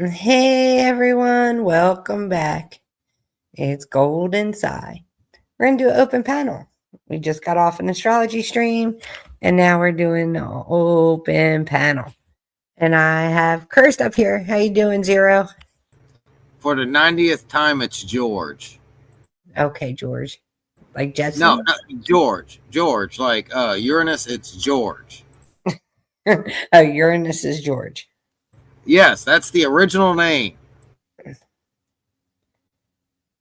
Hey everyone, welcome back. It's Gold Inside. We're going to do an open panel. We just got off an astrology stream and now we're doing an open panel. And I have Kirst up here. How you doing, Zero? For the 90th time, it's George. Okay, George. Like No, Jetson? George. George. Like Uranus, it's George. Oh, Uranus is George. Yes, that's the original name.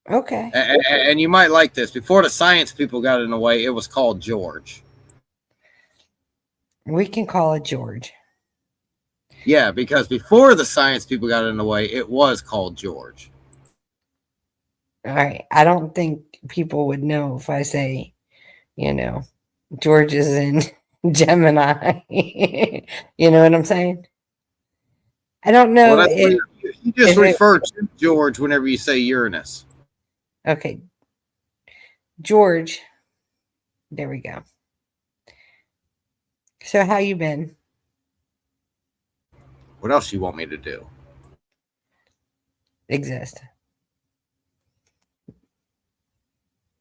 Okay. And you might like this. Before the science people got in the way, it was called George. We can call it George. Yeah, because before the science people got in the way, it was called George. All right. I don't think people would know if I say, George is in Gemini. You know what I'm saying? I don't Well, know that's what you just if it. refer to George whenever you say Uranus. Okay, George. There we go. So how you been? What else you want me to do? Exist.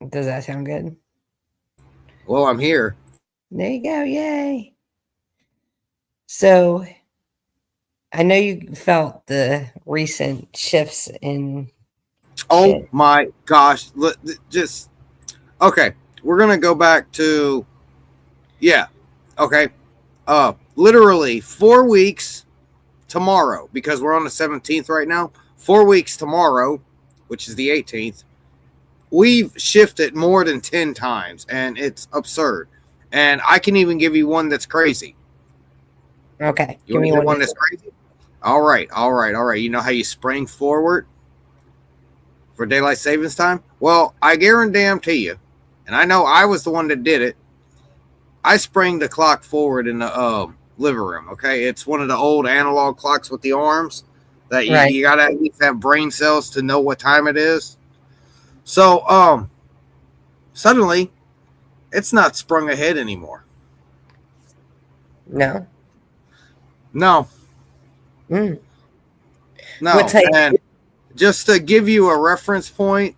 Does that sound good? Well, I'm here. There you go. Yay. So I know you felt the recent shifts in Oh shit. my gosh. Just okay. We're gonna go back to okay. Literally 4 weeks tomorrow, because we're on the 17th right now. 4 weeks tomorrow, which is the 18th, we've shifted more than 10 times, and it's absurd. And I can even give you one that's crazy. Okay, You give want me to hear one. one that's crazy? All right. You know how you spring forward for daylight savings time? Well, I guarantee you, and I know I was the one that did it. I sprang the clock forward in the living room. Okay, it's one of the old analog clocks with the arms that you, Right. you gotta at least have brain cells to know what time it is. So suddenly it's not sprung ahead anymore. No. No, Mm. What no. type? And just to give you a reference point,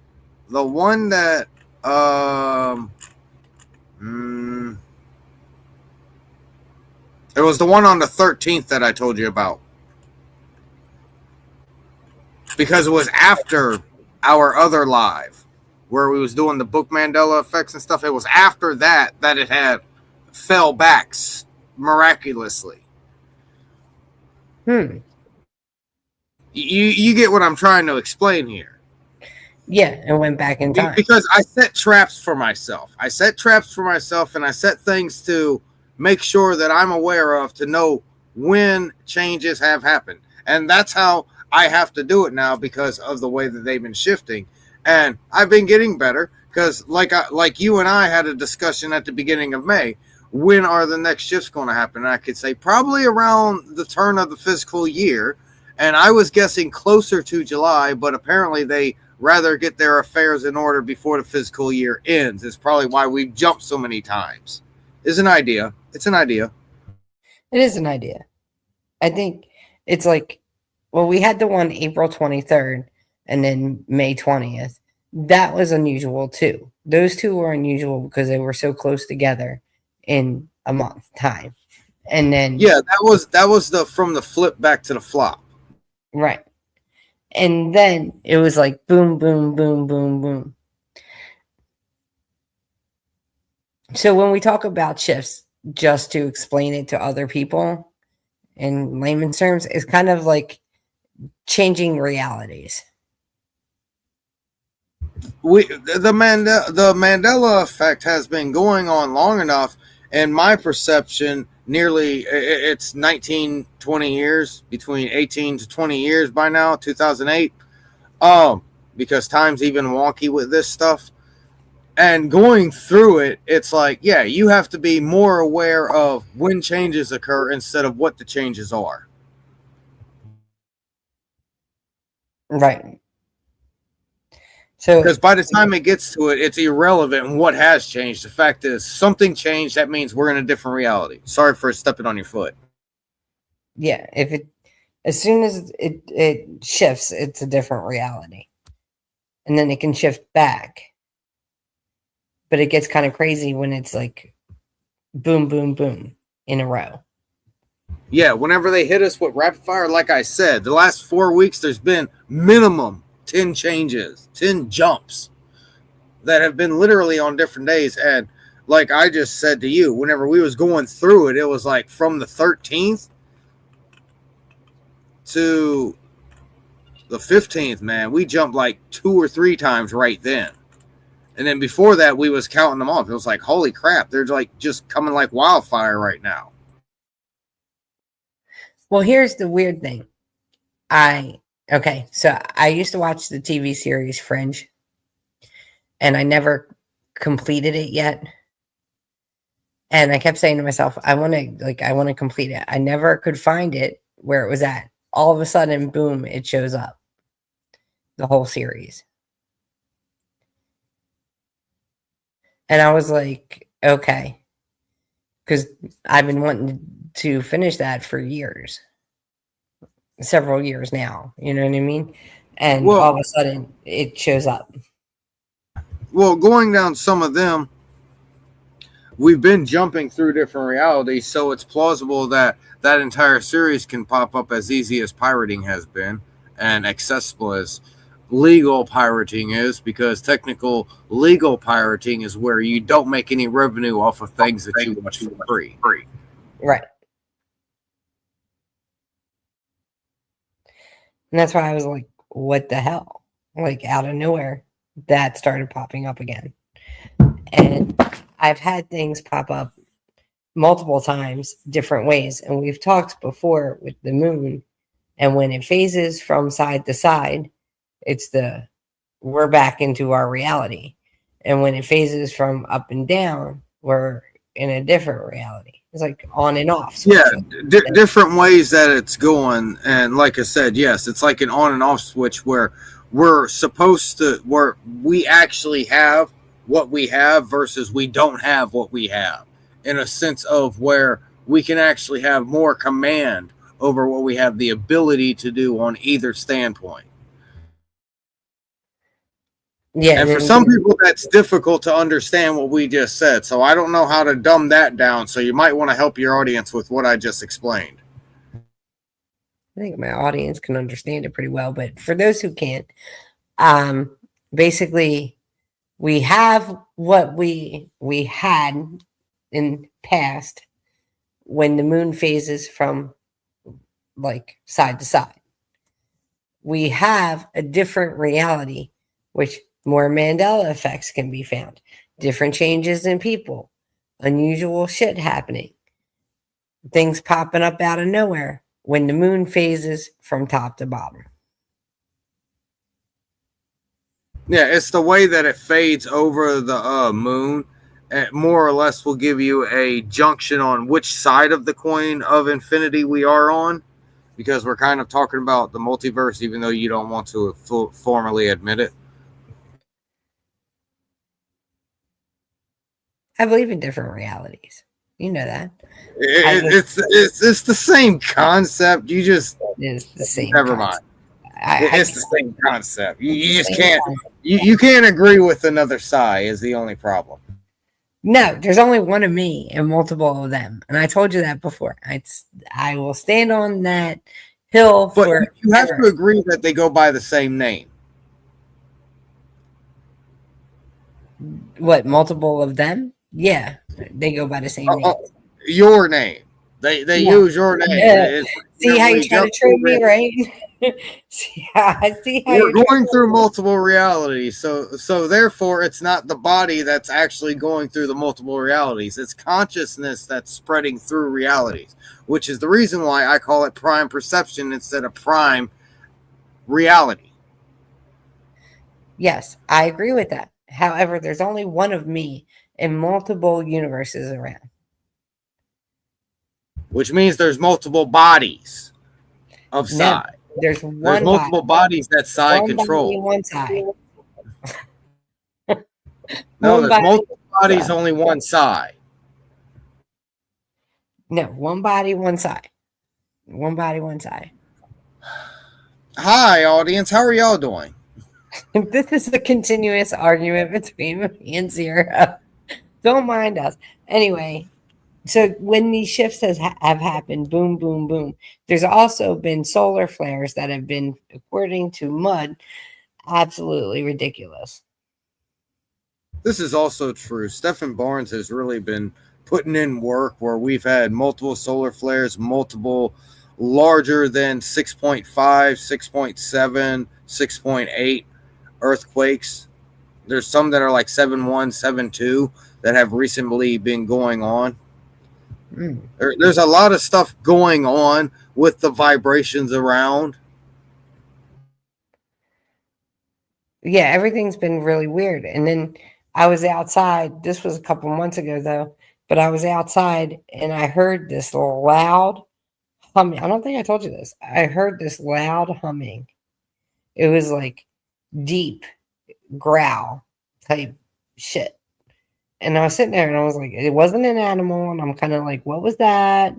the one that mm, it was the one on the 13th that I told you about, because it was after our other live where we was doing the book Mandela effects and stuff. It was after that it had fell back miraculously. Hmm. You get what I'm trying to explain here. Yeah, it went back in time. Because I set traps for myself. I set traps for myself, and I set things to make sure that I'm aware of, to know when changes have happened. And that's how I have to do it now, because of the way that they've been shifting. And I've been getting better, because like you and I had a discussion at the beginning of May. When are the next shifts going to happen? And I could say probably around the turn of the fiscal year. And I was guessing closer to July, but apparently they rather get their affairs in order before the fiscal year ends. It's probably why we've jumped so many times. It's an idea. It's an idea. It is an idea. I think it's like, well, we had the one April 23rd and then May 20th. That was unusual too. Those two were unusual because they were so close together in a month time. And then, Yeah, that was the from the flip back to the flop. right. And then it was like boom, boom, boom, boom, boom. So when we talk about shifts, just to explain it to other people in layman's terms, it's kind of like changing realities. The Mandela effect has been going on long enough, in my perception. Nearly, it's 19, 20 years, between 18 to 20 years by now. 2008. Because time's even wonky with this stuff. And going through it, it's like, yeah, you have to be more aware of when changes occur instead of what the changes are. Right. So Because by the time it gets to it, it's irrelevant what has changed. The fact is, something changed. That means we're in a different reality. Sorry for stepping on your foot. yeah, if As soon as it shifts, it's a different reality. And then it can shift back. But it gets kind of crazy when it's like boom, boom, boom in a row. Yeah, whenever they hit us with rapid fire, like I said, the last 4 weeks, there's been minimum 10 changes, 10 jumps that have been literally on different days. And like I just said to you, whenever we was going through it, it was like from the 13th to the 15th, man, we jumped like 2 or 3 times right then. And then before that, we was counting them off. It was like, holy crap, they're like just coming like wildfire right now. Well, here's the weird thing. So I used to watch the TV series Fringe, and I never completed it yet. And I kept saying to myself, I want to complete it. I never could find it where it was at. All of a sudden, boom, it shows up. The whole series. And I was like, okay. Because I've been wanting to finish that for years. Several years now. You know what I mean? And all of a sudden, it shows up. Well, going down some of them, we've been jumping through different realities, so it's plausible that that entire series can pop up as easy as pirating has been and accessible as legal pirating is, because technical legal pirating is where you don't make any revenue off of things that you watch for free. Right. And that's why I was like, what the hell? Like out of nowhere, that started popping up again. And I've had things pop up multiple times, different ways. And we've talked before with the moon. And when it phases from side to side, we're back into our reality. And when it phases from up and down, we're in a different reality. It's like on and off. Different ways that it's going. And like I said, yes, it's like an on and off switch where where we actually have what we have versus we don't have what we have, in a sense of where we can actually have more command over what we have the ability to do on either standpoint. Yeah, and for some people, that's difficult to understand what we just said. So I don't know how to dumb that down. So you might want to help your audience with what I just explained. I think my audience can understand it pretty well. But for those who can't, basically, we have what we had in past when the moon phases from like side to side. We have a different reality, which more Mandela effects can be found. Different changes in people, unusual shit happening, things popping up out of nowhere when the moon phases from top to bottom. Yeah, it's the way that it fades over the moon. It more or less will give you a junction on which side of the coin of infinity we are on, because we're kind of talking about the multiverse, even though you don't want to formally admit it. I believe in different realities. You know that. It's the same concept. You just It's the same. Never concept. mind. It's the same concept. You just can't. You can't agree with another side is the only problem. No, there's only one of me and multiple of them, and I told you that before. I will stand on that hill but for. You have to agree that they go by the same name. What, multiple of them? Yeah, they go by the same name. Your name. They use your name. Yeah. See how you try to trick me, right? see how we're going through multiple realities, so therefore it's not the body that's actually going through the multiple realities. It's consciousness that's spreading through realities, which is the reason why I call it prime perception instead of prime reality. Yes, I agree with that. However, there's only one of me in multiple universes around. Which means there's multiple bodies of Psi. There's multiple bodies that Psi control. One side. No, there's multiple bodies, only one Psi. No, one body, one side. One body, one side. Hi, audience. How are y'all doing? This is a continuous argument between me and Zero. Don't mind us. Anyway, so when these shifts have happened, boom, boom, boom, there's also been solar flares that have been, according to Mud, absolutely ridiculous. This is also true. Stephen Barnes has really been putting in work where we've had multiple solar flares, multiple larger than 6.5, 6.7, 6.8 earthquakes. There's some that are like 7.1, 7.2 that have recently been going on. Mm. There's a lot of stuff going on with the vibrations around. Yeah, everything's been really weird. And then I was outside. This was a couple months ago, though, but I was outside and I heard this loud humming. I don't think I told you this. I heard this loud humming. It was like deep growl type shit. And I was sitting there and I was like, it wasn't an animal. And I'm kind of like, what was that?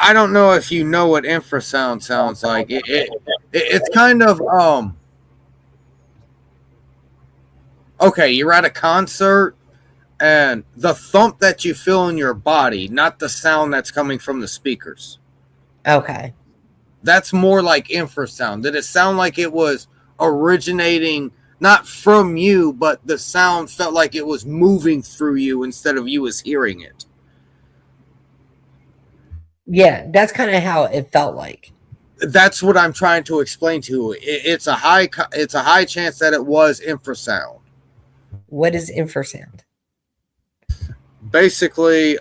I don't know if you know what infrasound sounds like. It's kind of okay, you're at a concert and the thump that you feel in your body, not the sound that's coming from the speakers. Okay. That's more like infrasound. Did it sound like it was originating not from you, but the sound felt like it was moving through you instead of you as hearing it? Yeah, that's kind of how it felt like. That's what I'm trying to explain to you. It's a high chance that it was infrasound. What is infrasound? Basically,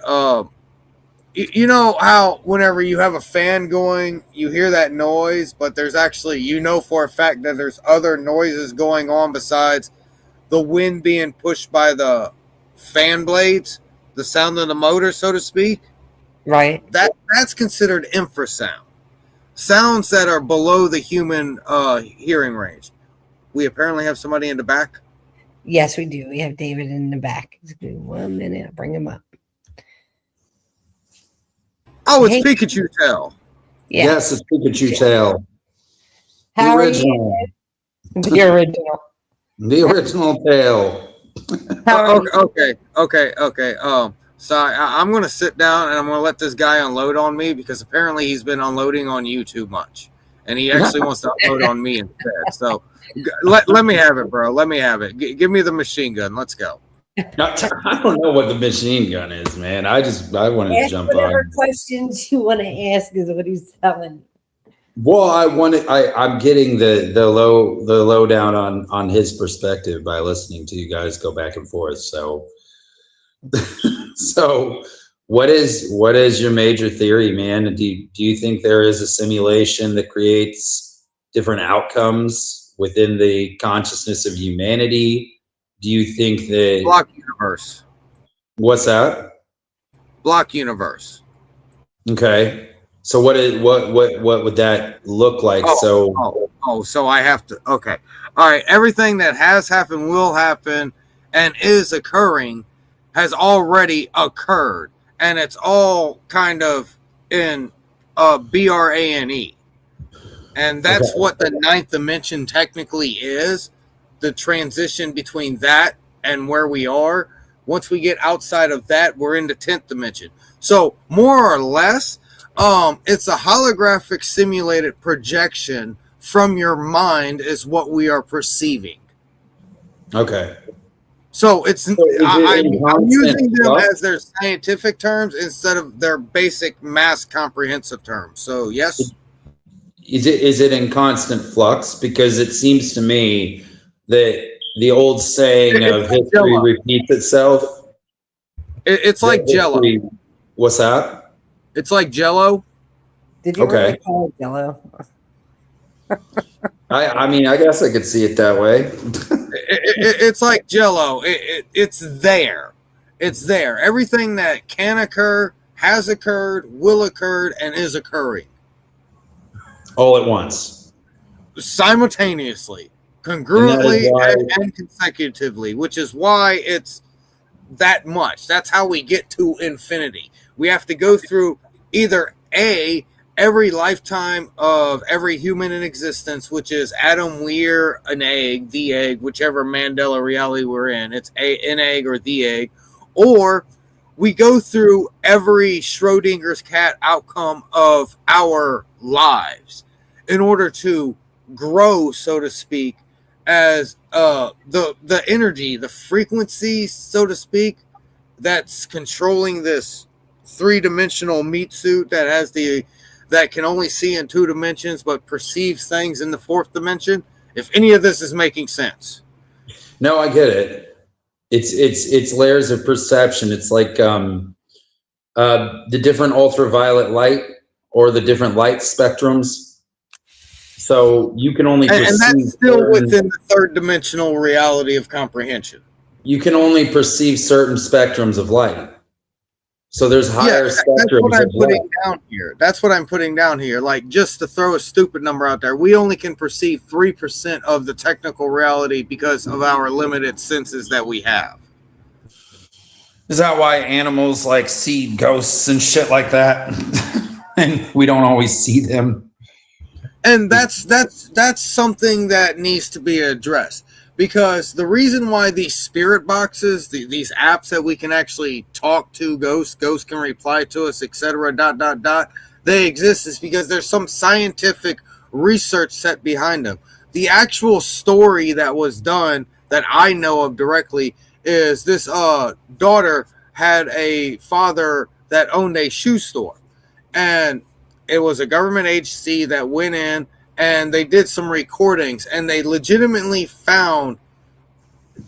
you know how whenever you have a fan going, you hear that noise, but there's actually, you know for a fact that there's other noises going on besides the wind being pushed by the fan blades, the sound of the motor, so to speak. Right. That's considered infrasound. Sounds that are below the human hearing range. We apparently have somebody in the back. Yes, we do. We have David in the back. Just give me 1 minute. I'll bring him up. Oh, it's Hey, Pikachu tail. yeah. Yes, it's Pikachu tail. The How are you? original. The original. The original tail. How are you? Okay. So I'm going to sit down and I'm going to let this guy unload on me because apparently he's been unloading on you too much, and he actually wants to unload on me instead. So let me have it, bro. Let me have it. Give me the machine gun. Let's go. I don't know what the machine gun is, man. I want to Ask jump whatever on. questions you want to ask is what he's telling. Well, I'm getting the lowdown on his perspective by listening to you guys go back and forth. So so what is your major theory, man? Do you think there is a simulation that creates different outcomes within the consciousness of humanity? Do you think that Block universe? What's that? Block universe. Okay. So what would that look like? So I have to. Okay. All right. Everything that has happened, will happen, and is occurring has already occurred, and it's all kind of in BRANE, and that's Okay. what the ninth dimension technically is. The transition between that and where we are. Once we get outside of that, we're in the 10th dimension. So more or less, it's a holographic simulated projection from your mind is what we are perceiving. Okay. So I'm using them flux? as their scientific terms instead of their basic mass comprehensive terms. So yes. Is it in constant flux? Because it seems to me that the old saying of history Jello. repeats itself. It's like Jello. What's that? It's like Jello. Did you Okay. really call it Jello? I mean, I guess I could see it that way. It's like Jello. It's there. It's there. Everything that can occur, has occurred, will occur, and is occurring. All at once. Simultaneously. Congruently and consecutively, which is why it's that much. That's how we get to infinity. We have to go through either A, every lifetime of every human in existence, which is Adam, we're an egg, the egg, whichever Mandela reality we're in, it's an egg or the egg, or we go through every Schrodinger's cat outcome of our lives in order to grow, so to speak, as the energy, the frequency, so to speak, that's controlling this three-dimensional meat suit that can only see in 2 dimensions but perceives things in the 4th dimension. If any of this is making sense. No, I get it. It's layers of perception. It's like the different ultraviolet light or the different light spectrums. So you can only perceive, and that's still within the 3rd dimensional reality of comprehension. You can only perceive certain spectrums of light. So there's higher spectrums. That's what I'm putting down here. That's what I'm putting down here. Like, just to throw a stupid number out there, we only can perceive 3% of the technical reality because of our limited senses that we have. Is that why animals like see ghosts and shit like that? And we don't always see them. And that's something that needs to be addressed. Because the reason why these spirit boxes, these apps that we can actually talk to ghosts can reply to us, etc., ... they exist is because there's some scientific research set behind them. The actual story that was done that I know of directly is this daughter had a father that owned a shoe store. And it was a government agency that went in and they did some recordings, and they legitimately found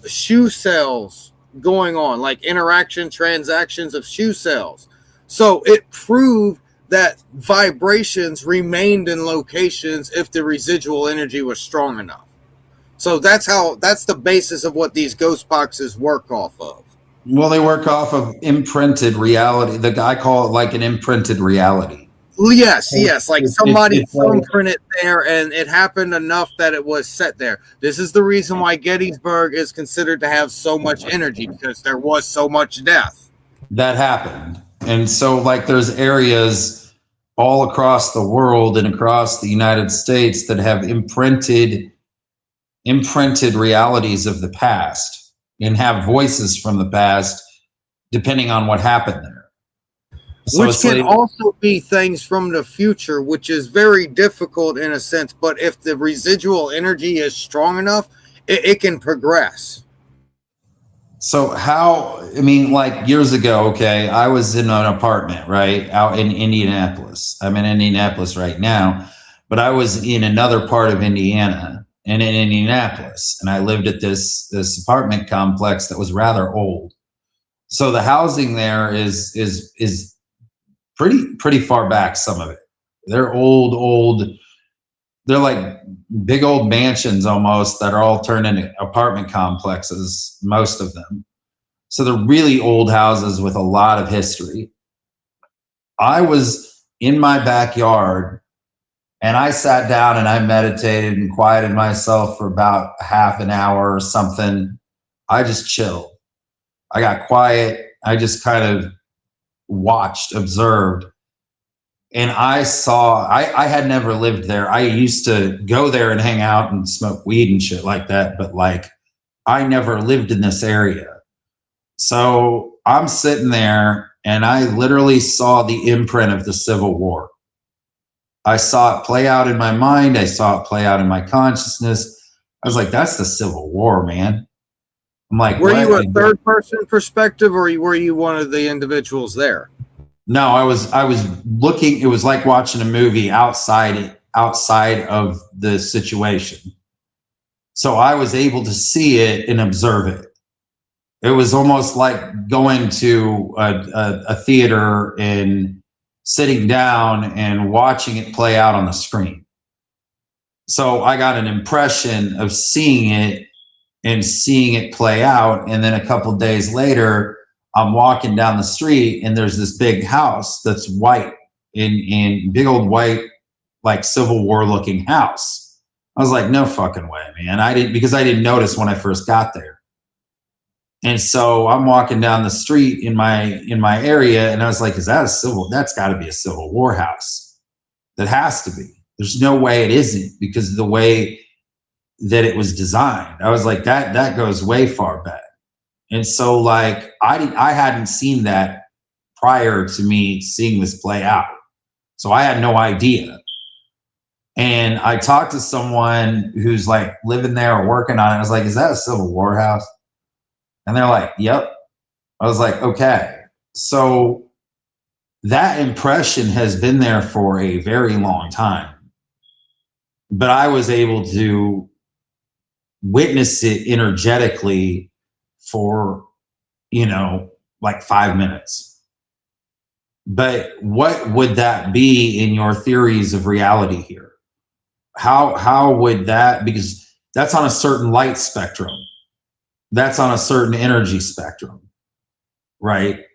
shoe sales going on, like transactions of shoe sales. So it proved that vibrations remained in locations if the residual energy was strong enough. So that's the basis of what these ghost boxes work off of. Well, they work off of imprinted reality. The guy call it like an imprinted reality. Yes. Like somebody thumbprinted there, and it happened enough that it was set there. This is the reason why Gettysburg is considered to have so much energy, because there was so much death. That happened. And so, like, there's areas all across the world and across the United States that have imprinted realities of the past and have voices from the past, depending on what happened there. So which can also be things from the future, which is very difficult in a sense. But if the residual energy is strong enough, it can progress. So like years ago, okay, I was in an apartment, right, out in Indianapolis. I'm in Indianapolis right now, but I was in another part of Indiana and in Indianapolis. And I lived at this apartment complex that was rather old. So the housing there is pretty far back, some of it. They're old. They're like big old mansions almost that are all turned into apartment complexes, most of them. So they're really old houses with a lot of history. I was in my backyard and I sat down and I meditated and quieted myself for about half an hour or something. I just chilled. I got quiet. I just kind of watched, observed, and I saw, I had never lived there. I used to go there and hang out and smoke weed and shit like that, but like I never lived in this area. So I'm sitting there and I literally saw the imprint of the Civil War. I saw it play out in my mind. I saw it play out in my consciousness. I was like, that's the Civil War, man. I'm like, were you a third person perspective, or were you one of the individuals there? No, I was looking. It was like watching a movie outside of the situation. So I was able to see it and observe it. It was almost like going to a theater and sitting down and watching it play out on the screen. So I got an impression of seeing it and seeing it play out. And then a couple of days later, I'm walking down the street and there's this big house that's white, in big old white, like Civil War looking house. I was like, no fucking way, man. Because I didn't notice when I first got there. And so I'm walking down the street in my area and I was like, that's got to be a Civil War house. That has to be. There's no way it isn't, because of the way that it was designed. I was like, that goes way far back. And so like I hadn't seen that prior to me seeing this play out. So I had no idea. And I talked to someone who's like living there or working on it. I was like, is that a Civil War house? And they're like, yep. I was like, okay. So that impression has been there for a very long time. But I was able to witness it energetically for, like 5 minutes. But what would that be in your theories of reality here? How would that, because that's on a certain light spectrum. That's on a certain energy spectrum, right?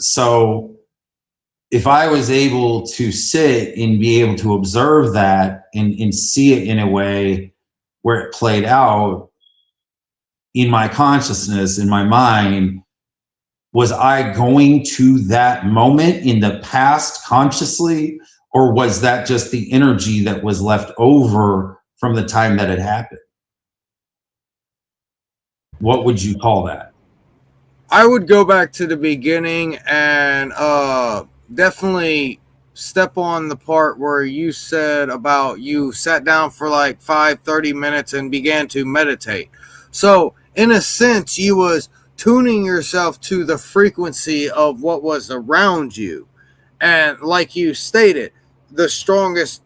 So if I was able to sit and be able to observe that and see it in a way where it played out in my consciousness, in my mind, was I going to that moment in the past consciously, or was that just the energy that was left over from the time that it happened? What would you call that? I would go back to the beginning and definitely step on the part where you said about you sat down for like 30 minutes and began to meditate. So in a sense, you was tuning yourself to the frequency of what was around you. And like you stated, the strongest,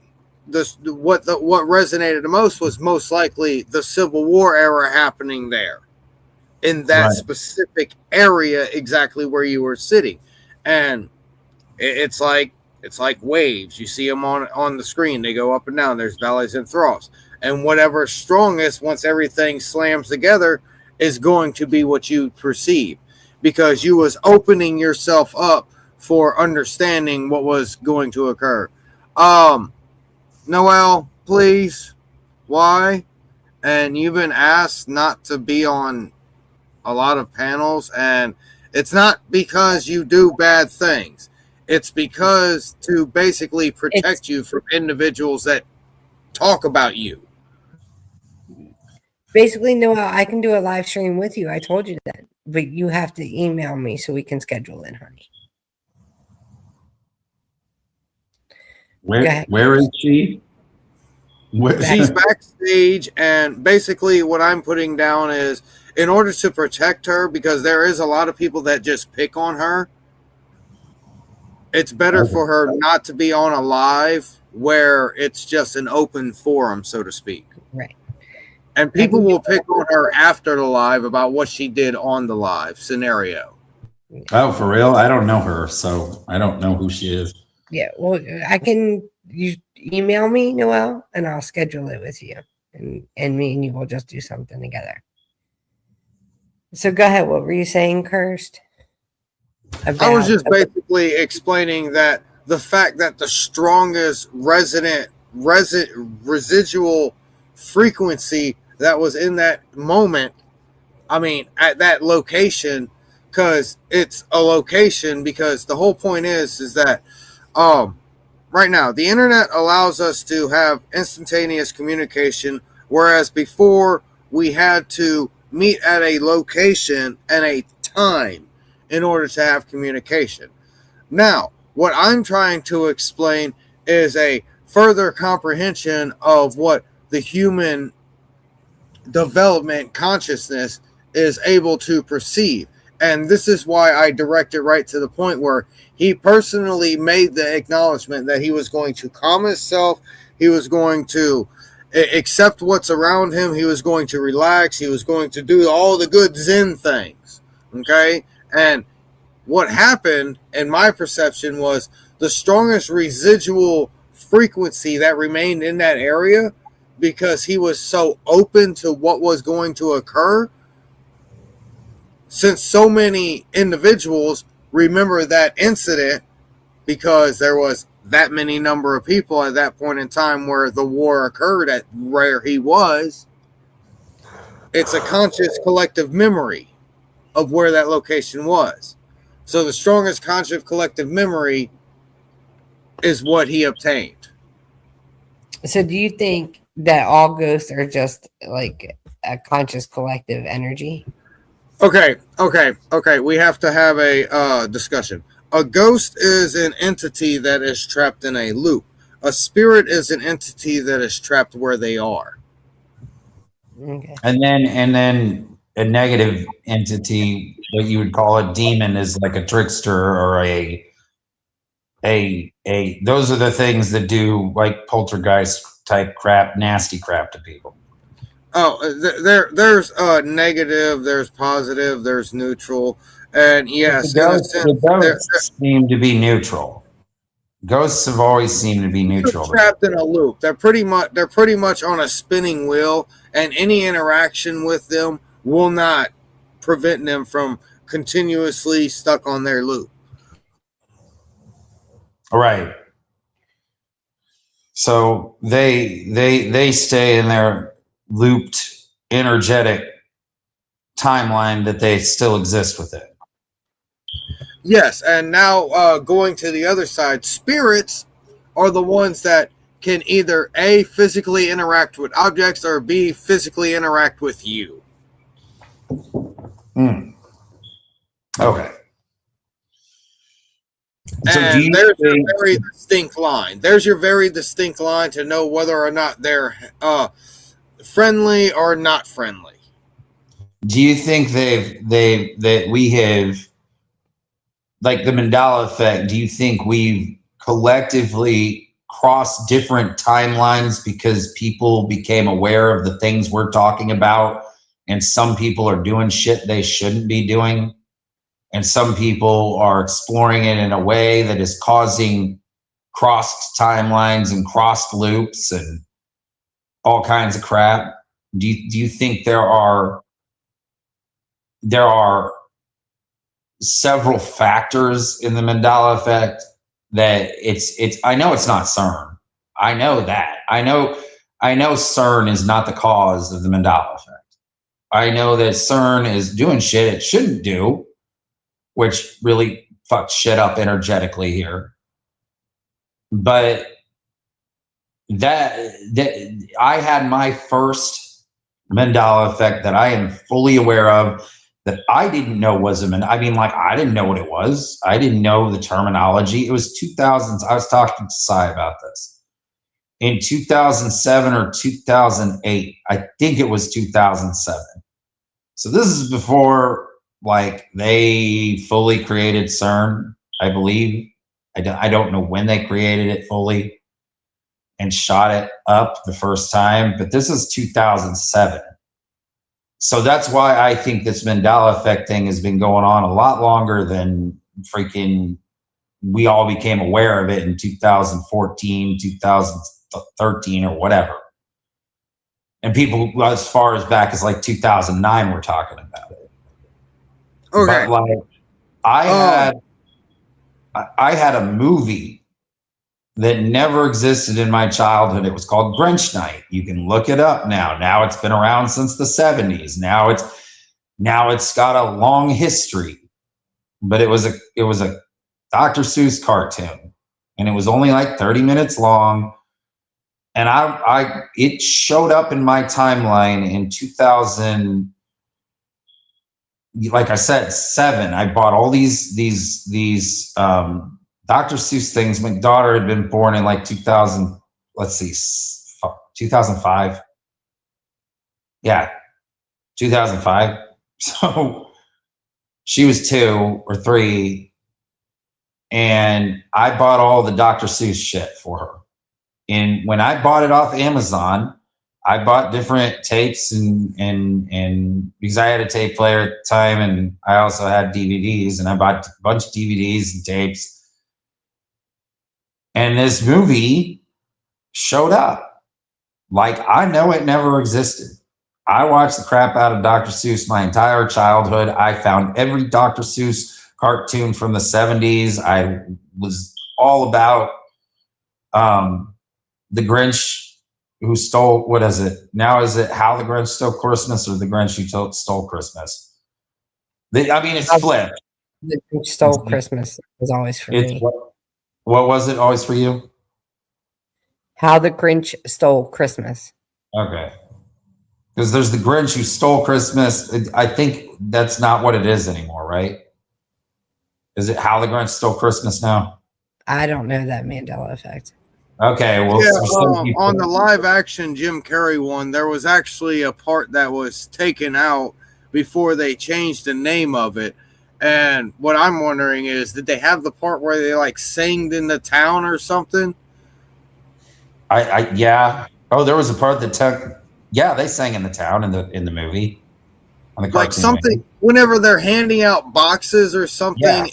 what resonated the most was most likely the Civil War era happening there in that Right. specific area, exactly where you were sitting. And it's like waves. You see them on the screen. They go up and down. There's valleys and troughs. And whatever's strongest, once everything slams together, is going to be what you perceive, because you was opening yourself up for understanding what was going to occur. Noel, please. Why? And you've been asked not to be on a lot of panels, and it's not because you do bad things. It's because to basically protect you from individuals that talk about you. Basically, Noel, I can do a live stream with you. I told you that. But you have to email me so we can schedule it, honey. Where is she? She's backstage, and basically what I'm putting down is, in order to protect her, because there is a lot of people that just pick on her, it's better for her not to be on a live where it's just an open forum, so to speak. Right. And people will pick on her after the live about what she did on the live scenario. Oh, for real? I don't know her, so I don't know who she is. Yeah, well, you email me, Noel, and I'll schedule it with you. And me and you will just do something together. So go ahead. What were you saying, Cursed? I was just basically explaining that the fact that the strongest residual frequency that was in that moment, I mean, at that location, because it's a location, because the whole point is that right now the internet allows us to have instantaneous communication, whereas before we had to meet at a location and a time in order to have communication. Now, what I'm trying to explain is a further comprehension of what the human development consciousness is able to perceive. And this is why I directed right to the point where he personally made the acknowledgement that he was going to calm himself, he was going to accept what's around him, he was going to relax, he was going to do all the good Zen things. Okay? And what happened, in my perception, was the strongest residual frequency that remained in that area, because he was so open to what was going to occur, since so many individuals remember that incident, because there was that many number of people at that point in time where the war occurred at where he was. It's a conscious collective memory of where that location was. So the strongest conscious collective memory is what he obtained. So do you think that all ghosts are just like a conscious collective energy? Okay. We have to have a discussion. A ghost is an entity that is trapped in a loop. A spirit is an entity that is trapped where they are. Okay. And then a negative entity, what you would call a demon, is like a trickster or a those are the things that do like poltergeist type crap, nasty crap to people. Oh, there's negative, there's positive, there's neutral, and But the yes, in a ghosts, sense, the ghosts seem to be neutral. Ghosts have always seemed to be they're neutral to me. trapped in a loop. They're pretty much on a spinning wheel, and any interaction with them will not prevent them from continuously stuck on their loop. Right. So they stay in their looped energetic timeline that they still exist within. Yes, and now going to the other side, spirits are the ones that can either A, physically interact with objects, or B, physically interact with you. Hmm. Okay. So do And you there's your think very distinct line. There's your very distinct line to know whether or not they're friendly or not friendly. that we have, like the Mandela effect, do you think we've collectively crossed different timelines because people became aware of the things we're talking about, and some people are doing shit they shouldn't be doing, and some people are exploring it in a way that is causing crossed timelines and crossed loops and all kinds of crap? Do you think there are several factors in the Mandela effect that it's I know it's not CERN. I know that. I know CERN is not the cause of the Mandela effect. I know that CERN is doing shit it shouldn't do, which really fucked shit up energetically here. But that I had my first Mandela effect that I am fully aware of, that I didn't know was I mean, like, I didn't know what it was. I didn't know the terminology. It was 2000s. I was talking to Sai about this in 2007 or 2008. I think it was 2007. So this is before, like, they fully created CERN, I believe. I don't know when they created it fully and shot it up the first time, but this is 2007. So that's why I think this Mandela effect thing has been going on a lot longer than freaking we all became aware of it in 2014, 2013, or whatever. And people as far as back as like 2009 were talking about it. Okay. But like I Um. had I had a movie that never existed in my childhood. It was called Grinch Night. You can look it up now. Now it's been around since the 70s. Now it's got a long history. But it was a Dr. Seuss cartoon, and it was only like 30 minutes long. And I it showed up in my timeline in 2000, like I said, 7. I bought all these Dr. Seuss things. My daughter had been born in like 2000. Let's see, 2005. Yeah, 2005. So she was 2 or 3, and I bought all the Dr. Seuss shit for her. And when I bought it off Amazon, I bought different tapes and because I had a tape player at the time, and I also had DVDs, and I bought a bunch of DVDs and tapes. And this movie showed up. Like, I know it never existed. I watched the crap out of Dr. Seuss my entire childhood. I found every Dr. Seuss cartoon from the 70s. I was all about the Grinch who stole, what is it? Now is it How the Grinch Stole Christmas or The Grinch Who Stole Christmas? I mean, it's flipped. The Grinch It's, Stole Christmas was always for it's me. what was it always for you? How the Grinch Stole Christmas. Okay. Because there's the Grinch who stole Christmas. I think that's not what it is anymore, right? Is it How the Grinch Stole Christmas now? I don't know that Mandela effect. Okay, well, Yeah, some people, on the live action Jim Carrey one, there was actually a part that was taken out before they changed the name of it. And what I'm wondering is, did they have the part where they like sang in the town or something? yeah. Oh, there was a part that took. Yeah, they sang in the town in the movie, on the Like cartoon something movie. whenever they're handing out boxes or Yeah. something,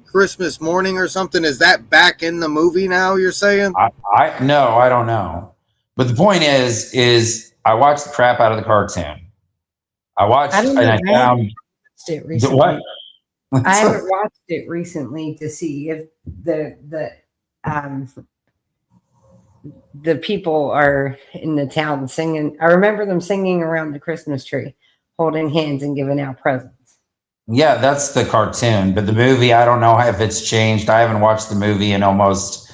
Christmas morning or something. Is that back in the movie now? You're saying? I no, I don't know. But the point is I watched the crap out of the cartoon. I watched I don't and know. I I haven't found watched it what? recently. I haven't watched it recently to see if um the people are in the town singing. I remember them singing around the Christmas tree, holding hands and giving out presents. Yeah, that's the cartoon. But the movie, I don't know if it's changed. I haven't watched the movie in almost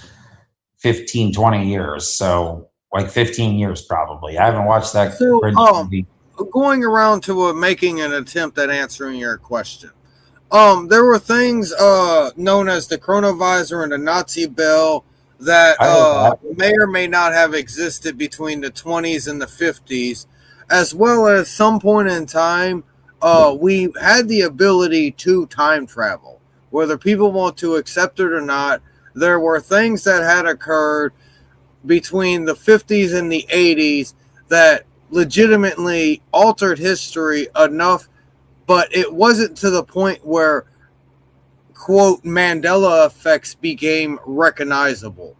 15, 20 years. So like 15 years probably. I haven't watched that So, Grinch movie. going around to making an attempt at answering your question. There were things known as the chronovisor and the Nazi bell that I heard that. may or may not have existed between the 20s and the 50s, as well as some point in time we had the ability to time travel. Whether people want to accept it or not, there were things that had occurred between the 50s and the 80s that legitimately altered history enough, but it wasn't to the point where, quote, Mandela effects became recognizable.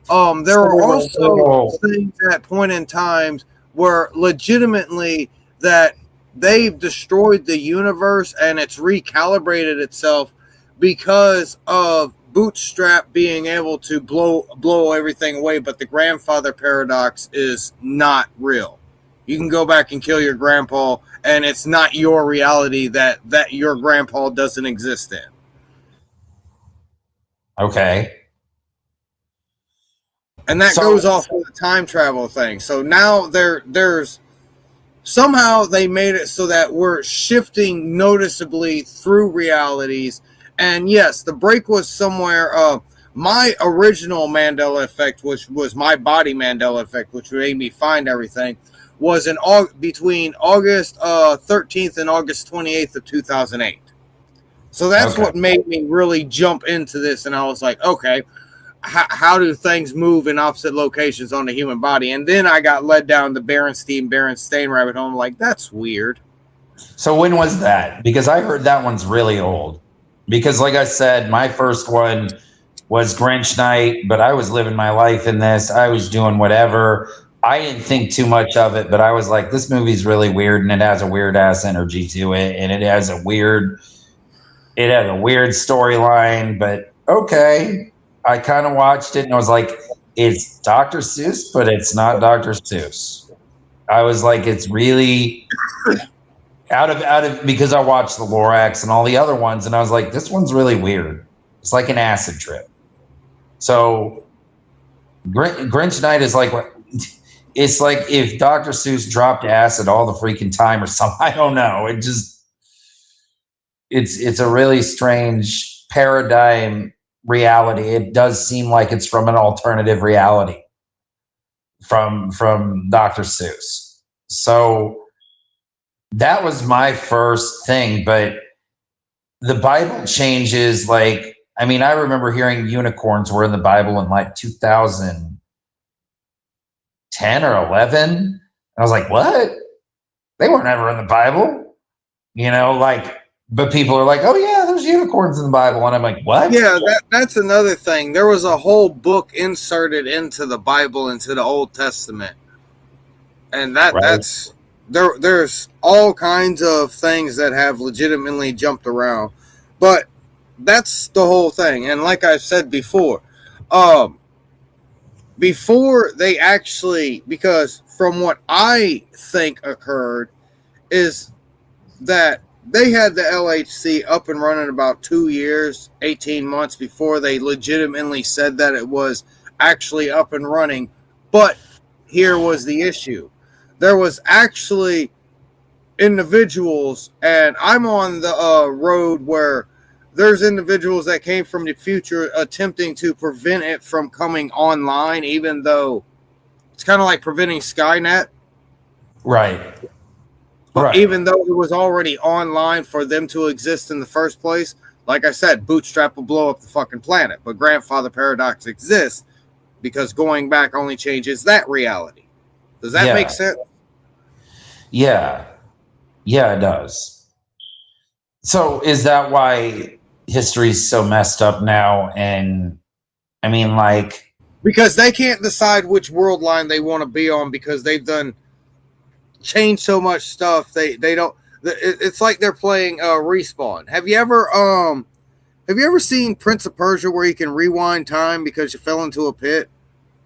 There were also things at point in times where legitimately that they've destroyed the universe and it's recalibrated itself because of Bootstrap being able to blow everything away, but the grandfather paradox is not real. You can go back and kill your grandpa, and it's not your reality that your grandpa doesn't exist in. Okay. And that So goes off of the time travel thing. So now there's somehow they made it so that we're shifting noticeably through realities. And yes, the break was somewhere. My original Mandela effect, which was my body Mandela effect, which made me find everything, was in between August 13th and August 28th of 2008. So that's okay. what made me really jump into this. And I was like, okay, how do things move in opposite locations on the human body? And then I got led down the Berenstain rabbit hole. I'm like, that's weird. So when was that? Because I heard that one's really old. Because like I said, my first one was Grinch Night, but I was living my life in this. I was doing whatever. I didn't think too much of it, but I was like, this movie's really weird and it has a weird ass energy to it, and it has a weird storyline, but okay. I kind of watched it and I was like, it's Dr. Seuss, but it's not Dr. Seuss. I was like, it's really out of because I watched the Lorax and all the other ones, and I was like, this one's really weird. It's like an acid trip. So Grinch Night is like what it's like if Dr. Seuss dropped acid all the freaking time or something. I don't know. It's a really strange paradigm reality. It does seem like it's from an alternative reality from Dr. Seuss. So that was my first thing, but the Bible changes. Like, I mean, I remember hearing unicorns were in the Bible in like 2010 or 11. I was like, what? They weren't ever in the Bible, like, but people are like, oh yeah, there's unicorns in the Bible. And I'm like, what? Yeah, that's another thing. There was a whole book inserted into the Bible, into the Old Testament. And that's there's all kinds of things that have legitimately jumped around. But that's the whole thing. And like I said before, before they actually, because from what I think occurred is that they had the LHC up and running about 2 years, 18 months before they legitimately said that it was actually up and running But here was the issue. There was actually individuals, and I'm on the road where there's individuals that came from the future attempting to prevent it from coming online, even though it's kind of like preventing Skynet. Right. But Right. even though it was already online for them to exist in the first place, like I said, Bootstrap will blow up the fucking planet. But Grandfather Paradox exists because going back only changes that reality. Does that make sense? Yeah. Yeah, it does. So is that why history's so messed up now? And I mean, like, Because they can't decide which world line they want to be on because they've done changed so much stuff. They don't. It's like they're playing Respawn. Have you ever seen Prince of Persia where you can rewind time because you fell into a pit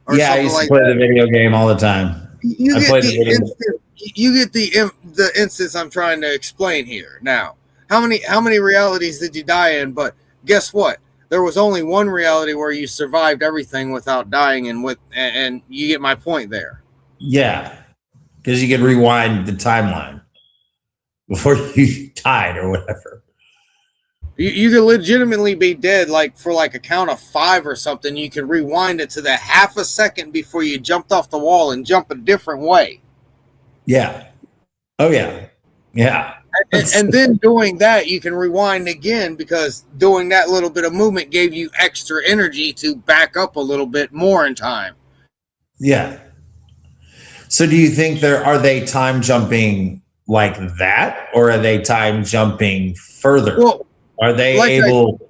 or yeah, I something used to like play that? the video game all the time. You I get played the the video game. instant, you get the instance I'm trying to explain here. Now, how many realities did you die in? But guess what? There was only one reality where you survived everything without dying, and you get my point there. Yeah, because you could rewind the timeline before you died or whatever. You could legitimately be dead, like for like a count of 5 or something. You could rewind it to the half a second before you jumped off the wall and jump a different way. Yeah. Oh yeah. Yeah. And then doing that, you can rewind again because doing that little bit of movement gave you extra energy to back up a little bit more in time. Yeah. So do you think are they time jumping like that, or are they time jumping further? Well, are they like able?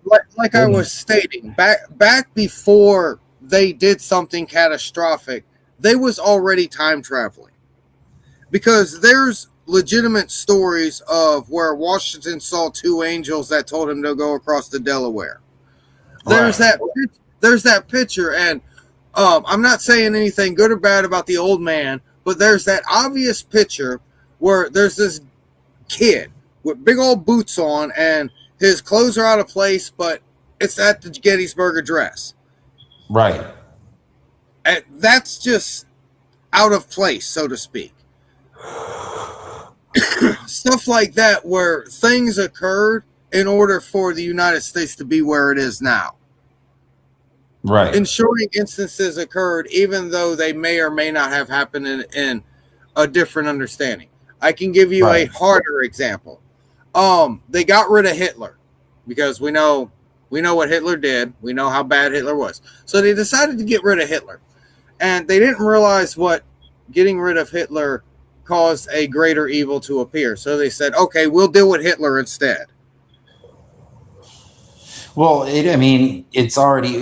I was stating, back before they did something catastrophic, they was already time traveling. Because there's legitimate stories of where Washington saw 2 angels that told him to go across the Delaware. There's that picture, and I'm not saying anything good or bad about the old man, but there's that obvious picture where there's this kid with big old boots on, and his clothes are out of place, but it's at the Gettysburg Address. Right. And that's just out of place, so to speak. Stuff like that where things occurred in order for the United States to be where it is now. Right. Ensuring instances occurred even though they may or may not have happened in a different understanding. I can give you a harder example. They got rid of Hitler because we know what Hitler did. We know how bad Hitler was. So they decided to get rid of Hitler. And they didn't realize what getting rid of Hitler caused a greater evil to appear. So they said, okay, we'll deal with Hitler instead. Well, it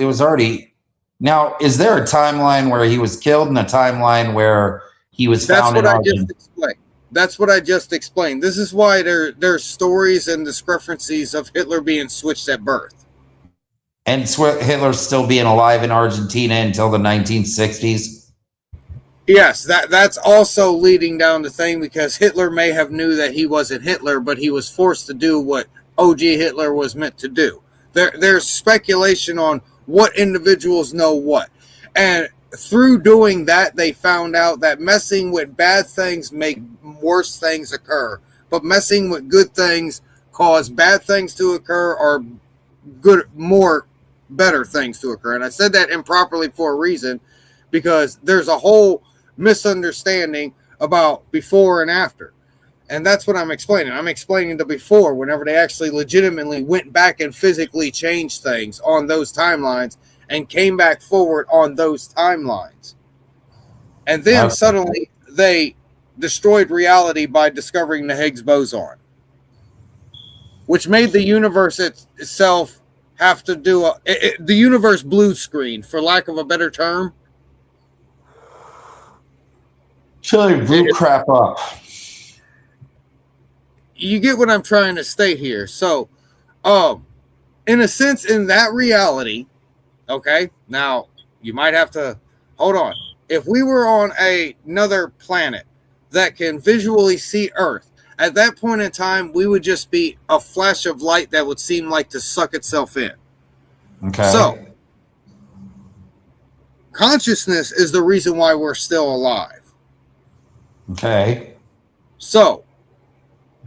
was already. Now, is there a timeline where he was killed and a timeline where he was found in Argentina? That's what I just explained. This is why there's stories and discrepancies of Hitler being switched at birth. And Hitler still being alive in Argentina until the 1960s? Yes, that's also leading down the thing because Hitler may have knew that he wasn't Hitler, but he was forced to do what OG Hitler was meant to do. There's speculation on what individuals know what. And through doing that, they found out that messing with bad things make worse things occur. But messing with good things cause bad things to occur or better things to occur. And I said that improperly for a reason because there's a whole misunderstanding about before and after. And that's what I'm explaining. I'm explaining the before, whenever they actually legitimately went back and physically changed things on those timelines and came back forward on those timelines. And then suddenly they destroyed reality by discovering the Higgs boson, which made the universe itself have to do the universe blue screen, for lack of a better term. Chili blew crap up. You get what I'm trying to state here. So, in a sense, in that reality, okay, now you might have to hold on. If we were on another planet that can visually see Earth, at that point in time, we would just be a flash of light that would seem like to suck itself in. Okay. So, Consciousness is the reason why we're still alive. Okay. So,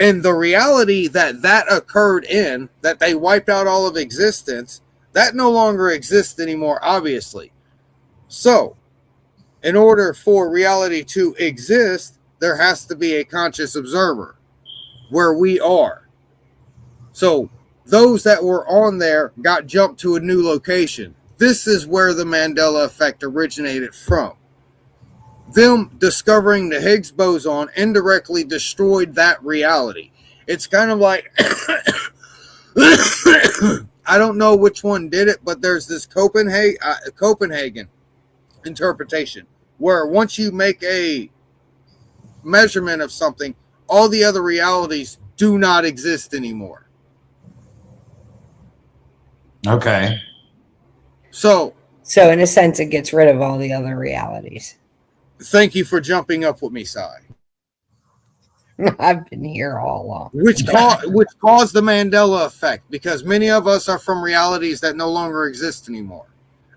in the reality that occurred in, that they wiped out all of existence, that no longer exists anymore, obviously. So, in order for reality to exist, there has to be a conscious observer where we are. So, those that were on there got jumped to a new location. This is where the Mandela effect originated from. Them discovering the Higgs boson indirectly destroyed that reality. It's kind of like I don't know which one did it, but there's this Copenhagen interpretation where once you make a measurement of something, all the other realities do not exist anymore. Okay. So in a sense, it gets rid of all the other realities. thank you for jumping up with me, Sai. I've been here all along. Which caused the Mandela effect, because many of us are from realities that no longer exist anymore.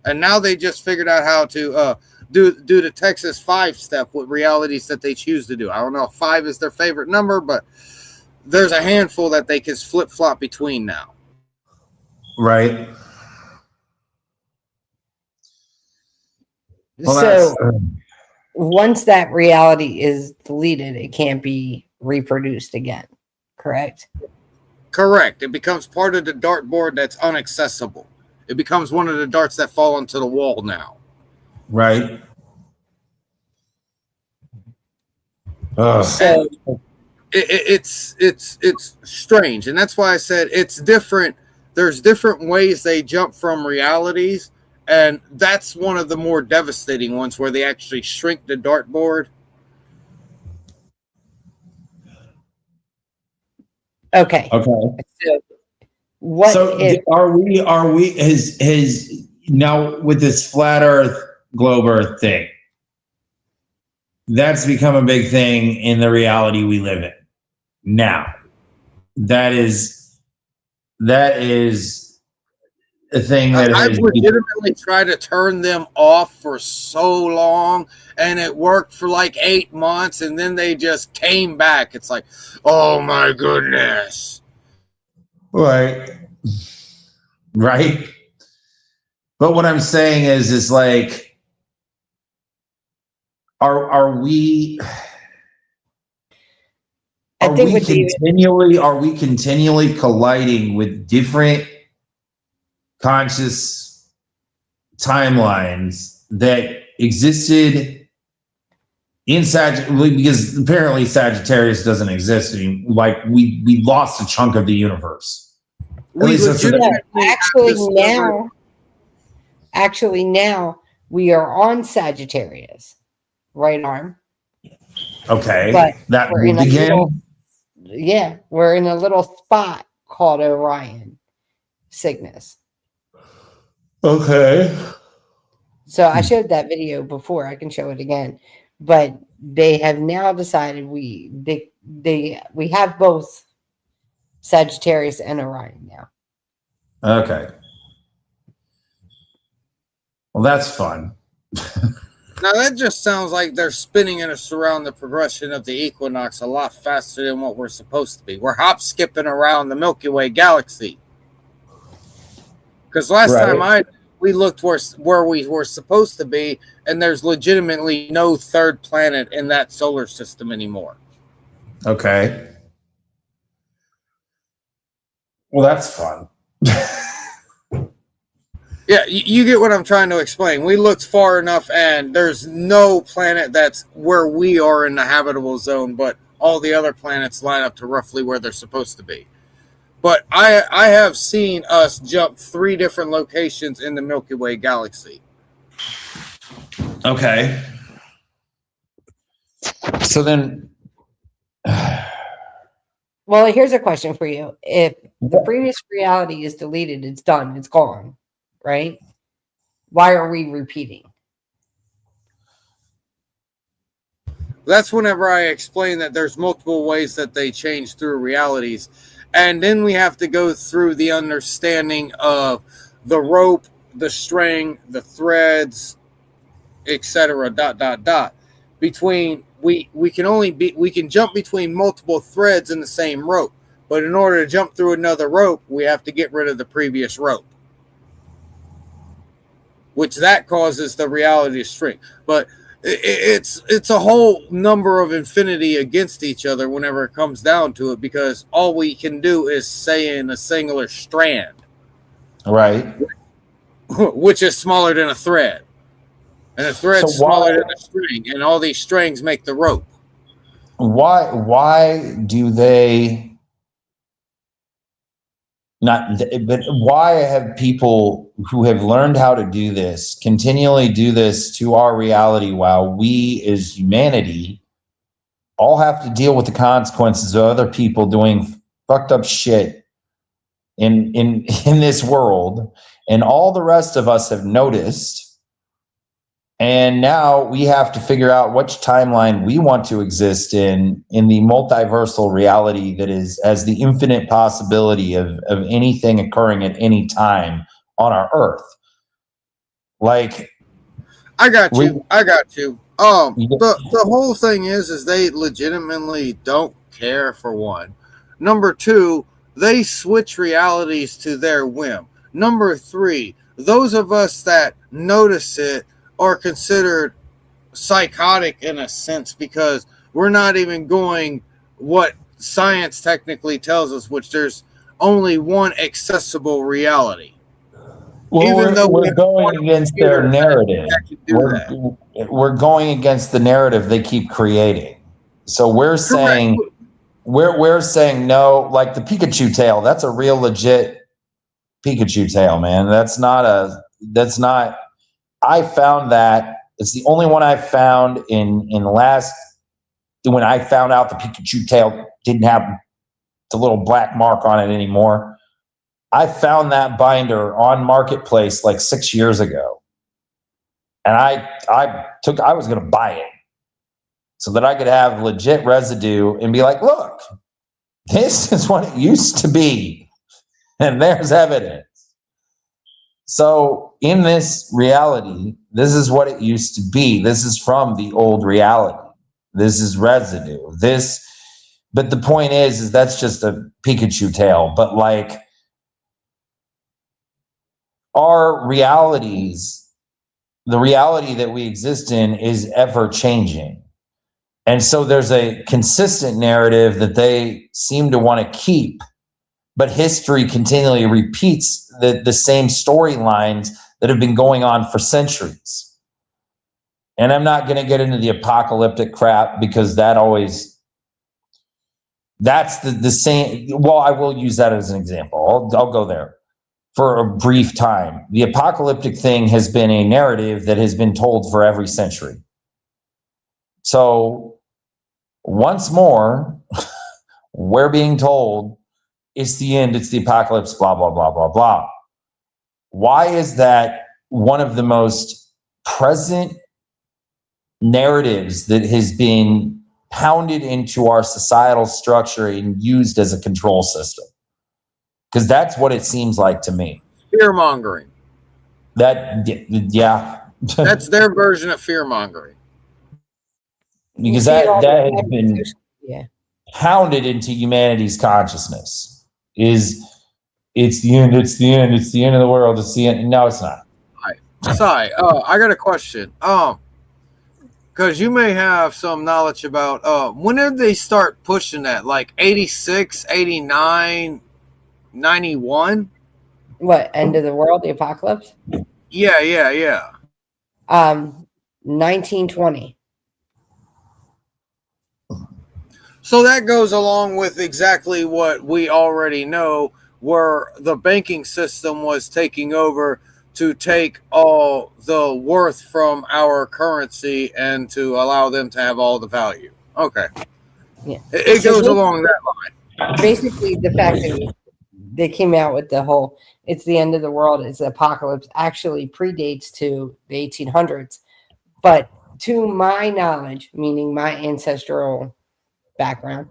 And now they just figured out how to do the Texas 5-step with realities that they choose to do. I don't know if 5 is their favorite number, but there's a handful that they can flip-flop between now. Right. Well, So once that reality is deleted, it can't be reproduced again, correct? Correct. It becomes part of the dartboard that's inaccessible. It becomes one of the darts that fall onto the wall now. right. So It's strange, and that's why I said it's different. There's different ways they jump from realities, and that's one of the more devastating ones where they actually shrink the dartboard. okay. Okay. So what So if are we his now with this flat Earth, globe Earth thing? That's become a big thing in the reality we live in now. That is a thing that I've has legitimately tried to turn them off for so long, and it worked for like 8 months, and then they just came back. It's like, oh my goodness. right. But what I'm saying is like, are we I think with David, are we continually colliding with different conscious timelines that existed in because apparently Sagittarius doesn't exist anymore. Like we lost a chunk of the universe. We legitimately actually now we are on Sagittarius, right arm. Okay, But that we're in moved a again. we're in a little spot called Orion Cygnus. Okay. So I showed that video before. I can show it again, but they have now decided we have both Sagittarius and Orion now. Okay. Well, that's fun. Now that just sounds like they're spinning us around the progression of the equinox a lot faster than what we're supposed to be. We're hop skipping around the Milky Way galaxy. Because last time we looked where we were supposed to be, and there's legitimately no third planet in that solar system anymore. Okay. Well, that's fun. Yeah, you get what I'm trying to explain. We looked far enough, and there's no planet that's where we are in the habitable zone, but all the other planets line up to roughly where they're supposed to be. But I have seen us jump 3 different locations in the Milky Way galaxy. Okay. So then, Well, here's a question for you. If the previous reality is deleted, it's done, it's gone, right? Why are we repeating? That's whenever I explain that there's multiple ways that they change through realities. And then we have to go through the understanding of the rope, the string, the threads, etc. Dot dot dot. Between we can jump between multiple threads in the same rope, but in order to jump through another rope, we have to get rid of the previous rope, which that causes the reality to shrink. But it's a whole number of infinity against each other whenever it comes down to it, because all we can do is say in a singular strand, Right. which is smaller than a thread, and a thread's So smaller than a string, and all these strings make the rope. Why do they not? But why have people who have learned how to do this continually do this to our reality, while we as humanity all have to deal with the consequences of other people doing fucked up shit in this world, and all the rest of us have noticed, and now we have to figure out which timeline we want to exist in the multiversal reality that has the infinite possibility of anything occurring at any time on our earth. Like, I got you. The whole thing is they legitimately don't care, for one. Number two, they switch realities to their whim. Number three, those of us that notice it are considered psychotic in a sense, because we're not even going what science technically tells us, which there's only one accessible reality. well, Even though we're going against their narrative. We're going against the narrative they keep creating. So we're saying we're saying no, like the Pikachu tail. That's a real legit Pikachu tail, man. That's not. I found that. It's the only one I found in last, when I found out the Pikachu tail didn't have the little black mark on it anymore. I found that binder on Marketplace like 6 years ago. And I was going to buy it so that I could have legit residue and be like, look, this is what it used to be. And there's evidence. So in this reality, this is what it used to be. This is from the old reality. This is residue. But the point is that's just a Pikachu tail. But like, our realities, the reality that we exist in is ever changing. And so there's a consistent narrative that they seem to want to keep, but history continually repeats the same storylines that have been going on for centuries. And I'm not going to get into the apocalyptic crap, because that's the same. Well, I will use that as an example. I'll go there for a brief time. The apocalyptic thing has been a narrative that has been told for every century. So once more, we're being told it's the end, it's the apocalypse, blah, blah, blah, blah, blah. Why is that one of the most present narratives that has been pounded into our societal structure and used as a control system? Because that's what it seems like to me. Fear mongering. Yeah. That's their version of fear mongering. Because that has been pounded into humanity's consciousness. It's the end, it's the end, it's the end of the world, it's the end. No, it's not. Sai, I got a question. Because you may have some knowledge about when did they start pushing that? Like 86, 89, 91? What, end of the world, the apocalypse? Yeah. 1920. So that goes along with exactly what we already know, where the banking system was taking over to take all the worth from our currency and to allow them to have all the value. Okay. Yeah. It goes along that line. Basically, the fact that they came out with the whole it's the end of the world, it's the apocalypse, actually predates to the 1800s. But to my knowledge, meaning my ancestral background,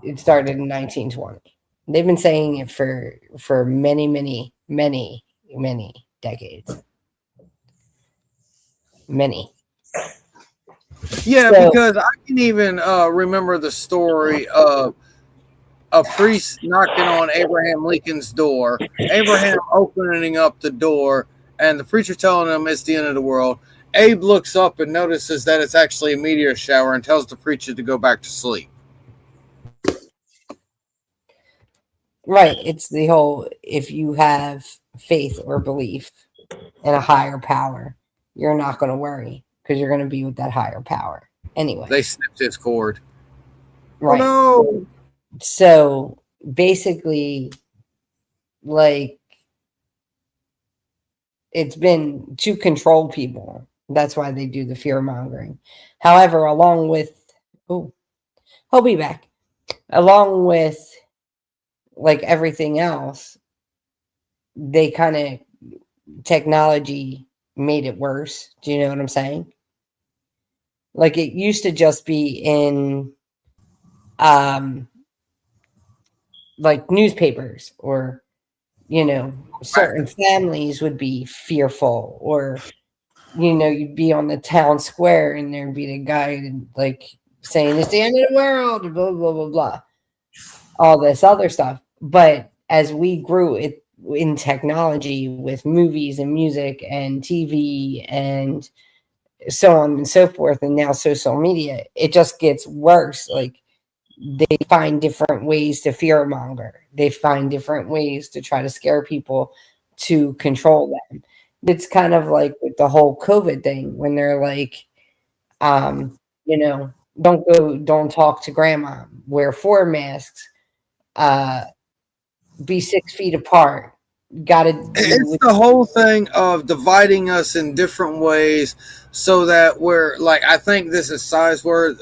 it started in 1920. They've been saying it for many decades. many. Yeah, So- because I can even remember the story of a priest knocking on Abraham Lincoln's door, Abraham opening up the door, and the preacher telling him it's the end of the world. Abe looks up and notices that it's actually a meteor shower and tells the preacher to go back to sleep. Right. It's the whole, if you have faith or belief in a higher power, you're not going to worry because you're going to be with that higher power anyway. They snipped his cord. Right. Oh, no. So basically, like, it's been to control people. That's why they do the fear mongering. However, along with, oh, he'll be back. Along with like everything else, they kind of, technology made it worse. Do you know what I'm saying? Like, it used to just be in like newspapers, or certain families would be fearful, or you'd be on the town square and there'd be the guy like saying it's the end of the world, blah blah blah blah, all this other stuff. But as we grew it in technology with movies and music and TV and so on and so forth, and now social media, it just gets worse. Like, they find different ways to fearmonger. They find different ways to try to scare people to control them. It's kind of like with the whole COVID thing, when they're like, don't talk to grandma, wear 4 masks, be 6 feet apart. It's the whole thing of dividing us in different ways, so that we're like, I think this is size word,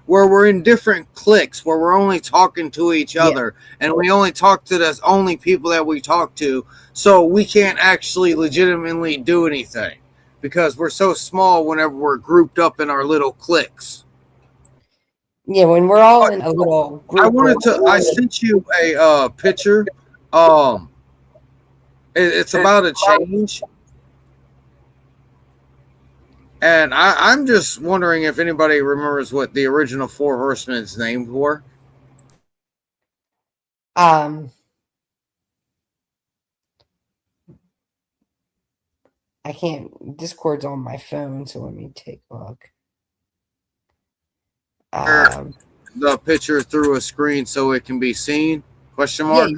where we're in different cliques, where we're only talking to each other, and we only talk to the only people that we talk to, so we can't actually legitimately do anything because we're so small whenever we're grouped up in our little cliques. Yeah, when we're all in a little group. I sent you a picture. It's about a change. And I'm just wondering if anybody remembers what the original 4 horsemen's names were. I can't. Discord's on my phone, so let me take a look. The picture through a screen so it can be seen? Question mark?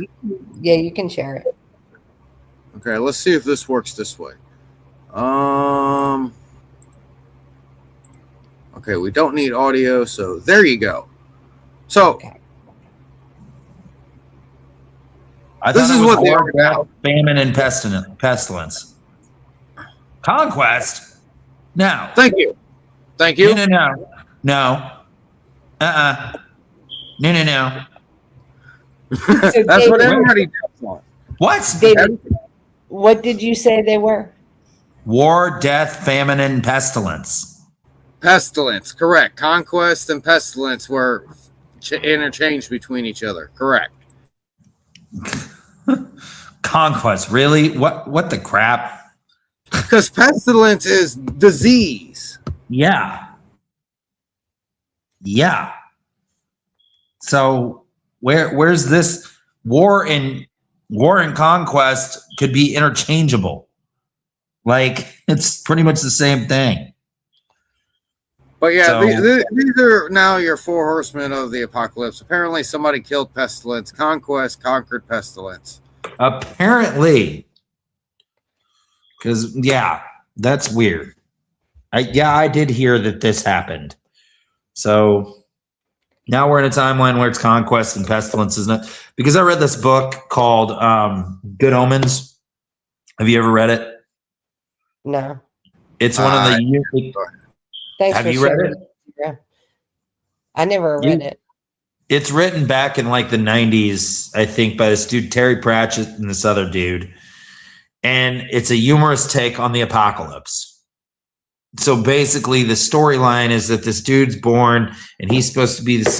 Yeah, you can share it. Okay, let's see if this works this way. Okay, we don't need audio, so there you go. So, Okay. this is what they are now. Famine and pestilence. Conquest? No. Thank you. No. No. So That's what everybody does want. What? David, what did you say they were? War, death, famine, and pestilence. Pestilence, correct. Conquest and pestilence were interchanged between each other, correct. Conquest, really? What the crap? Because pestilence is disease. Yeah. So where's this war and conquest could be interchangeable? Like, it's pretty much the same thing. But yeah, these are now your 4 horsemen of the apocalypse. Apparently somebody killed pestilence. Conquest conquered pestilence. Apparently. Because, yeah, that's weird. I did hear that this happened. So now we're in a timeline where it's conquest and pestilence, isn't it? Because I read this book called Good Omens. Have you ever read it? No. It's one of the... Thanks. Have you read it? Yeah. I never read it. It's written back in like the 90s, I think, by this dude, Terry Pratchett, and this other dude. And it's a humorous take on the apocalypse. So basically, the storyline is that this dude's born, and he's supposed to be he's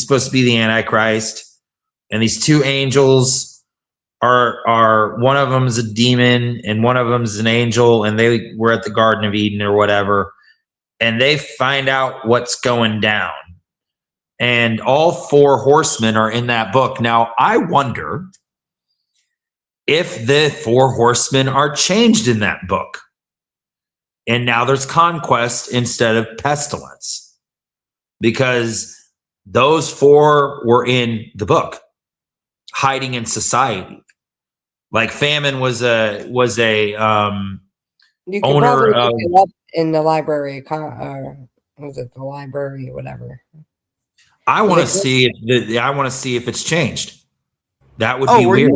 supposed to be the Antichrist. And these 2 angels are one of them's a demon and one of them's an angel, and they were at the Garden of Eden or whatever, and they find out what's going down. And all 4 horsemen are in that book. Now, I wonder if the 4 horsemen are changed in that book. And now there's conquest instead of pestilence, because those 4 were in the book, hiding in society. Like Famine was a You can owner probably of. look it up in the library. Was it the library or whatever? I want to see if it's changed. That would be were weird.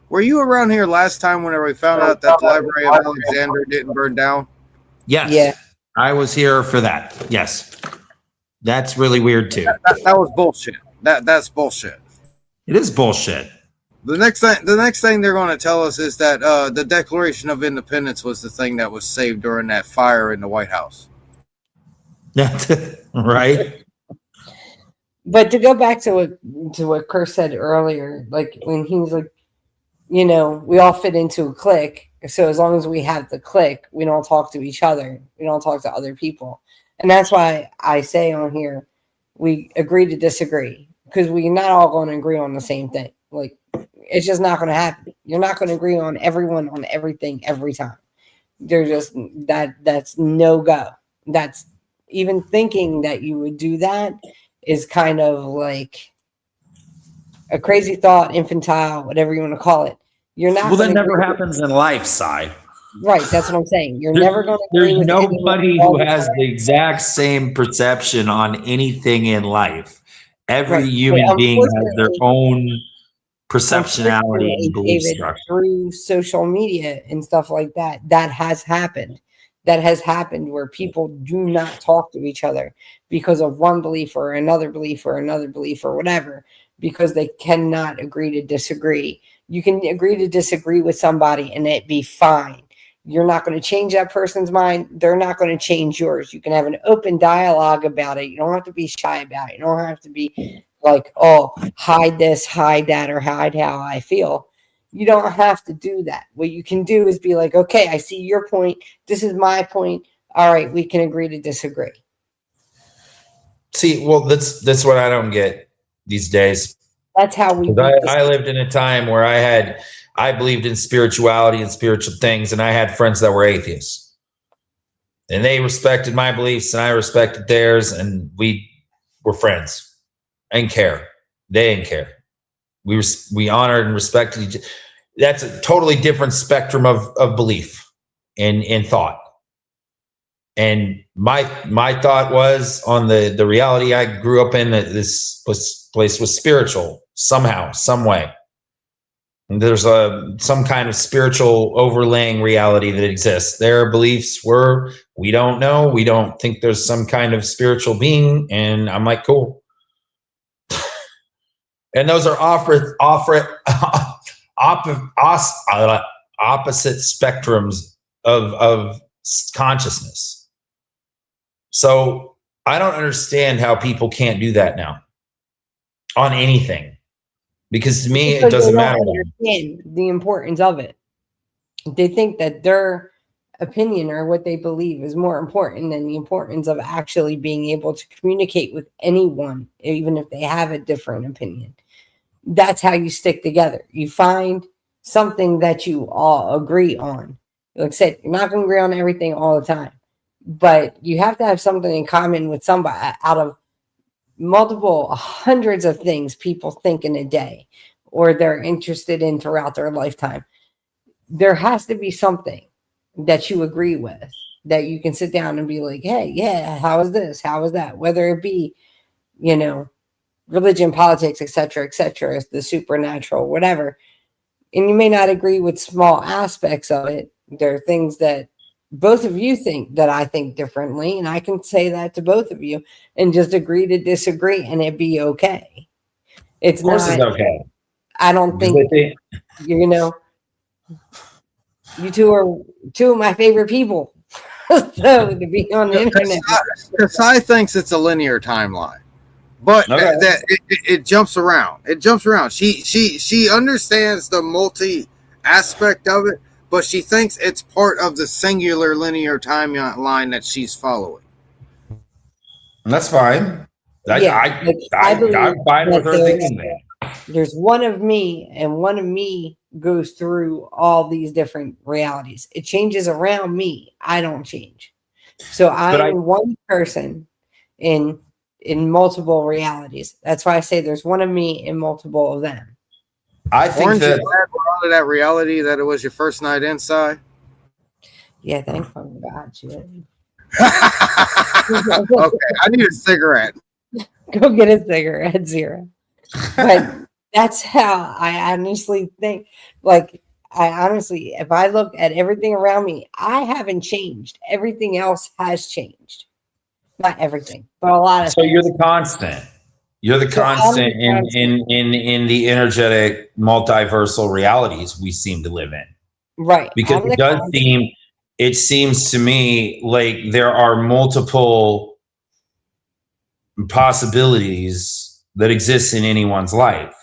Were you around here last time whenever we found out that the Library of Alexander didn't burn down? Yes. Yeah. I was here for that. Yes. That's really weird too. That was bullshit. That's bullshit. It is bullshit. The next thing they're going to tell us is that the Declaration of Independence was the thing that was saved during that fire in the White House. Right. But to go back to what Chris said earlier, like when he was like, you know, we all fit into a clique. So as long as we have the clique, we don't talk to each other. We don't talk to other people. And that's why I say on here, we agree to disagree, because we're not all going to agree on the same thing. Like, it's just not going to happen. You're not going to agree on everyone on everything every time. They're just that's no go. That's even thinking that you would do that is kind of like a crazy thought, infantile, whatever you want to call it. You're not. Well, that never happens in life, Si. Right, that's what I'm saying. You're never going to. There's nobody who has the exact same perception on anything in life. Every human being has their own perceptionality and belief structure. Through social media and stuff like that, that has happened. That has happened where people do not talk to each other because of one belief or another belief or another belief or whatever, because they cannot agree to disagree. You can agree to disagree with somebody and it be fine. You're not going to change that person's mind. They're not going to change yours. You can have an open dialogue about it. You don't have to be shy about it. You don't have to be like, oh, hide this, hide that, or hide how I feel. You don't have to do that. What you can do is be like, okay, I see your point. This is my point. All right, we can agree to disagree. See, well, that's what I don't get these days. That's how we. I lived in a time where I believed in spirituality and spiritual things, and I had friends that were atheists, and they respected my beliefs, and I respected theirs, and we were friends. I didn't care. They didn't care. We honored and respected each other. That's a totally different spectrum of belief and thought. And my thought was on the reality I grew up in, that this place was spiritual somehow, some way. And there's some kind of spiritual overlaying reality that exists. Their beliefs were, we don't know. We don't think there's some kind of spiritual being. And I'm like, cool. And those are opposite spectrums of consciousness. So I don't understand how people can't do that now on anything, because to me, it doesn't matter. Understand the importance of it. They think that their opinion or what they believe is more important than the importance of actually being able to communicate with anyone, even if they have a different opinion. That's how you stick together. You find something that you all agree on. Like I said, you're not going to agree on everything all the time, but you have to have something in common with somebody out of multiple hundreds of things people think in a day or they're interested in throughout their lifetime. There has to be something that you agree with, that you can sit down and be like, hey, yeah, how is this? How is that? Whether it be, you know, religion, politics, etc., the supernatural, whatever. And you may not agree with small aspects of it. There are things that both of you think that I think differently, and I can say that to both of you and just agree to disagree, and it be okay. It's of course not, it's okay. I don't think, you know, you two are two of my favorite people. So to be on the internet. Because I thinks it's a linear timeline. but Okay. it jumps around. It jumps around. She understands the multi aspect of it, but she thinks it's part of the singular linear timeline that she's following. That's fine. Yeah, like I believe I'm fine with that her thinking that. there's one of me, and one of me goes through all these different realities. It changes around me. I don't change. So But I I'm one person in multiple realities. That's why I say there's one of me in multiple of them. think Weren't you that glad we're out of that reality that it was your first night inside? Yeah, thank fucking God, shit. Okay, I need a cigarette. Go get a cigarette, Zero. But that's how I honestly think. Like, I honestly, if I look at everything around me, I haven't changed. Everything else has changed. Not everything, but a lot of so you're things. the constant. You're the So I'm constant the constant. in the energetic multiversal realities we seem to live in. Right. Because I'm the constant. it seems to me like there are multiple possibilities that exist in anyone's life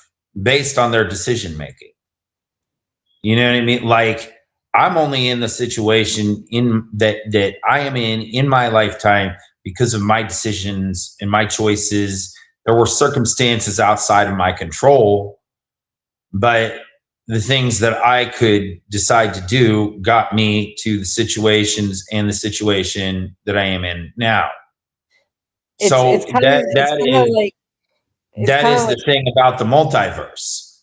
based on their decision making. You know what I mean? Like I'm only in the situation in that I am in my lifetime because of my decisions and my choices. There were circumstances outside of my control, but the things that I could decide to do got me to the situations and the situation that I am in now. It's So kind of it's kind of like it's that kind of is the like thing about the multiverse.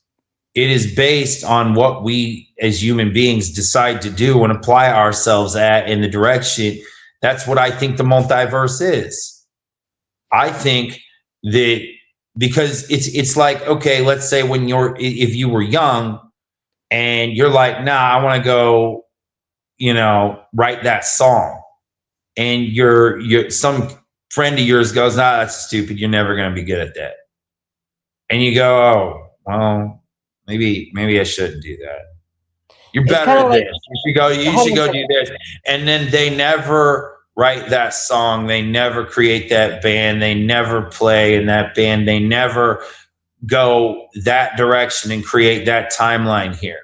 It is based on what we as human beings decide to do and apply ourselves at in the direction. That's what I think the multiverse is. I think that because it's like, okay, let's say when if you were young and you're like, nah, I want to go, write that song. And you're some friend of yours goes, nah, that's stupid. You're never going to be good at that. And you go, oh, well, maybe I shouldn't do that. You're it's better kind of at like this. You hold should on a go second. do this. And then they never write that song. They never create that band. They never play in that band. They never go that direction and create that timeline here.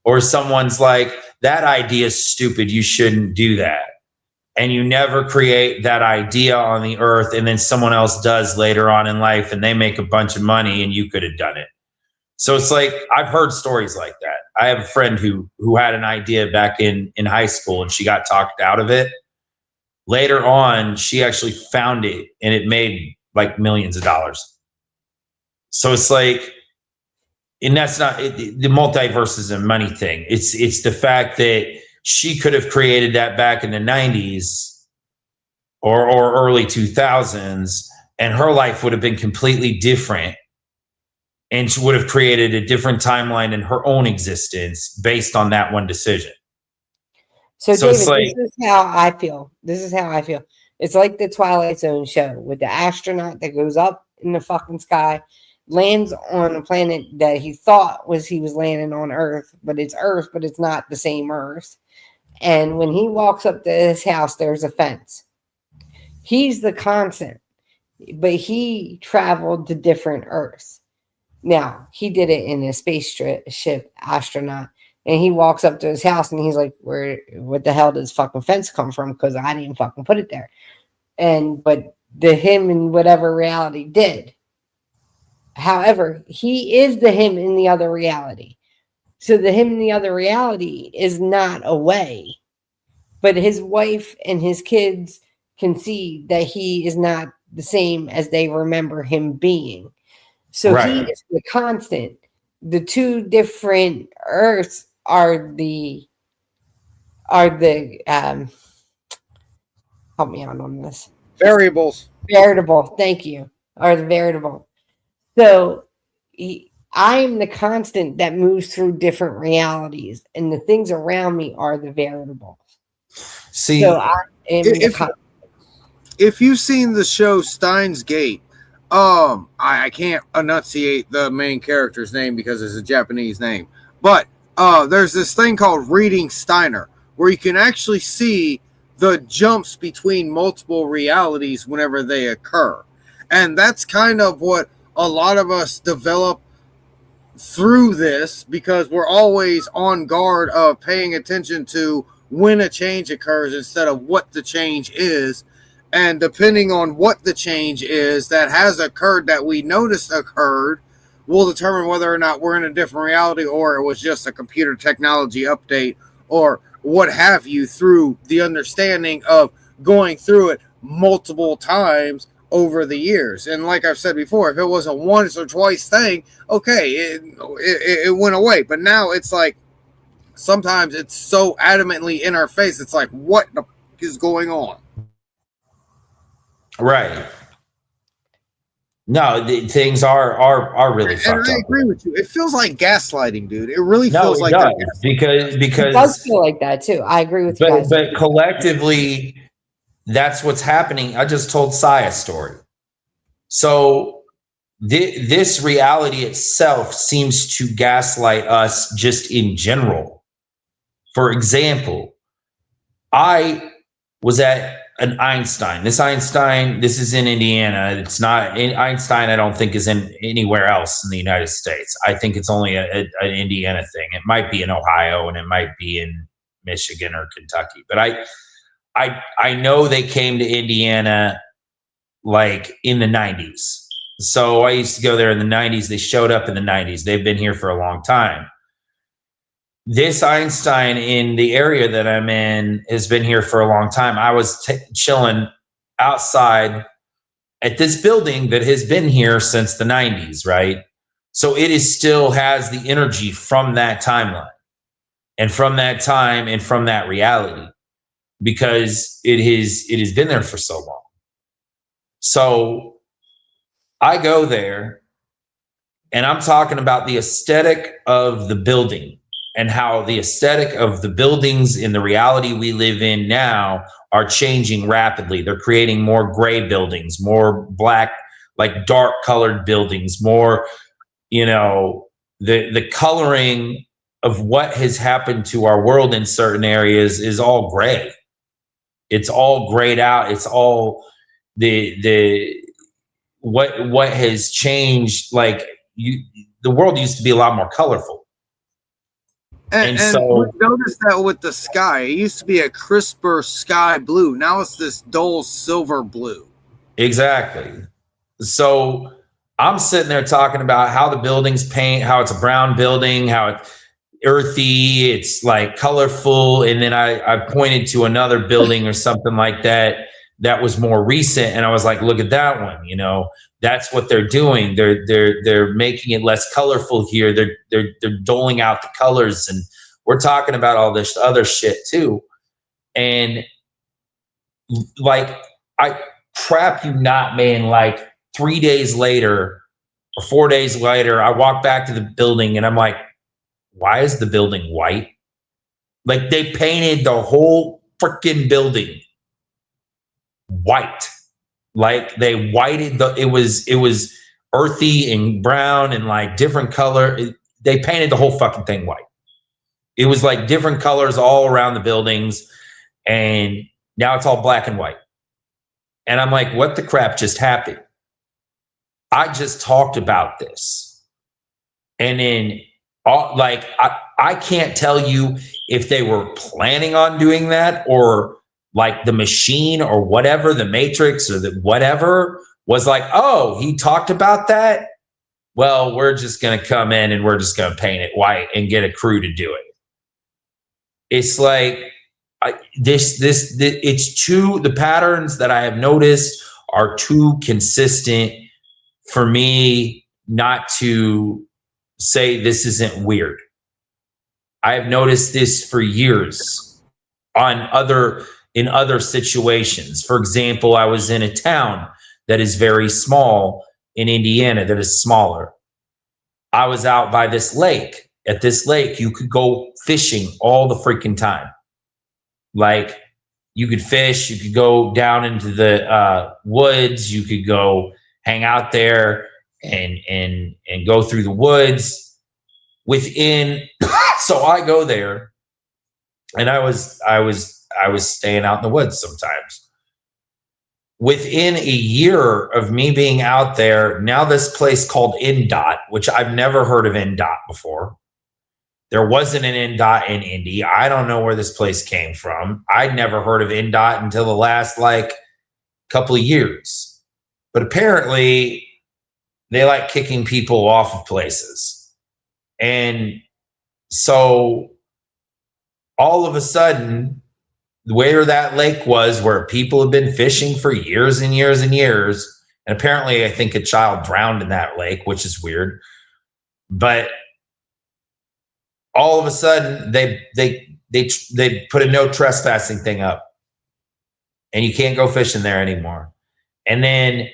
Or someone's like, that idea is stupid. You shouldn't do that. And you never create that idea on the earth. And then someone else does later on in life and they make a bunch of money and you could have done it. So it's like, I've heard stories like that. I have a friend who had an idea back in high school and she got talked out of it. Later on, she actually found it and it made like millions of dollars. So it's like, and that's not the multiverse is a money thing. It's the fact that she could have created that back in the 90s or early 2000s, and her life would have been completely different. And she would have created a different timeline in her own existence based on that one decision. So, So it's David, like, this is how I feel. This is how I feel. It's like the Twilight Zone show with the astronaut that goes up in the fucking sky, lands on a planet that he thought he was landing on Earth, but it's not the same Earth. And when he walks up to his house, there's a fence. He's the constant, but he traveled to different Earths. Now, he did it in a spaceship astronaut. And he walks up to his house and he's like, what the hell does fucking fence come from? Because I didn't fucking put it there. But the him in whatever reality did. However, he is the him in the other reality. So the him in the other reality is not away. But his wife and his kids can see that he is not the same as they remember him being. So he right. is the constant. The two different Earths are the help me out on this. Variables. Veritable. Thank you. Are the veritable. So I'm the constant that moves through different realities, and the things around me are the variables. See, So I am the constant. If you've seen the show Steins Gate, I can't enunciate the main character's name because it's a Japanese name, but there's this thing called reading Steiner where you can actually see the jumps between multiple realities whenever they occur. And that's kind of what a lot of us develop through this, because we're always on guard of paying attention to when a change occurs instead of what the change is. And depending on what the change is that has occurred, that we noticed occurred, will determine whether or not we're in a different reality, or it was just a computer technology update, or what have you, through the understanding of going through it multiple times over the years. And like I've said before, if it was a once or twice thing, okay, it went away. But now it's like, sometimes it's so adamantly in our face, it's like, what the is going on? Right. No, things are really And fucked I up. agree with you. It feels like gaslighting, dude. It really No, feels it like does, they're It because does feel like that too. I agree with you guys. but collectively, that's what's happening. I just told Sai a story. So this reality itself seems to gaslight us just in general. For example, I was at an Einstein. This is in Indiana. It's not in Einstein. I don't think is in anywhere else in the United States. I think it's only an Indiana thing. It might be in Ohio and it might be in Michigan or Kentucky. But I know they came to Indiana like in the 90s. So I used to go there in the 90s. They showed up in the 90s. They've been here for a long time. This Einstein in the area that I'm in has been here for a long time. I was chilling outside at this building that has been here since the 90s, right? So it is still has the energy from that timeline and from that time and from that reality, because it has been there for so long. So I go there and I'm talking about the aesthetic of the building and how the aesthetic of the buildings in the reality we live in now are changing rapidly. They're creating more gray buildings, more black, like dark colored buildings, more, the coloring of what has happened to our world in certain areas is all gray. It's all grayed out. It's all what has changed. Like the world used to be a lot more colorful. And so we noticed that with the sky. It used to be a crisper sky blue. Now it's this dull silver blue. Exactly. So I'm sitting there talking about how the buildings paint, how it's a brown building, how it's earthy, it's like colorful. And then I pointed to another building or something like that was more recent. And I was like, look at that one, that's what they're doing. They're making it less colorful here. They're doling out the colors, and we're talking about all this other shit too. And like, I crap you not, man, like 3 days later or 4 days later, I walk back to the building and I'm like, why is the building white? Like they painted the whole freaking building white. Like they whited it was earthy and brown and like different color. They painted the whole fucking thing white. It was like different colors all around the buildings, and now it's all black and white. And I'm like, what the crap just happened? I just talked about this. And then I can't tell you if they were planning on doing that, or like the machine or whatever, the Matrix or the whatever was like, oh, he talked about that. Well, we're just going to come in and we're just going to paint it white and get a crew to do it. It's like the patterns that I have noticed are too consistent for me not to say this isn't weird. I have noticed this for years in other situations. For example, I was in a town that is very small in Indiana, that is smaller. I was out by this lake. At this lake, you could go fishing all the freaking time. Like you could fish, you could go down into the woods, you could go hang out there and go through the woods. So I go there, and I was staying out in the woods sometimes. within a year of me being out there, now this place called NDOT, which I've never heard of NDOT before. There wasn't an NDOT in Indy. I don't know where this place came from. I'd never heard of NDOT until the last like couple of years. But apparently they like kicking people off of places. And so all of a sudden, where that lake was, where people have been fishing for years and years and years, and apparently I think a child drowned in that lake, which is weird. But all of a sudden they put a no trespassing thing up, and you can't go fishing there anymore. And then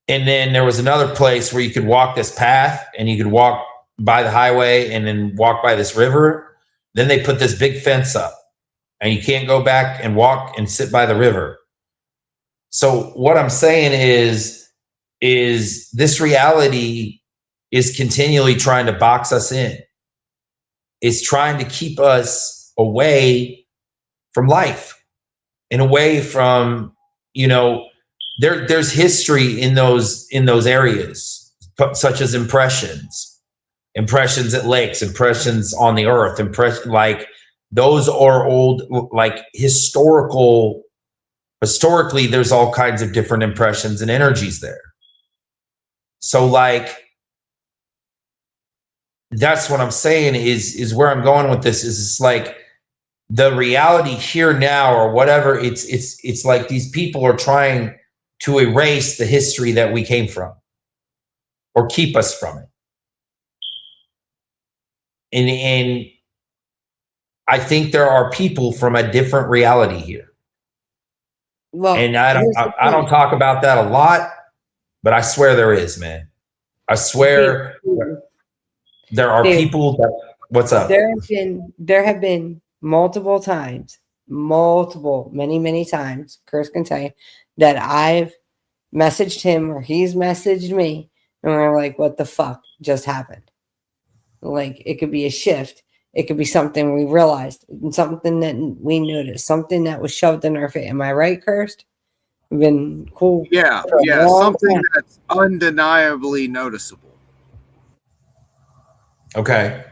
there was another place where you could walk this path, and you could walk by the highway and then walk by this river. Then they put this big fence up, and you can't go back and walk and sit by the river. So what I'm saying is this reality is continually trying to box us in. It's trying to keep us away from life and away from, there's history in those areas, such as impressions at lakes, impressions on the earth, like those are old, like historically, there's all kinds of different impressions and energies there. So like, that's what I'm saying is where I'm going with this is it's like the reality here now or whatever. It's like these people are trying to erase the history that we came from or keep us from it. And I think there are people from a different reality here. Well, and I don't talk about that a lot, but I swear there is, man. I swear there are people that, what's up? There have been multiple times, many times, Chris can tell you, that I've messaged him or he's messaged me, and we're like, what the fuck just happened? Like, it could be a shift. It could be something we realized, something that we noticed, something that was shoved in our face. Am I right, Kirst? Been cool. Yeah, something that's undeniably noticeable. Okay.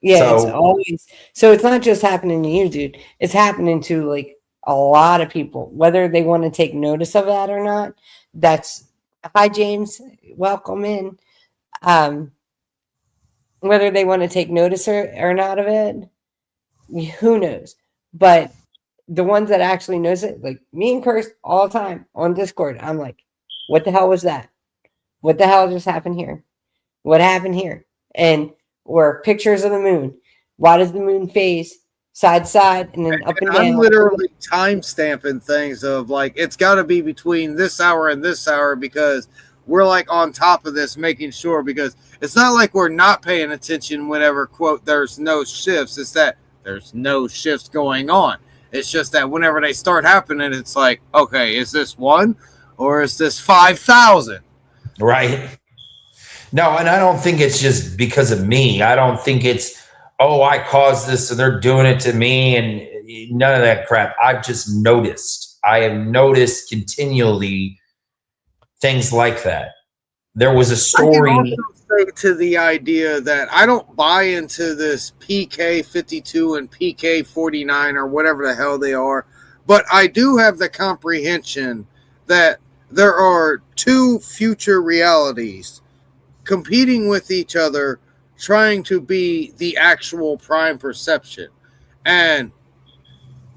Yeah, it's always, so it's not just happening to you, dude. It's happening to like a lot of people, whether they want to take notice of that or not. That's, hi James, welcome in. Whether they want to take notice or not of it, who knows? But the ones that actually knows it, like me and Kirst all the time on Discord, I'm like, what the hell was that? What the hell just happened here? What happened here? And or pictures of the moon. Why does the moon phase side to side and then up and down? I'm literally time stamping things of like, it's got to be between this hour and this hour because we're like on top of this, making sure, because it's not like we're not paying attention whenever, quote, there's no shifts. It's that there's no shifts going on. It's just that whenever they start happening, it's like, okay, is this one or is this 5,000? Right. No, and I don't think it's just because of me. I don't think it's, oh, I caused this, so they're doing it to me, and none of that crap. I've just noticed. I have noticed continually things like that. There was a story. I can also say to the idea that I don't buy into this PK 52 and PK 49 or whatever the hell they are, but I do have the comprehension that there are two future realities competing with each other, trying to be the actual prime perception. And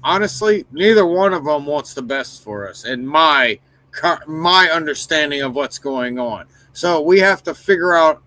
honestly, neither one of them wants the best for us, in my understanding of what's going on. So we have to figure out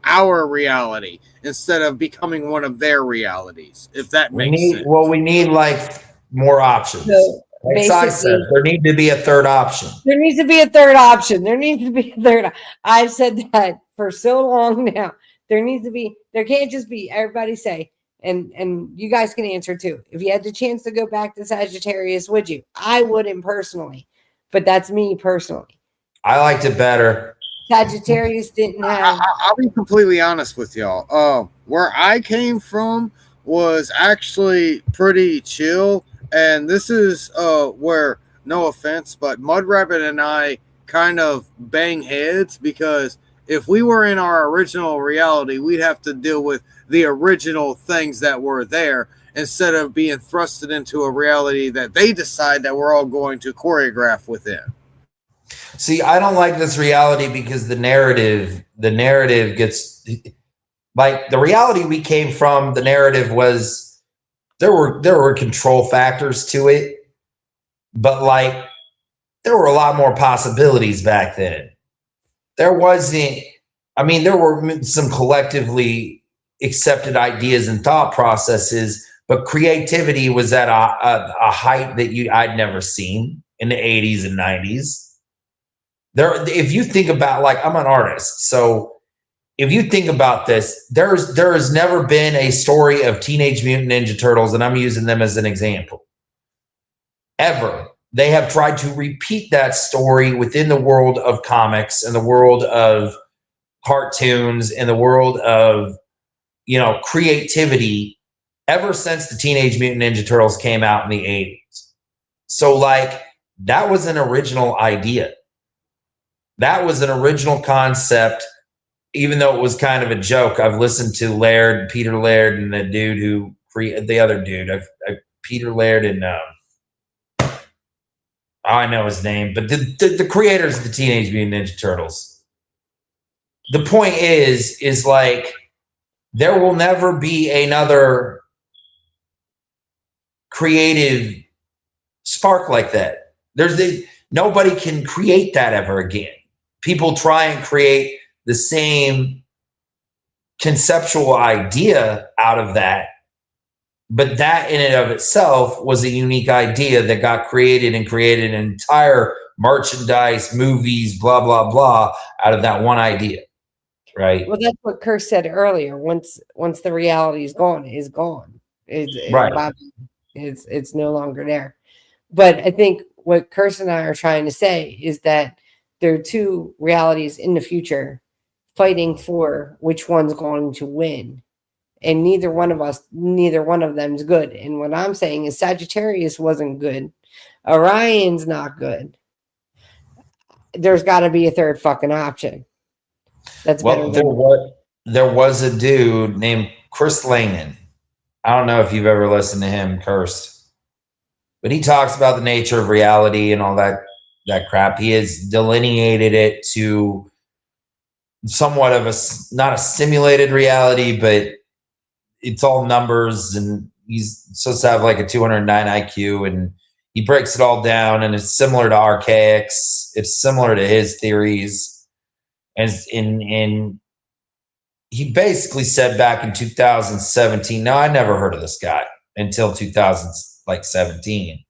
our reality instead of becoming one of their realities, if that makes sense. Well, we need like more options. So like Si said, there needs to be a third option. There needs to be a third option. There needs to be a third. I've said that for so long now. There needs to be. There can't just be. Everybody say, and you guys can answer too. If you had the chance to go back to Sagittarius, would you? I wouldn't personally, but that's me personally. I liked it better. Sagittarius didn't have. I'll be completely honest with y'all. Where I came from was actually pretty chill, and this is where no offense, but Mud Rabbit and I kind of bang heads because if we were in our original reality, we'd have to deal with the original things that were there instead of being thrusted into a reality that they decide that we're all going to choreograph within. See, I don't like this reality because the narrative gets like the reality we came from. The narrative was there were control factors to it, but like there were a lot more possibilities back then. There wasn't. I mean, there were some collectively accepted ideas and thought processes, but creativity was at a height that I'd never seen in the 80s and 90s. There, if you think about, like, I'm an artist, so if you think about this, there has never been a story of Teenage Mutant Ninja Turtles, and I'm using them as an example, ever. They have tried to repeat that story within the world of comics and the world of cartoons and the world of, creativity ever since the Teenage Mutant Ninja Turtles came out in the 80s. So, like, that was an original idea. That was an original concept, even though it was kind of a joke. I've listened to Peter Laird, and the dude who created the other dude, Peter Laird, and I know his name, but the creators of the Teenage Mutant Ninja Turtles. The point is like there will never be another creative spark like that. Nobody can create that ever again. People try and create the same conceptual idea out of that, but that in and of itself was a unique idea that got created and created an entire merchandise, movies, blah, blah, blah, out of that one idea. Right. Well, that's what Kirk said earlier. Once the reality is gone. Right. It's no longer there. But I think what Kirk and I are trying to say is that there are two realities in the future fighting for which one's going to win. And neither one of them is good. And what I'm saying is Sagittarius wasn't good. Orion's not good. There's got to be a third fucking option. That's well, better. There was a dude named Chris Langan. I don't know if you've ever listened to him, Cursed, but he talks about the nature of reality and all that crap. He has delineated it to somewhat of not a simulated reality, but it's all numbers, and he's supposed to have like a 209 IQ, and he breaks it all down, and it's similar to archaics. It's similar to his theories, and he basically said back in 2017. Now, I never heard of this guy until 2017,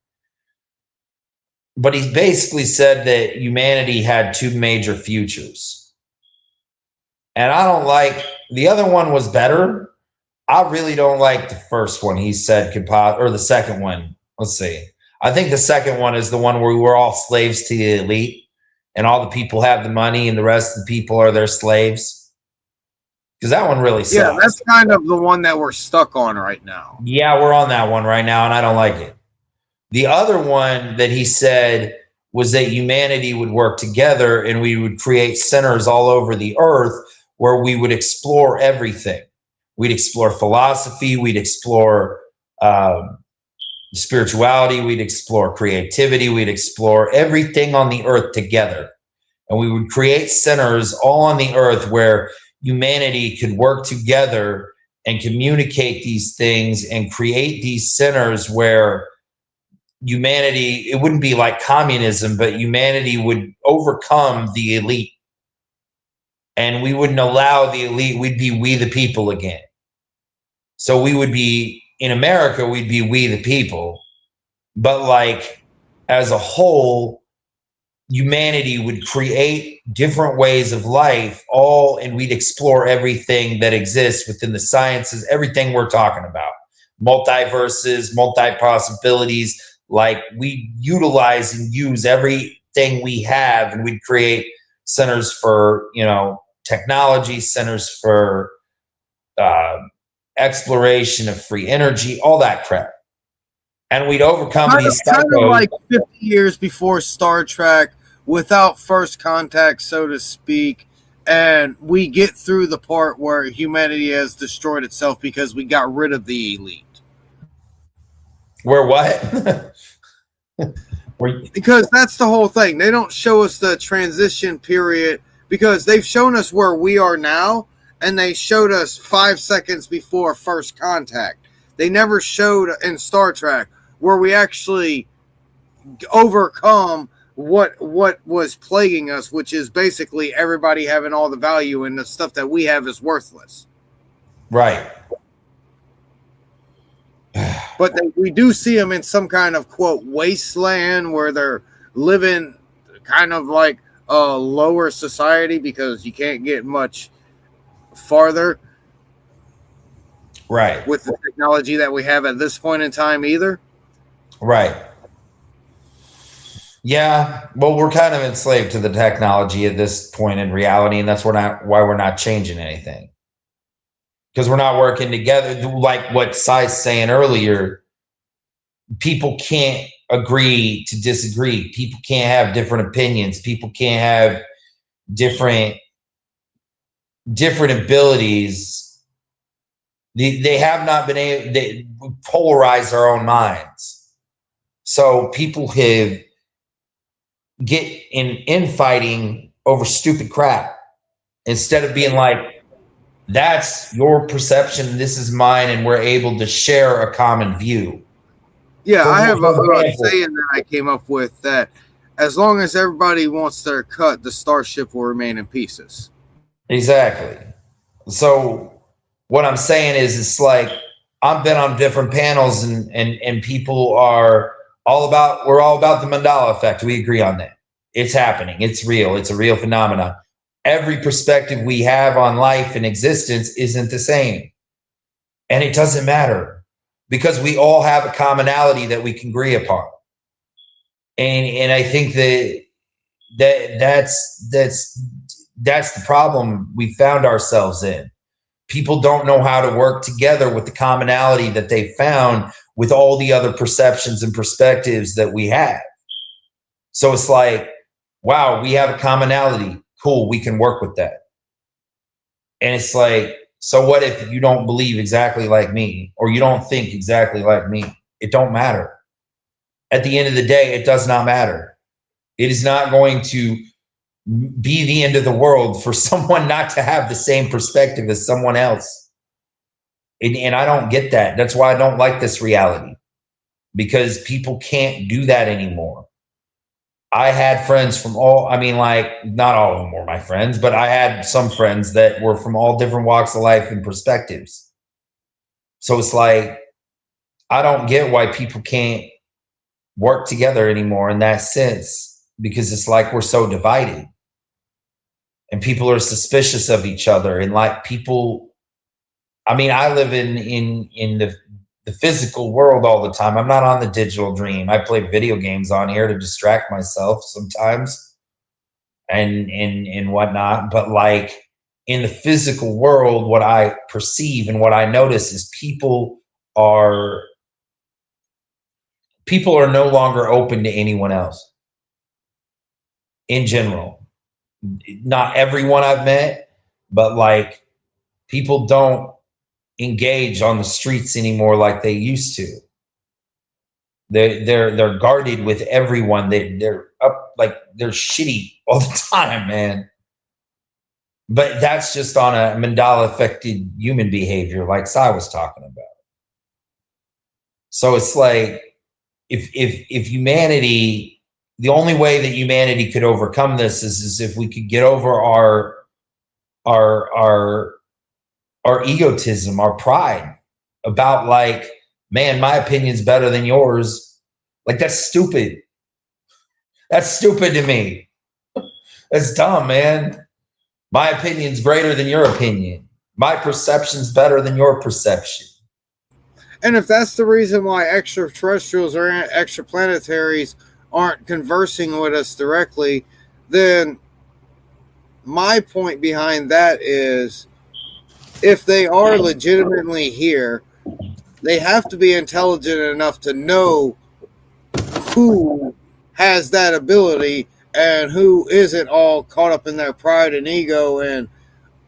but he basically said that humanity had two major futures, and I don't like the other one was better. I really don't like the first one he said or the second one. Let's see. I think the second one is the one where we're all slaves to the elite and all the people have the money and the rest of the people are their slaves. Because that one really sucks. Yeah, that's kind of the one that we're stuck on right now. Yeah, we're on that one right now, and I don't like it. The other one that he said was that humanity would work together and we would create centers all over the earth where we would explore everything. We'd explore philosophy. We'd explore spirituality. We'd explore creativity. We'd explore everything on the earth together. And we would create centers all on the earth where humanity could work together and communicate these things and create these centers where humanity, it wouldn't be like communism, but humanity would overcome the elite. And we wouldn't allow the elite. We'd be we the people again. So we would be, in America, we'd be we the people. But like as a whole, humanity would create different ways of life, and we'd explore everything that exists within the sciences, everything we're talking about. Multiverses, multi-possibilities, like we utilize and use everything we have, and we'd create centers for, technology, centers for exploration of free energy, all that crap. and we'd overcome these Kind of psychos. like 50 years before Star Trek, without first contact, so to speak. And we get through the part where humanity has destroyed itself because we got rid of the elite. Where what? Because that's the whole thing. They don't show us the transition period because they've shown us where we are now, and they showed us 5 seconds before first contact. They never showed in Star Trek where we actually overcome what was plaguing us, which is basically everybody having all the value and the stuff that we have is worthless. Right. But we do see them in some kind of, quote, wasteland where they're living kind of like a lower society because you can't get much farther. Right. With the technology that we have at this point in time either. Right. Yeah. Well, we're kind of enslaved to the technology at this point in reality, and that's why we're not changing anything. Because we're not working together. Like what Sai's saying earlier, people can't agree to disagree. People can't have different opinions. People can't have different abilities. They have not been able, they polarize our own minds. So people have get in infighting over stupid crap instead of being like, that's your perception, this is mine, and we're able to share a common view. Yeah, I have a saying that I came up with that as long as everybody wants their cut, the starship will remain in pieces. Exactly. So what I'm saying is, it's like I've been on different panels, and people are we're all about the Mandela effect. We agree on that. It's happening. It's real. It's a real phenomenon. Every perspective we have on life and existence isn't the same. And it doesn't matter because we all have a commonality that we can agree upon. And I think that's the problem we found ourselves in. People don't know how to work together with the commonality that they found with all the other perceptions and perspectives that we have. So it's like, wow, we have a commonality. Cool, we can work with that. And it's like, so what if you don't believe exactly like me, or you don't think exactly like me? It don't matter. At the end of the day, it does not matter. It is not going to be the end of the world for someone not to have the same perspective as someone else. And I don't get that. That's why I don't like this reality, because people can't do that anymore. I had friends from not all of them were my friends, but I had some friends that were from all different walks of life and perspectives. So it's like, I don't get why people can't work together anymore in that sense, because it's like we're so divided and people are suspicious of each other. And like people, I live in the physical world all the time. I'm not on the digital dream. I play video games on here to distract myself sometimes and whatnot. But like in the physical world, what I perceive and what I notice is people are no longer open to anyone else in general. Not everyone I've met, but like people don't engage on the streets anymore like they used to. They're guarded with everyone. They're up, like they're shitty all the time, man. But that's just on a Mandela affected human behavior, like Sai was talking about. So it's like if humanity, the only way that humanity could overcome this is if we could get over our egotism, our pride about like, man, my opinion's better than yours. Like that's stupid. That's stupid to me. That's dumb, man. My opinion's greater than your opinion. My perception's better than your perception. And if that's the reason why extraterrestrials or extraplanetaries aren't conversing with us directly, then my point behind that is, if they are legitimately here, they have to be intelligent enough to know who has that ability and who isn't all caught up in their pride and ego and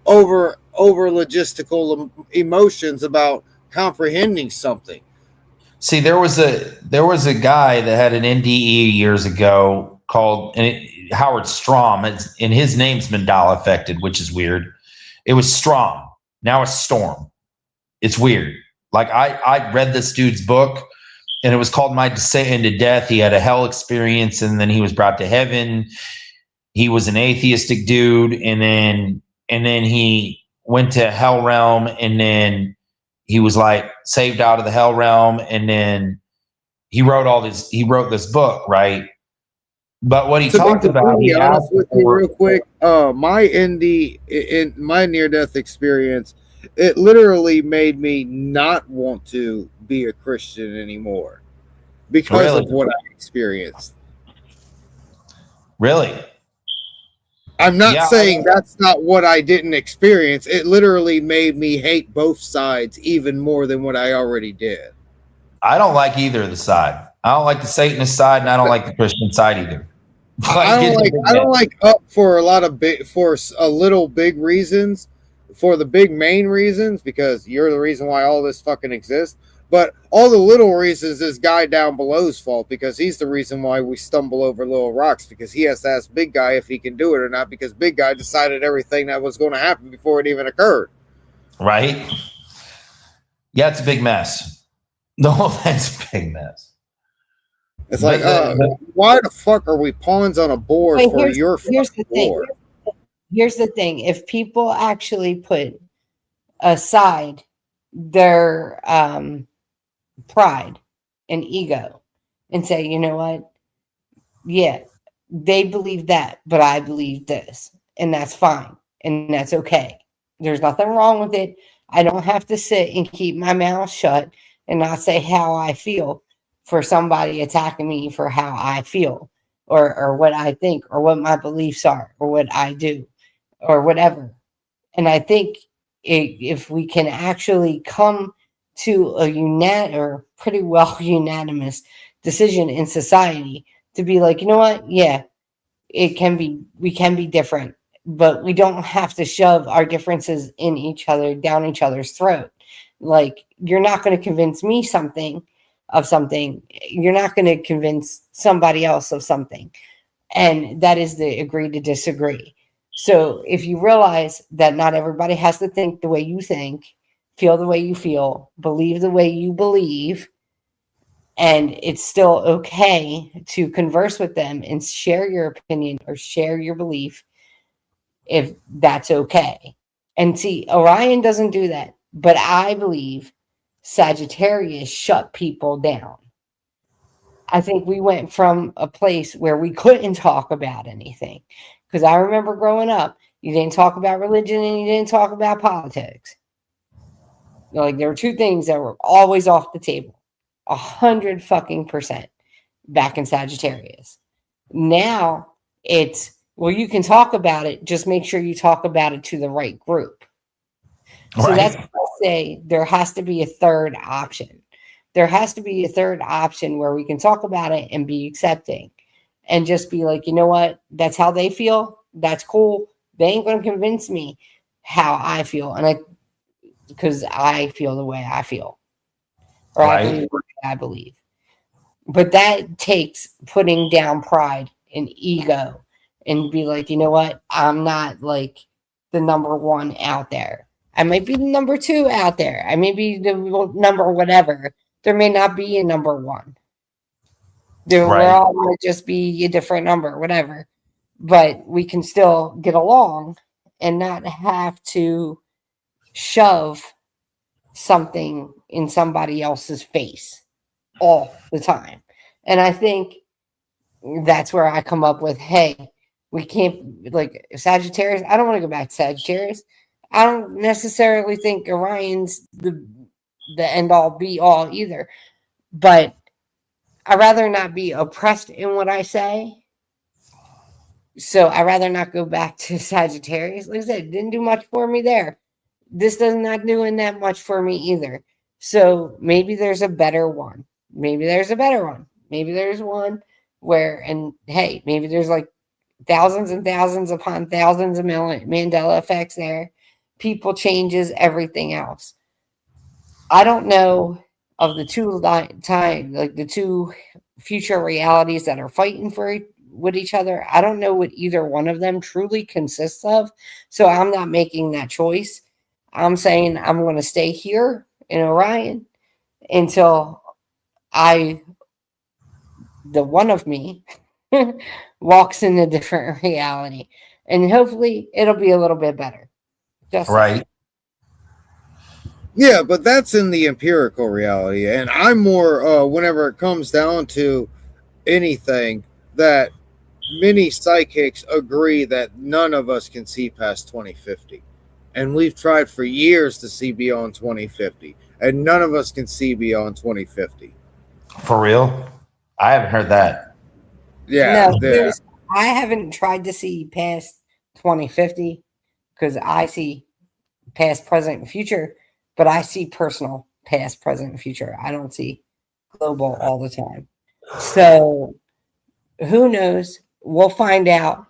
over logistical emotions about comprehending something. See, there was a guy that had an NDE years ago called Howard Strom, and his name's Mandela affected, which is weird. It was Strom. Now it's Storm. It's weird. Like I read this dude's book, and it was called My Descent into Death. He had a hell experience, and then he was brought to heaven. He was an atheistic dude, and then he went to hell realm, and then he was like saved out of the hell realm, and then he wrote this book, right? But what he To be talked about, completely he honest asked with you, for. real quick, my ND in my near death experience, it literally made me not want to be a Christian anymore because Really, of what I experienced. really. I'm not Yeah, saying that's not what I didn't experience. It literally made me hate both sides even more than what I already did. I don't like either of the side. I don't like the Satanist side, and I don't like the Christian side either. I Like don't it's a like big I don't mess. like up for a lot of big for a little big reasons, for the big main reasons because you're the reason why all this fucking exists. But all the little reasons is guy down below's fault because he's the reason why we stumble over little rocks because he has to ask big guy if he can do it or not because big guy decided everything that was going to happen before it even occurred. Right? Yeah, it's a big mess. The whole thing's a big mess. It's like, But the why the fuck are we pawns on a board Wait, for your here's fucking the thing. war? Here's the thing. If people actually put aside their pride and ego and say, you know what? Yeah, they believe that, but I believe this, and that's fine, and that's okay. There's nothing wrong with it. I don't have to sit and keep my mouth shut and not say how I feel for somebody attacking me for how I feel or what I think or what my beliefs are or what I do or whatever. And I think if we can actually come to a or pretty well unanimous decision in society to be like, you know what? Yeah, we can be different, but we don't have to shove our differences in each other down each other's throat. Like, you're not going to convince me something. You're not going to convince somebody else of something. And that is the agree to disagree. So if you realize that not everybody has to think the way you think, feel the way you feel, believe the way you believe, and it's still okay to converse with them and share your opinion or share your belief, if that's okay. And see, Orion doesn't do that, but I believe Sagittarius shut people down. I think we went from a place where we couldn't talk about anything. Because I remember growing up, you didn't talk about religion and you didn't talk about politics. Like, there were two things that were always off the table. 100% back in Sagittarius. Now it's, well, you can talk about it, just make sure you talk about it to the right group. So that's right, why I say there has to be a third option. There has to be a third option where we can talk about it and be accepting and just be like, you know what? That's how they feel. That's cool. They ain't going to convince me how I feel. Because I feel the way I feel, or I right, believe what I believe. But that takes putting down pride and ego and be like, you know what? I'm not like the number one out there. I might be the number two out there. I may be the number whatever. There may not be a number one. We're right, all going to just be a different number, whatever. But we can still get along and not have to shove something in somebody else's face all the time. And I think that's where I come up with, hey, we can't, like, Sagittarius. I don't want to go back to Sagittarius. I don't necessarily think Orion's the end all be all either. But I rather not be oppressed in what I say. So I rather not go back to Sagittarius. Like I said, it didn't do much for me there. This does not doing that much for me either. So maybe there's a better one. Maybe there's a better one. Maybe there's one where, and hey, maybe there's like thousands and thousands upon thousands of Mandela effects there. People changes, everything else. I don't know of the like the two future realities that are fighting with each other. I don't know what either one of them truly consists of. So I'm not making that choice. I'm saying I'm going to stay here in Orion until I, the one of me, walks in a different reality. And hopefully it'll be a little bit better. Just saying. Right. Yeah, but that's in the empirical reality, and I'm more whenever it comes down to anything that many psychics agree that none of us can see past 2050. And we've tried for years to see beyond 2050, and none of us can see beyond 2050. For real? I haven't heard that. Yeah, No, yeah. I haven't tried to see past 2050 because I see past, present, and future, but I see personal past, present, and future. I don't see global all the time. So who knows? We'll find out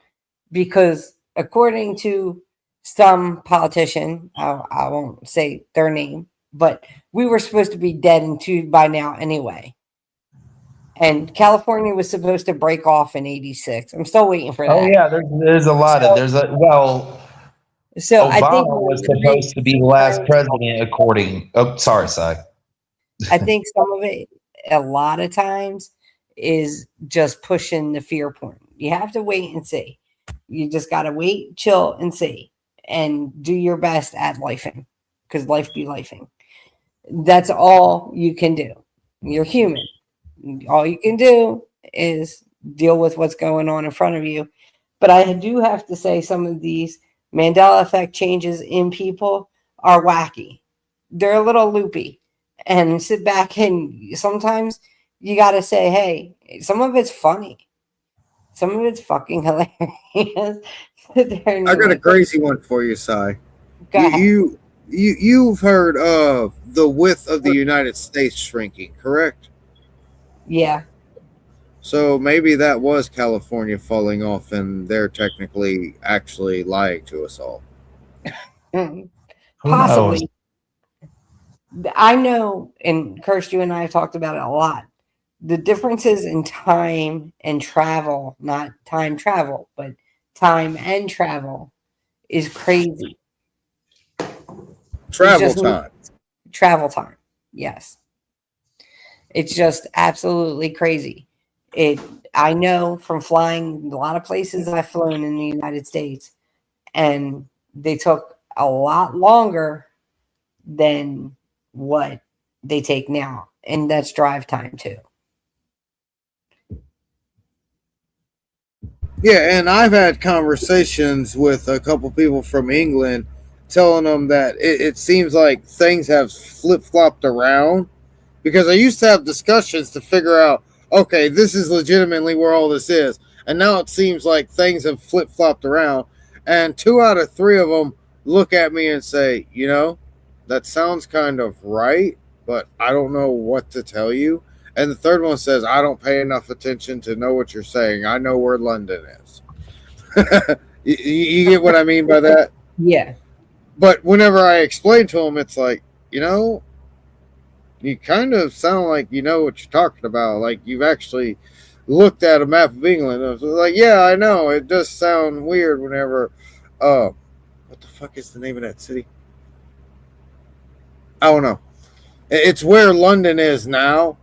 because according to some politician, I won't say their name, but we were supposed to be dead and two by now anyway. And California was supposed to break off in '86. I'm still waiting for Oh that. yeah, there's a lot of So, there's a well, so I think Obama was some of it supposed to be the last president according. Oh, sorry, Si. I think some of it, a lot of times, is just pushing the fear point. You have to wait and see. You just got to wait, chill, and see, and do your best at lifing, because life be lifing. That's all you can do. You're human. All you can do is deal with what's going on in front of you. But I do have to say, some of these Mandela effect changes in people are wacky. They're a little loopy. And sit back and sometimes you got to say, hey, some of it's funny. Some of it's fucking hilarious. I got a crazy one for you, Sai. Go ahead. You've heard of the width of the United States shrinking, correct? Yeah. So maybe that was California falling off, and they're technically actually lying to us all. Mm, Who knows? possibly. I know, and Kirst, you and I have talked about it a lot. The differences in time and travel, not time travel, but time and travel is crazy. It's Travel just time. travel time. Yes. It's just absolutely crazy. It I know from flying a lot of places I've flown in the United States, and they took a lot longer than what they take now. And that's drive time too. Yeah, and I've had conversations with a couple people from England telling them that it seems like things have flip flopped around because I used to have discussions to figure out, okay, this is legitimately where all this is. And now it seems like things have flip flopped around. And two out of three of them look at me and say, that sounds kind of right, but I don't know what to tell you. And the third one says, I don't pay enough attention to know what you're saying. I know where London is. You get what I mean by that? Yeah. But whenever I explain to them, it's like, you kind of sound like you know what you're talking about. Like you've actually looked at a map of England. I was like, yeah, I know. It does sound weird whenever. What the fuck is the name of that city? I don't know. It's where London is now.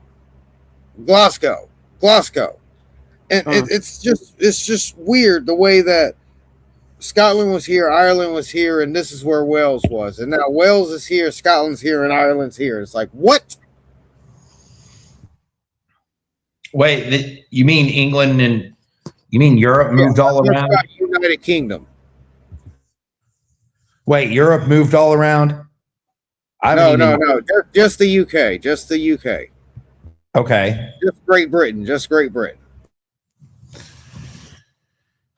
Glasgow. And it's just weird the way that Scotland was here, Ireland was here, and this is where Wales was. And now Wales is here, Scotland's here, and Ireland's here. It's like, what? Wait, you mean England and you mean Europe moved all That's around? about United Kingdom. Wait, Europe moved all around? No. Just the UK. Just the UK. Okay. Just Great Britain. Just Great Britain.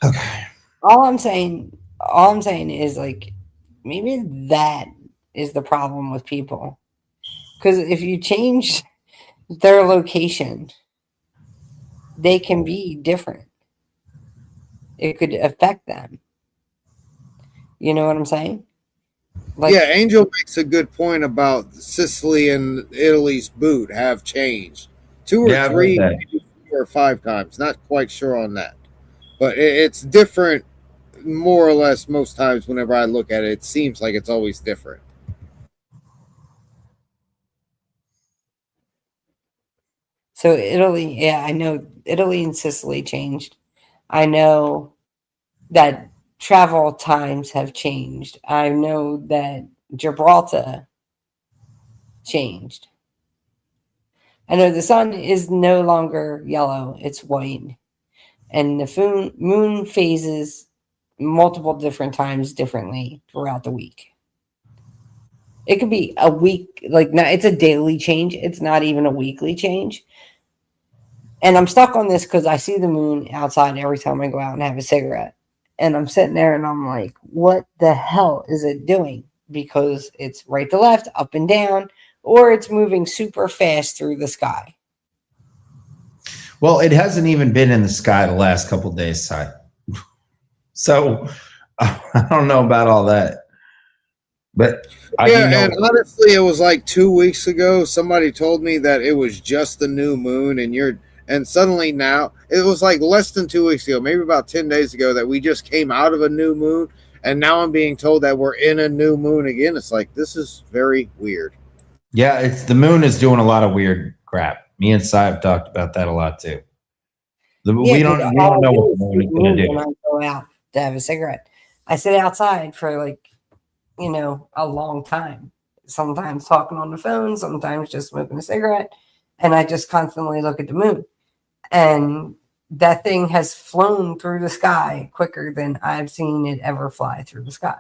Okay. All I'm saying is like maybe that is the problem with people. Because if you change their location, they can be different. It could affect them. You know what I'm saying? Like, Yeah, Angel makes a good point about Sicily and Italy's boot have changed two or Yeah, I've heard three, that. maybe 4 or 5 times. Not quite sure on that, but it's different more or less most times. Whenever I look at it, it seems like it's always different. so Italy, yeah, I know Italy and Sicily changed. I know that travel times have changed. I know that Gibraltar changed. I know the sun is no longer yellow, it's white. And the moon phases multiple different times differently throughout the week. It could be a week, like, not, it's a daily change. It's not even a weekly change. And I'm stuck on this because I see the moon outside every time I go out and have a cigarette. And I'm sitting there and I'm like, what the hell is it doing? Because it's right to left, up and down, or it's moving super fast through the sky. Well, it hasn't even been in the sky the last couple of days, Ty. So I don't know about all that, but I do Yeah, know. and honestly, it was like 2 weeks ago. Somebody told me that it was just the new moon, and suddenly now it was like less than 2 weeks ago, maybe about 10 days ago, that we just came out of a new moon, and now I'm being told that we're in a new moon again. It's like this is very weird. Yeah, it's the moon is doing a lot of weird crap. Me and Cy have talked about that a lot too. Yeah, We because don't all I know do what the is moon see is the going moon to when do. I go out to have a cigarette. I sit outside for like, a long time. Sometimes talking on the phone, sometimes just smoking a cigarette. And I just constantly look at the moon. And that thing has flown through the sky quicker than I've seen it ever fly through the sky.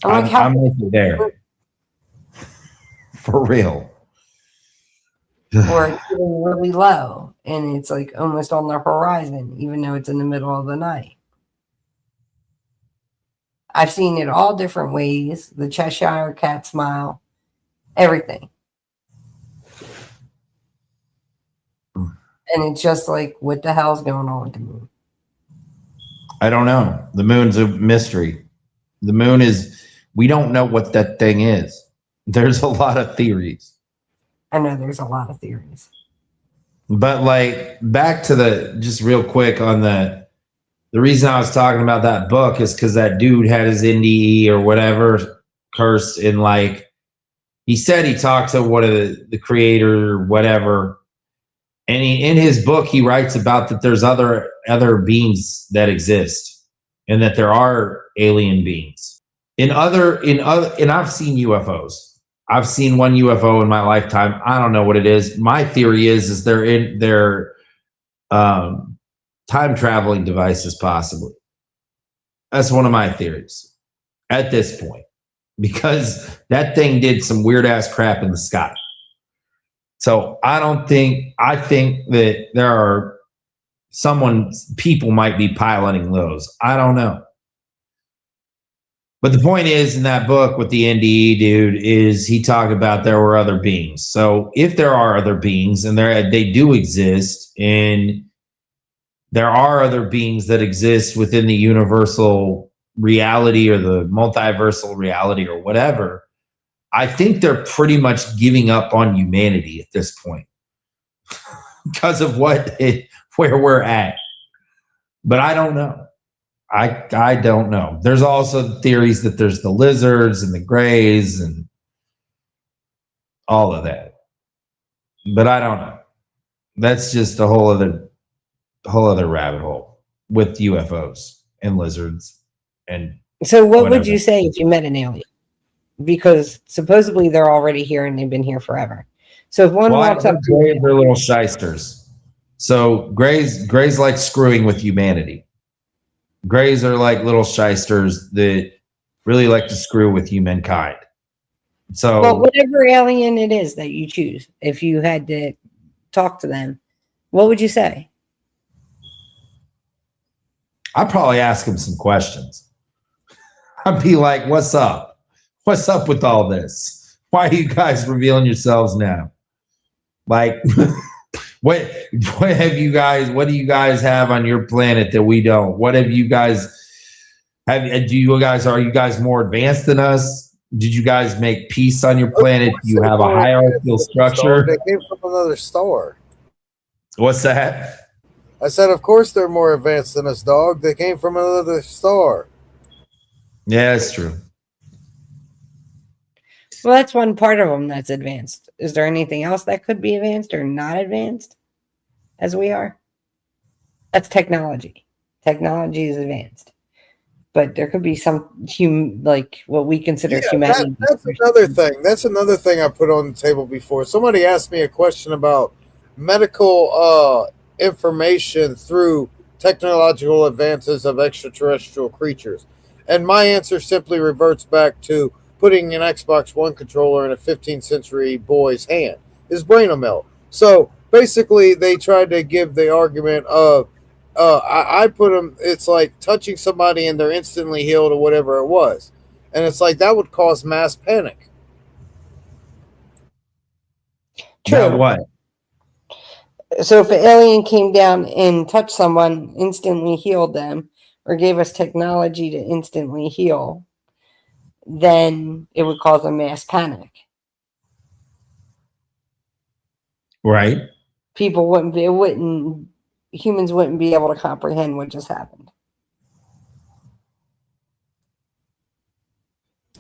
I'm like, how I'm with you there for real. or it's getting really low and it's like almost on the horizon, even though it's in the middle of the night. I've seen it all different ways. The Cheshire cat smile, everything. And it's just like, what the hell's going on with the moon? I don't know. The moon's a mystery. The moon is, we don't know what that thing is. There's a lot of theories. I know there's a lot of theories. But like back to just real quick on the reason I was talking about that book is because that dude had his NDE or whatever cursed in, like, he said he talked to one of the creator or whatever. And in his book, he writes about that there's other beings that exist and that there are alien beings. And I've seen UFOs. I've seen one UFO in my lifetime. I don't know what it is. My theory is they're time traveling devices, possibly. That's one of my theories at this point, because that thing did some weird ass crap in the sky. So I think that there are people might be piloting those. I don't know. But the point is, in that book with the NDE dude, is he talked about there were other beings. So if there are other beings, and they do exist, and there are other beings that exist within the universal reality or the multiversal reality or whatever, I think they're pretty much giving up on humanity at this point because of where we're at. But I don't know. I don't know. There's also theories that there's the lizards and the grays and all of that. But I don't know. That's just a whole other rabbit hole with UFOs and lizards and So, what would whatever. you say if you met an alien? Because supposedly they're already here and they've been here forever. So, if one Well, I walks up heard to you, they're little shysters. So grays like screwing with humanity. Grays are like little shysters that really like to screw with humankind. So well, whatever alien it is that you choose, if you had to talk to them, what would you say? I'd probably ask him some questions. I'd be like, what's up? What's up with all this? Why are you guys revealing yourselves now? Like, what have you guys? What do you guys have on your planet that we don't? What have you guys have? Do you guys are you guys more advanced than us? Did you guys make peace on your planet? Do you have a hierarchical structure? They came from another star. What's that? I said, of course they're more advanced than us, dog. They came from another star. Yeah, that's true. Well, that's one part of them that's advanced. Is there anything else that could be advanced or not advanced as we are? That's technology. Technology is advanced. But there could be some like what we consider humanity. That's another thing. That's another thing I put on the table before. Somebody asked me a question about medical information through technological advances of extraterrestrial creatures. And my answer simply reverts back to putting an Xbox One controller in a 15th century boy's hand. His brain will melt. So basically, they tried to give the argument of I put them, it's like touching somebody and they're instantly healed or whatever it was. And it's like that would cause mass panic. True. Now what? So if an alien came down and touched someone, instantly healed them, or gave us technology to instantly heal, then it would cause a mass panic. Right. People humans wouldn't be able to comprehend what just happened.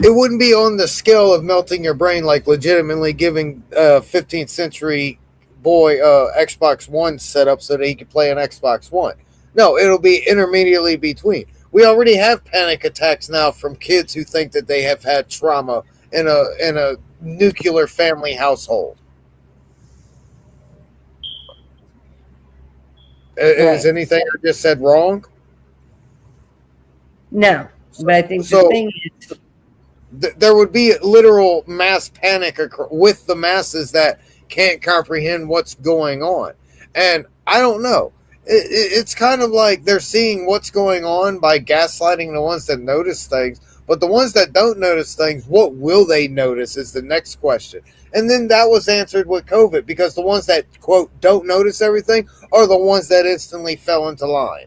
It wouldn't be on the scale of melting your brain, like legitimately giving a 15th century boy Xbox One setup so that he could play an Xbox One. No, it'll be intermediately between. We already have panic attacks now from kids who think that they have had trauma in a nuclear family household. Is anything I just said wrong? No, but I think So- the thing is, There would be literal mass panic with the masses that can't comprehend what's going on. And I don't know. It's kind of like they're seeing what's going on by gaslighting the ones that notice things. But the ones that don't notice things, what will they notice is the next question. And then that was answered with COVID, because the ones that, quote, don't notice everything are the ones that instantly fell into line.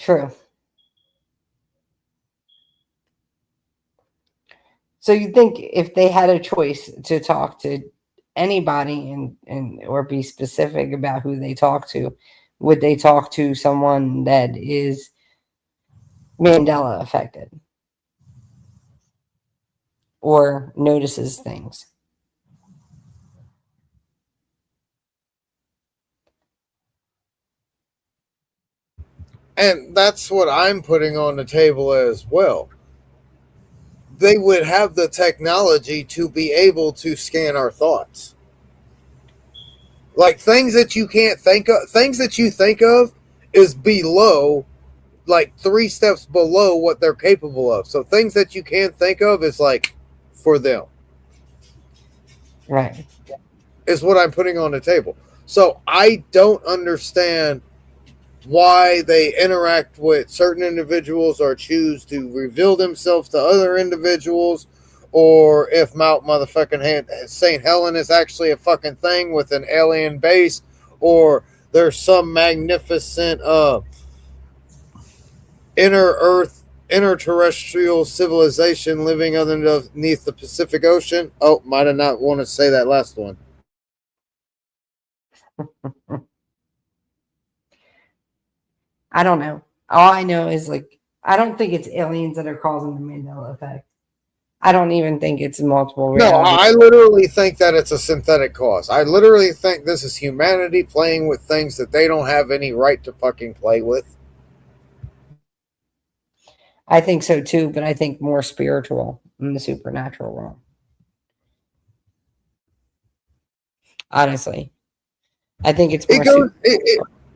true. So you think if they had a choice to talk to anybody and or be specific about who they talk to, would they talk to someone that is Mandela affected or notices things? And that's what I'm putting on the table as well. They would have the technology to be able to scan our thoughts. Like things that you can't think of, things that you think of is below, like 3 steps below what they're capable of. So things that you can't think of is like for them, Right. is what I'm putting on the table. So I don't understand why they interact with certain individuals or choose to reveal themselves to other individuals, or if Mount motherfucking St. Helen is actually a fucking thing with an alien base, or there's some magnificent interterrestrial civilization living underneath the Pacific Ocean. Oh, might have not want to say that last one. I don't know. All I know is like I don't think it's aliens that are causing the Mandela effect. I don't even think it's multiple No, realities. I literally think that it's a synthetic cause. I literally think this is humanity playing with things that they don't have any right to fucking play with. I think so too, but I think more spiritual in the supernatural realm. Honestly, I think it's more.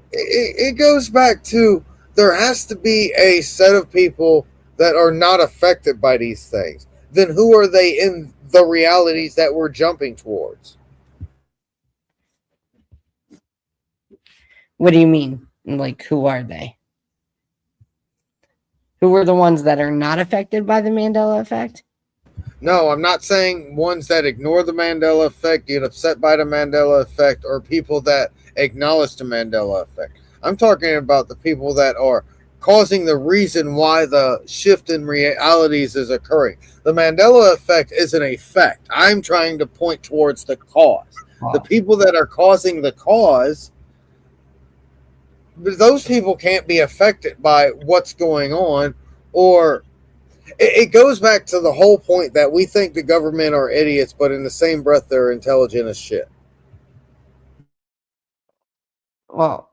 It goes back to there has to be a set of people that are not affected by these things. Then who are they in the realities that we're jumping towards? What do you mean? Like, who are they? Who are the ones that are not affected by the Mandela effect? No, I'm not saying ones that ignore the Mandela effect, get upset by the Mandela effect, or people that acknowledge the Mandela effect. I'm talking about the people that are causing the reason why the shift in realities is occurring. The Mandela effect is an effect. I'm trying to point towards the cause. The Well, people that are causing the cause, those people can't be affected by what's going on, or it goes back to the whole point that we think the government are idiots, but in the same breath, they're intelligent as shit. well,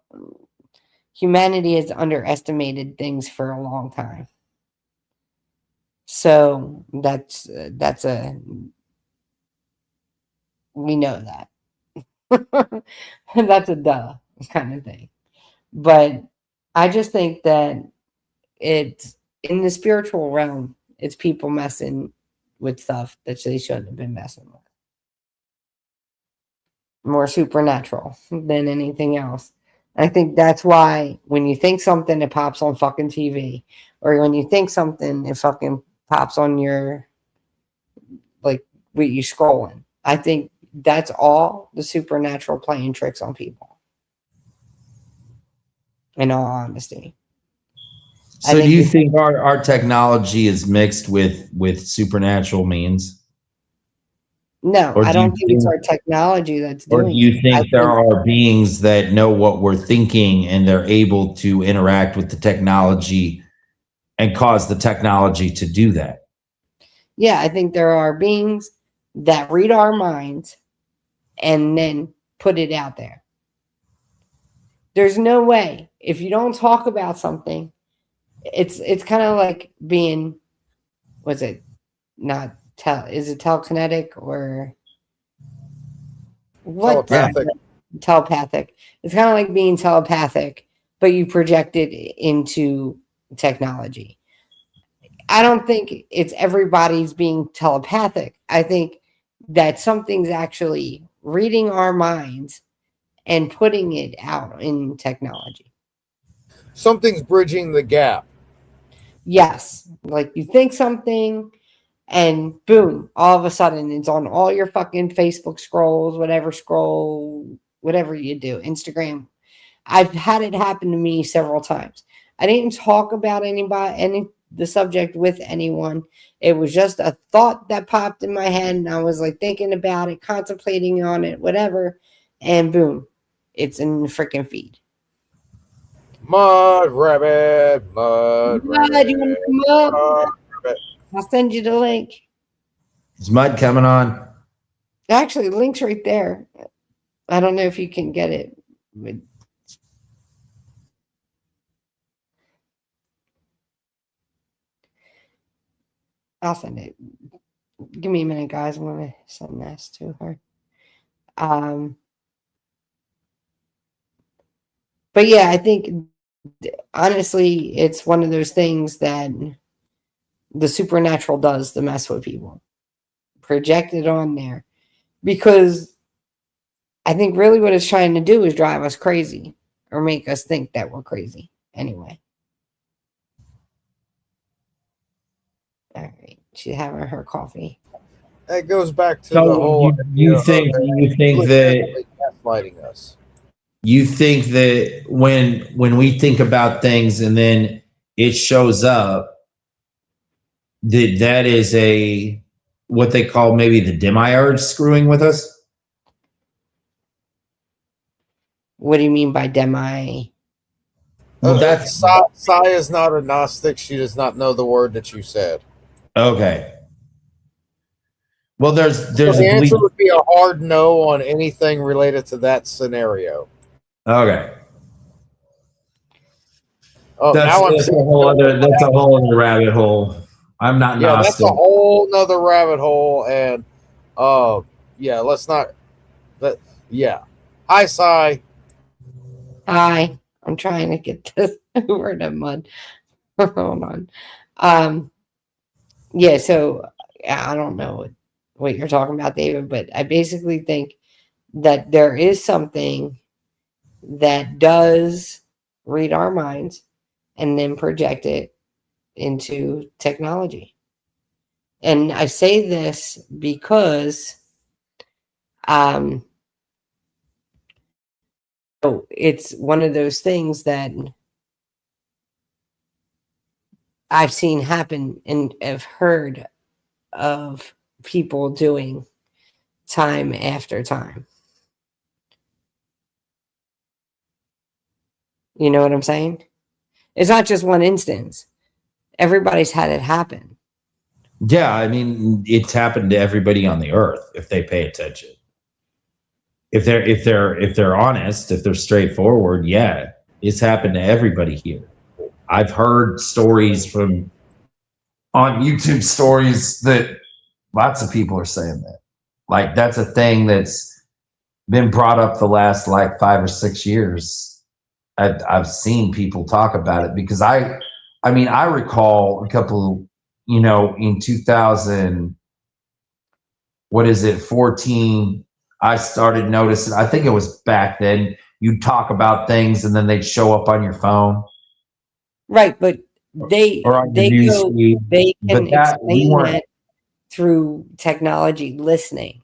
humanity has underestimated things for a long time. So that's a we know that. That's a duh kind of thing. But I just think that it's in the spiritual realm, it's people messing with stuff that they shouldn't have been messing with. More supernatural than anything else. I think that's why when you think something, it pops on fucking TV, or when you think something, it fucking pops on your like what you scrolling. I think that's all the supernatural playing tricks on people. In all honesty, I So do think you think our technology is mixed with supernatural means? no, Or I do you don't think it's think our technology that's or do doing it. you I think there think are beings that know what we're thinking and they're able to interact with the technology and cause the technology to do that? yeah, I think there are beings that read our minds and then put it out there. There's no way if you don't talk about something, it's kind of like being was it not tel is it telekinetic or what Yeah. Telepathic. telepathic? It's kind of like being telepathic, but you project it into technology. I don't think it's everybody's being telepathic. I think that something's actually reading our minds and putting it out in technology. Something's bridging the gap. Yes, like you think something and boom, all of a sudden it's on all your fucking Facebook scrolls, whatever scroll, whatever you do, Instagram. I've had it happen to me several times. I didn't talk about any the subject with anyone. It was just a thought that popped in my head and I was like thinking about it, contemplating on it, whatever, and boom, it's in the freaking feed. Mud rabbit, mud Bud, you want rabbit, to come up? mud rabbit. I'll send you the link. Is Mud coming on? Actually, the link's right there. I don't know if you can get it. But I'll send it. Give me a minute, guys. I'm gonna send this to her. Um, but yeah, I think honestly, it's one of those things that the supernatural does to mess with people. Project it on there because I think really what it's trying to do is drive us crazy or make us think that we're crazy. Anyway, all right. She's having her coffee. That goes back to the So whole idea of you think that legitimately gaslighting us. you think that when we think about things and then it shows up that is a what they call maybe the demiurge screwing with us? What do you mean by demi? Well, that's Sai is not a Gnostic. She does not know the word that you said. okay. Well, So there's a the belief. answer would be a hard no on anything related to that scenario. Okay, Oh, now I'm that's a seeing. whole other rabbit hole. I'm not Yeah, that's a Gnostic. whole nother rabbit hole, and yeah, let's not. That yeah. Hi, Sai. Hi, I'm trying to get this over to mud. Hold on. Um, yeah, so yeah, I don't know what you're talking about, David, but I basically think that there is something that does read our minds and then project it into technology. And I say this because it's one of those things that I've seen happen and have heard of people doing time after time. You know what I'm saying? It's not just one instance. Everybody's had it happen. Yeah, I mean, it's happened to everybody on the earth if they pay attention. If they're honest, if they're straightforward, yeah, it's happened to everybody here. I've heard stories from on YouTube stories that lots of people are saying that. Like that's a thing that's been brought up the last like 5 or 6 years. I've seen people talk about it because I mean, I recall a couple, in 2000, what is it, 14, I started noticing, I think it was back then, you'd talk about things and then they'd show up on your phone. Right, but they Or on your they news go feed. they But can that we explain weren't. that through technology listening,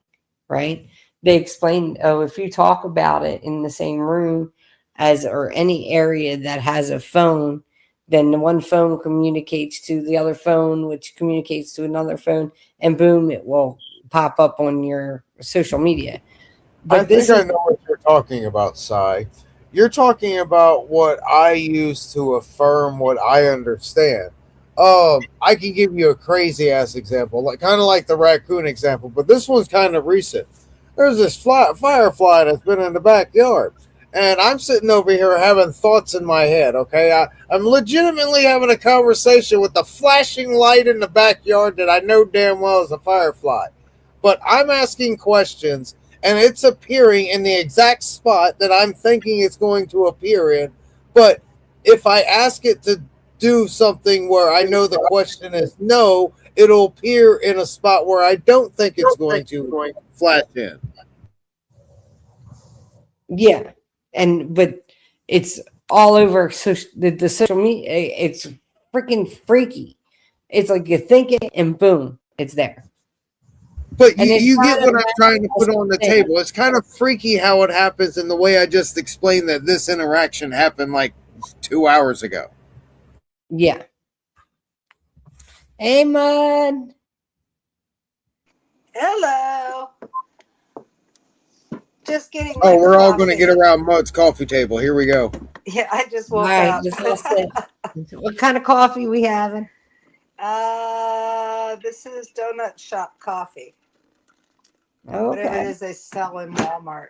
right? They explain, oh, if you talk about it in the same room as or any area that has a phone, then the one phone communicates to the other phone, which communicates to another phone, and boom, it will pop up on your social media. I But think this I is know what you're talking about, Sai. You're talking about what I use to affirm what I understand. I can give you a crazy ass example, like kind of like the raccoon example, but this one's kind of recent. There's this firefly that's been in the backyard, and I'm sitting over here having thoughts in my head. Okay, I'm legitimately having a conversation with the flashing light in the backyard that I know damn well is a firefly, but I'm asking questions and it's appearing in the exact spot that I'm thinking it's going to appear in. But if I ask it to do something where I know the question is no, it'll appear in a spot where I don't think it's going to flash in. yeah, but it's all over the social media. It's freaking freaky. It's like you think it and boom, it's there. But And it's you get not a what I'm trying to put manifest on the thing. table. It's kind of freaky how it happens in the way I just explained that this interaction happened like 2 hours ago. Yeah. Hey, Mud. Hello. Just getting Oh, my we're all going to coffee. get around Mud's coffee table. Here we go. Yeah, I just All woke right, up. just let's sit. What kind of coffee we having? This is Donut Shop coffee. Okay. Whatever it is they sell in Walmart.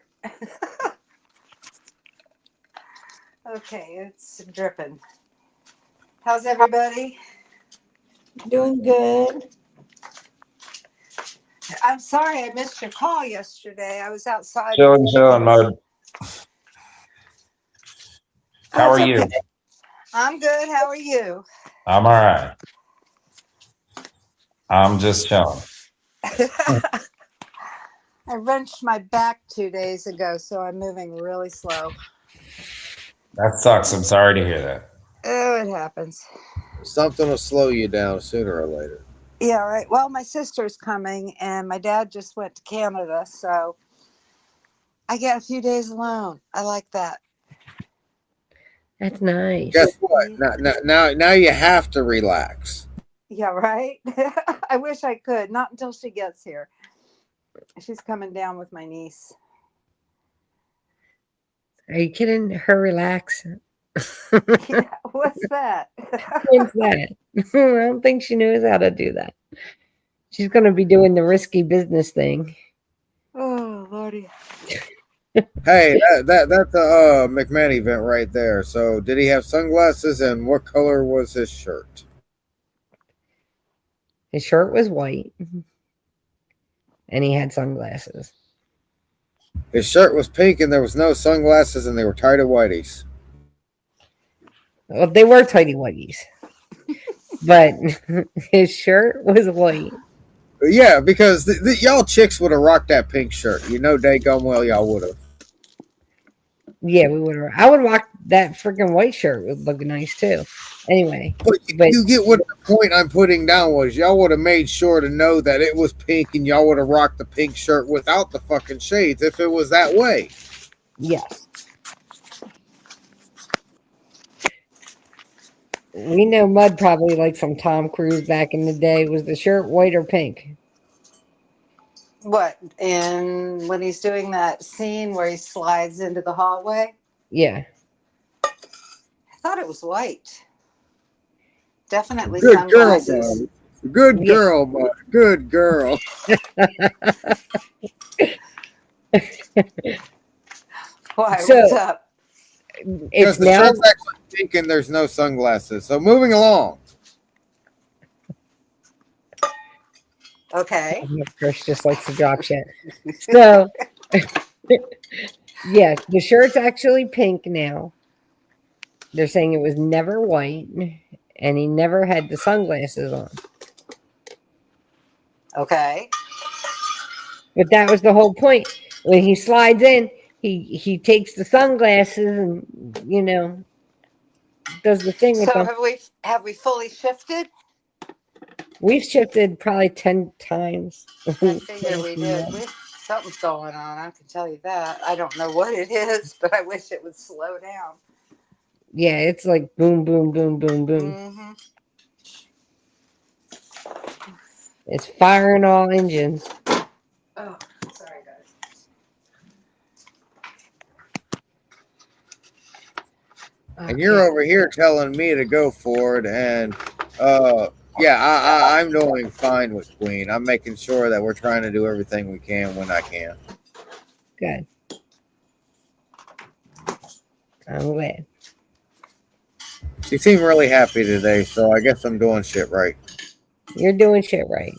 Okay, it's dripping. How's everybody? Doing good. I'm sorry I missed your call yesterday. I was outside. Chilling, Mud. How Oh, are it's you? okay. I'm good. How are you? I'm all right. I'm just chilling. I wrenched my back 2 days ago, so I'm moving really slow. That sucks. I'm sorry to hear that. Oh, it happens. Something will slow you down sooner or later. Yeah, right. Well, my sister's coming, and my dad just went to Canada, so I get a few days alone. I like that. That's nice. Guess what? Now you have to relax. Yeah, right? I wish I could. Not until she gets here. She's coming down with my niece. Are you kidding? Her relax. Yeah, what's that? What's that? I don't think she knows how to do that. She's going to be doing the risky business thing. Oh, Lordy. Hey, that's a McMahon event right there. So, did he have sunglasses, and what color was his shirt? His shirt was white, and he had sunglasses. His shirt was pink, and there was no sunglasses, and they were tied to whiteys. Well, they were tidy whities, but his shirt was white. Yeah, because y'all chicks would have rocked that pink shirt. You know, daggone well y'all would have. Yeah, we would have. I would rock that freaking white shirt. Would look nice too. Anyway, But but you get what the point I'm putting down was. Y'all would have made sure to know that it was pink, and y'all would have rocked the pink shirt without the fucking shades if it was that way. yes, we know Mud probably like some Tom Cruise back in the day. Was the shirt white or pink? What? And when he's doing that scene where he slides into the hallway, Yeah. I thought it was white. Definitely Good girl, sunglasses. bud. Good Yeah. girl, bud. Good girl. Why? So What's up? Because it's the now. shirt's actually pink and there's no sunglasses. So moving along. Okay. Chris just likes to drop shit. So, yeah, the shirt's actually pink now. They're saying it was never white, and he never had the sunglasses on. Okay. But that was the whole point. When he slides in, he takes the sunglasses and does the thing with So them. have we fully shifted? We've shifted probably 10 times. I figure we did. Something's going on. I can tell you that. I don't know what it is, but I wish it would slow down. Yeah, it's like boom, boom, boom, boom, boom. Mm-hmm. It's firing all engines. Oh, sorry, guys. And you're over here telling me to go for it. And yeah, I'm doing fine with Queen. I'm making sure that we're trying to do everything we can when I can. Good. I'm glad. She seemed really happy today, so I guess I'm doing shit right. You're doing shit right.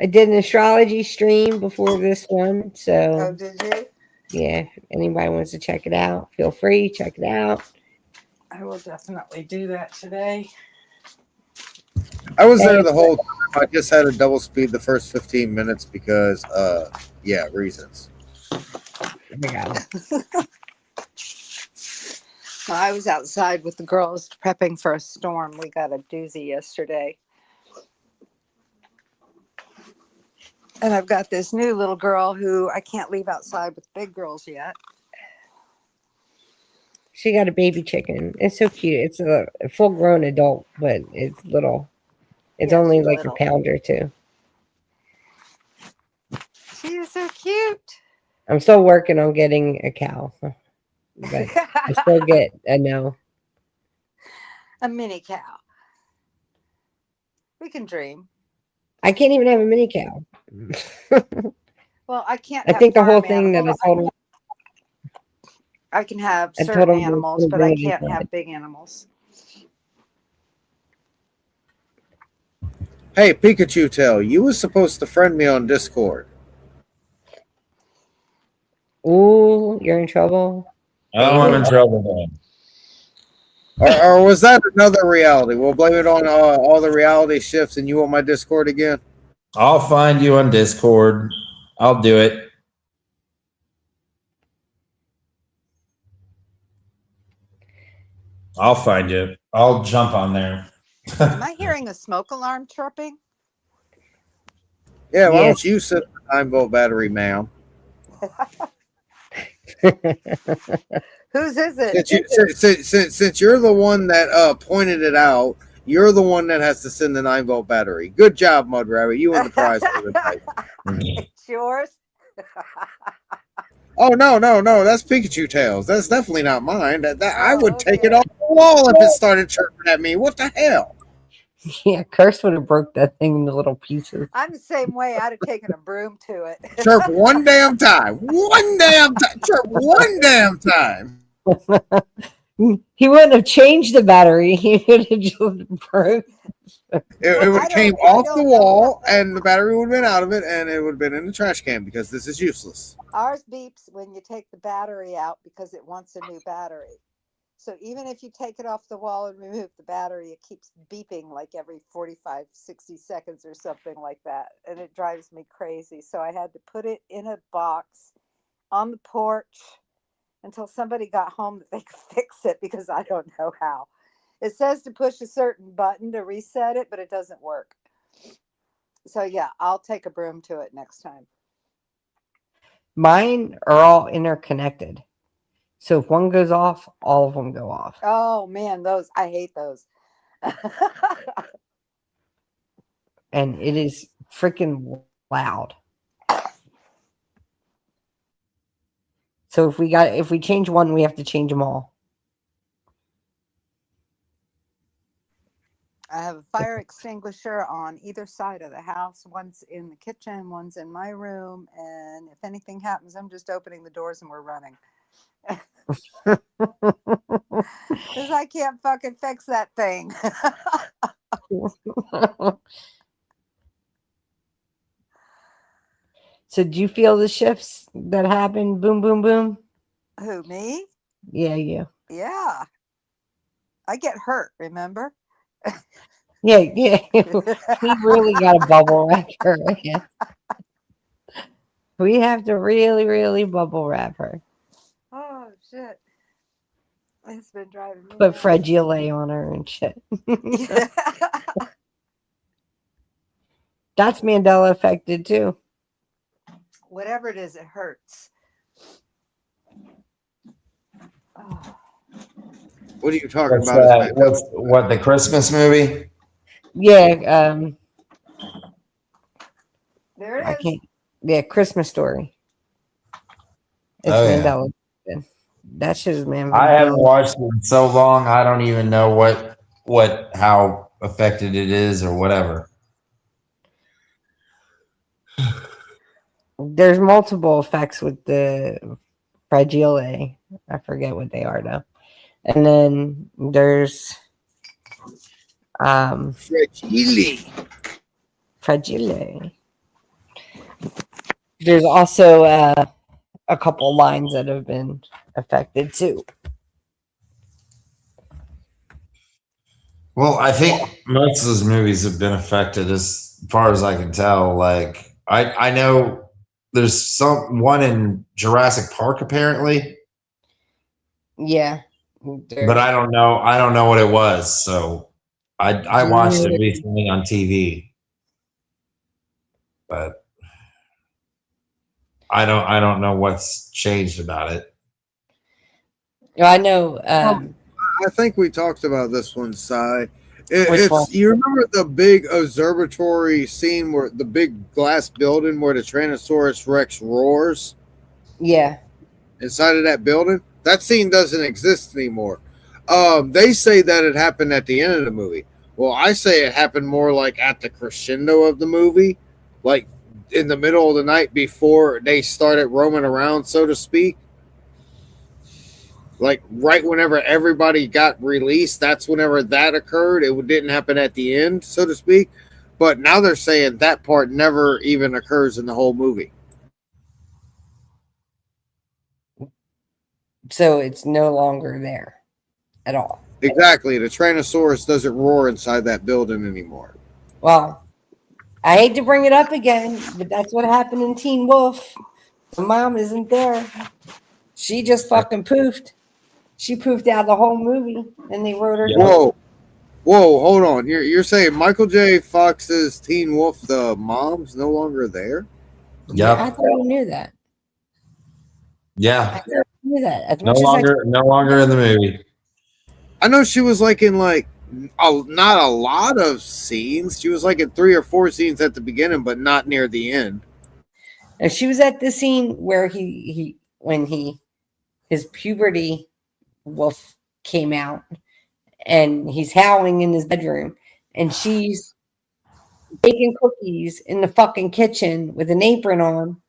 I did an astrology stream before this one, Oh, so did you? yeah, if anybody wants to check it out, feel free, check it out. I will definitely do that today. I was there the whole time. I just had to double speed the first 15 minutes because, yeah, reasons. I got it. Well, I was outside with the girls prepping for a storm. We got a doozy yesterday. And I've got this new little girl who I can't leave outside with big girls yet. She got a baby chicken. It's so cute. It's a full grown adult, but it's little. It's Yeah, only she's like little. a pound or two. She is so cute. I'm still working on getting a cow, but I still get a no. A mini cow. We can dream. I can't even have a mini cow. Well, I can't. I have think the whole farm thing that animals. I told him, I can have I told certain him animals, but I can't have big animals. Hey, Pikachu Tail, you was supposed to friend me on Discord. ooh, you're in trouble. Oh, I'm in trouble then. Or was that another reality? We'll blame it on all the reality shifts and you want my Discord again? I'll find you on Discord. I'll do it. I'll find you. I'll jump on there. Am I hearing a smoke alarm chirping? Yeah, why Yes. don't you sit the 9-volt battery, ma'am? Whose is it? Since you're the one that pointed it out, you're the one that has to send the 9-volt battery. Good job, Mud Rabbit. You win the prize for the night. It's yours. Oh no, that's Pikachu Tails. That's definitely not mine. I would take it okay. off the wall if it started chirping at me. What the hell? Yeah, Curse would have broke that thing into little pieces. I'm the same way. I'd have taken a broom to it. Chirp one damn time. One damn time. Chirp one damn time. He wouldn't have changed the battery. He would have just broke. It would have came off the wall and the battery would have been out of it and it would have been in the trash can because this is useless. Ours beeps when you take the battery out because it wants a new battery. So even if you take it off the wall and remove the battery, it keeps beeping like every 45, 60 seconds or something like that. And it drives me crazy. So I had to put it in a box on the porch until somebody got home that they could fix it, because I don't know how. It says to push a certain button to reset it, but it doesn't work. So yeah, I'll take a broom to it next time. Mine are all interconnected. So if one goes off, all of them go off. Oh man, I hate those. And it is freaking loud. So if we change one, we have to change them all. I have a fire extinguisher on either side of the house. One's in the kitchen, one's in my room. And if anything happens, I'm just opening the doors and we're running. Because I can't fucking fix that thing. So do you feel the shifts that happen? Boom, boom, boom. Who, me? Yeah, you. Yeah. I get hurt, remember? Yeah. We really got to bubble wrap her again. We have to really, really bubble wrap her. Oh, shit. It's been driving me Put nuts. Fragile on her and shit. Yeah. That's Mandela affected too. Whatever it is, it hurts. Oh. What are you talking What's about? that? What the Christmas movie? Yeah, There it I is. can't. Yeah, Christmas Story. It's Oh, yeah. Mandela. That shit is Mandela. I haven't watched it in so long. I don't even know how affected it is or whatever. There's multiple effects with the Fragile. I forget what they are though. And then there's Fragile. There's also a couple lines that have been affected too. Well, I think most of those movies have been affected as far as I can tell. Like I know there's one in Jurassic Park apparently, Yeah. but I don't know what it was. So I watched it recently on TV, but I don't know what's changed about it. I know. I think we talked about this one, Si. Which one? You remember the big observatory scene where the big glass building where the Tyrannosaurus Rex roars Yeah. inside of that building? That scene doesn't exist anymore. They say that it happened at the end of the movie. Well, I say it happened more like at the crescendo of the movie, like in the middle of the night before they started roaming around, so to speak. Like right whenever everybody got released, that's whenever that occurred. It didn't happen at the end, so to speak. But now they're saying that part never even occurs in the whole movie. So it's no longer there at all. Exactly. The Tyrannosaurus doesn't roar inside that building anymore. Well, I hate to bring it up again, but that's what happened in Teen Wolf. The mom isn't there. She just fucking poofed. She poofed out the whole movie, and they wrote her. Whoa, hold on. You're saying Michael J. Fox's Teen Wolf, the mom's no longer there? Yeah, I thought you knew that. Yeah, I thought you knew that. As no much longer in the movie. I know she was like in like not a lot of scenes. She was like in 3 or 4 scenes at the beginning, but not near the end. And she was at the scene where his puberty wolf came out, and he's howling in his bedroom, and she's baking cookies in the fucking kitchen with an apron on,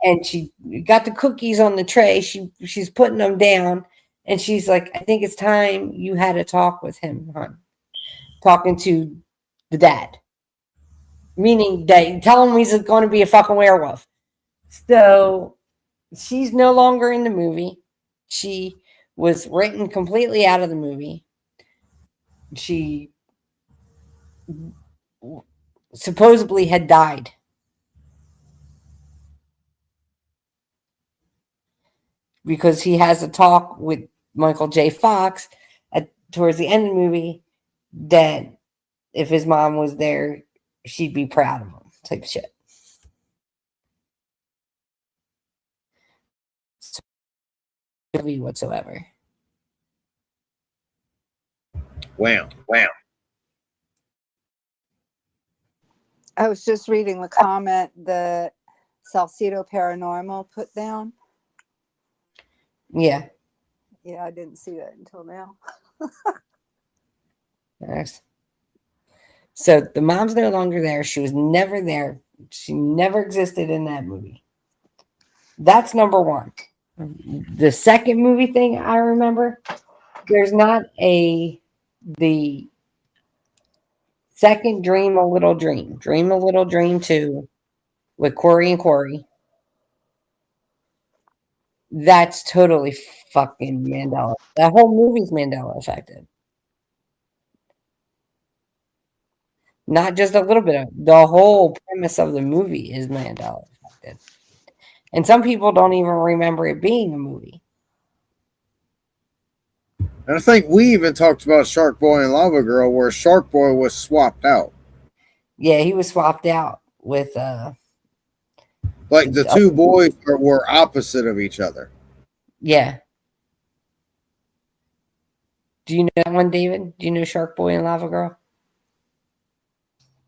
and she got the cookies on the tray. She's putting them down, and she's like, I think it's time you had a talk with him, hon. Talking to the dad. Meaning that tell him he's going to be a fucking werewolf. So she's no longer in the movie. She was written completely out of the movie. She supposedly had died. Because he has a talk with Michael J. Fox towards the end of the movie that if his mom was there, she'd be proud of him, type shit. So, whatsoever. Wham, wham. I was just reading the comment that Salcedo Paranormal put down. Yeah. Yeah, I didn't see that until now. Yes. So the mom's no longer there. She was never there. She never existed in that movie. That's number one. The second movie thing I remember, there's not the second Dream a Little Dream. Dream a Little Dream 2 with Corey and Corey. That's totally fucking Mandela. That whole movie's Mandela affected. Not just a little bit of the whole premise of the movie is Mandela affected. And some people don't even remember it being a movie. And I think we even talked about Shark Boy and Lava Girl, where Shark Boy was swapped out. Yeah, he was swapped out with Like the two boys were opposite of each other. yeah. Do you know that one, David? Do you know Shark Boy and Lava Girl?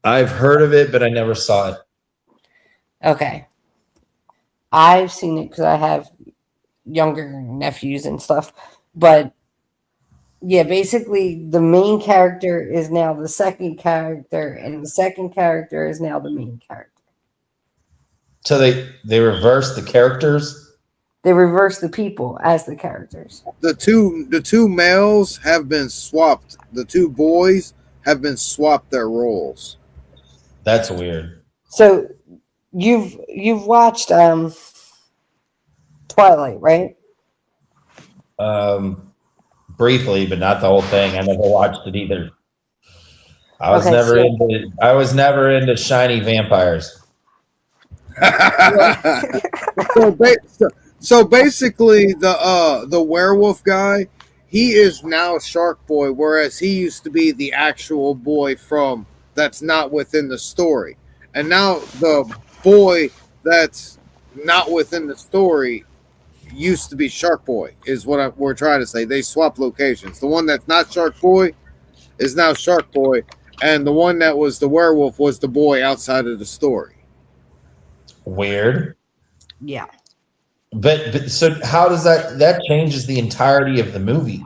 I've heard of it, but I never saw it. Okay. I've seen it because I have younger nephews and stuff. But yeah, basically the main character is now the second character, and the second character is now the main character. So they reverse the characters. They reverse the people as the characters. The two males have been swapped. The two boys have been swapped their roles. That's weird. So you've watched Twilight, right? Briefly, but not the whole thing. I never watched it either. I was never into shiny vampires. So basically, the werewolf guy, he is now Shark Boy, whereas he used to be the actual boy from that's not within the story, and now the boy that's not within the story used to be Shark Boy. Is what we're trying to say. They swap locations. The one that's not Shark Boy is now Shark Boy, and the one that was the werewolf was the boy outside of the story. Weird. Yeah. But so how does that changes the entirety of the movie?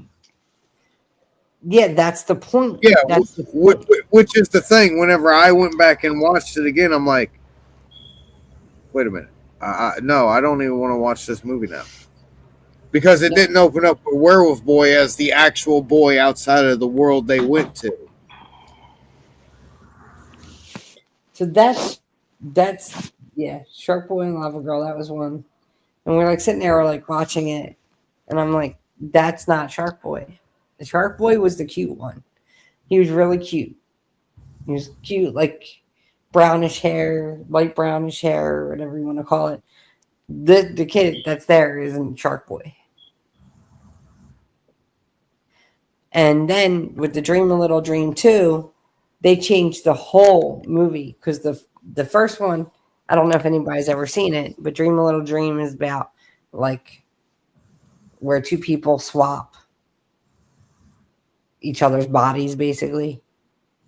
Yeah, that's the point. Yeah, That's the point. which is the thing. Whenever I went back and watched it again, I'm like, wait a minute. No, I don't even want to watch this movie now. Because it didn't open up a werewolf boy as the actual boy outside of the world they went to. So that's yeah, Shark Boy and Lava Girl, that was one. And we're like sitting there, we're like watching it, and I'm like, that's not Shark Boy. The Shark Boy was the cute one. He was really cute. He was cute, like brownish hair, light brownish hair, whatever you want to call it. The kid that's there isn't Shark Boy. And then with the Dream a Little Dream 2, they changed the whole movie because the first one, I don't know if anybody's ever seen it, but Dream a Little Dream is about like where two people swap each other's bodies, basically.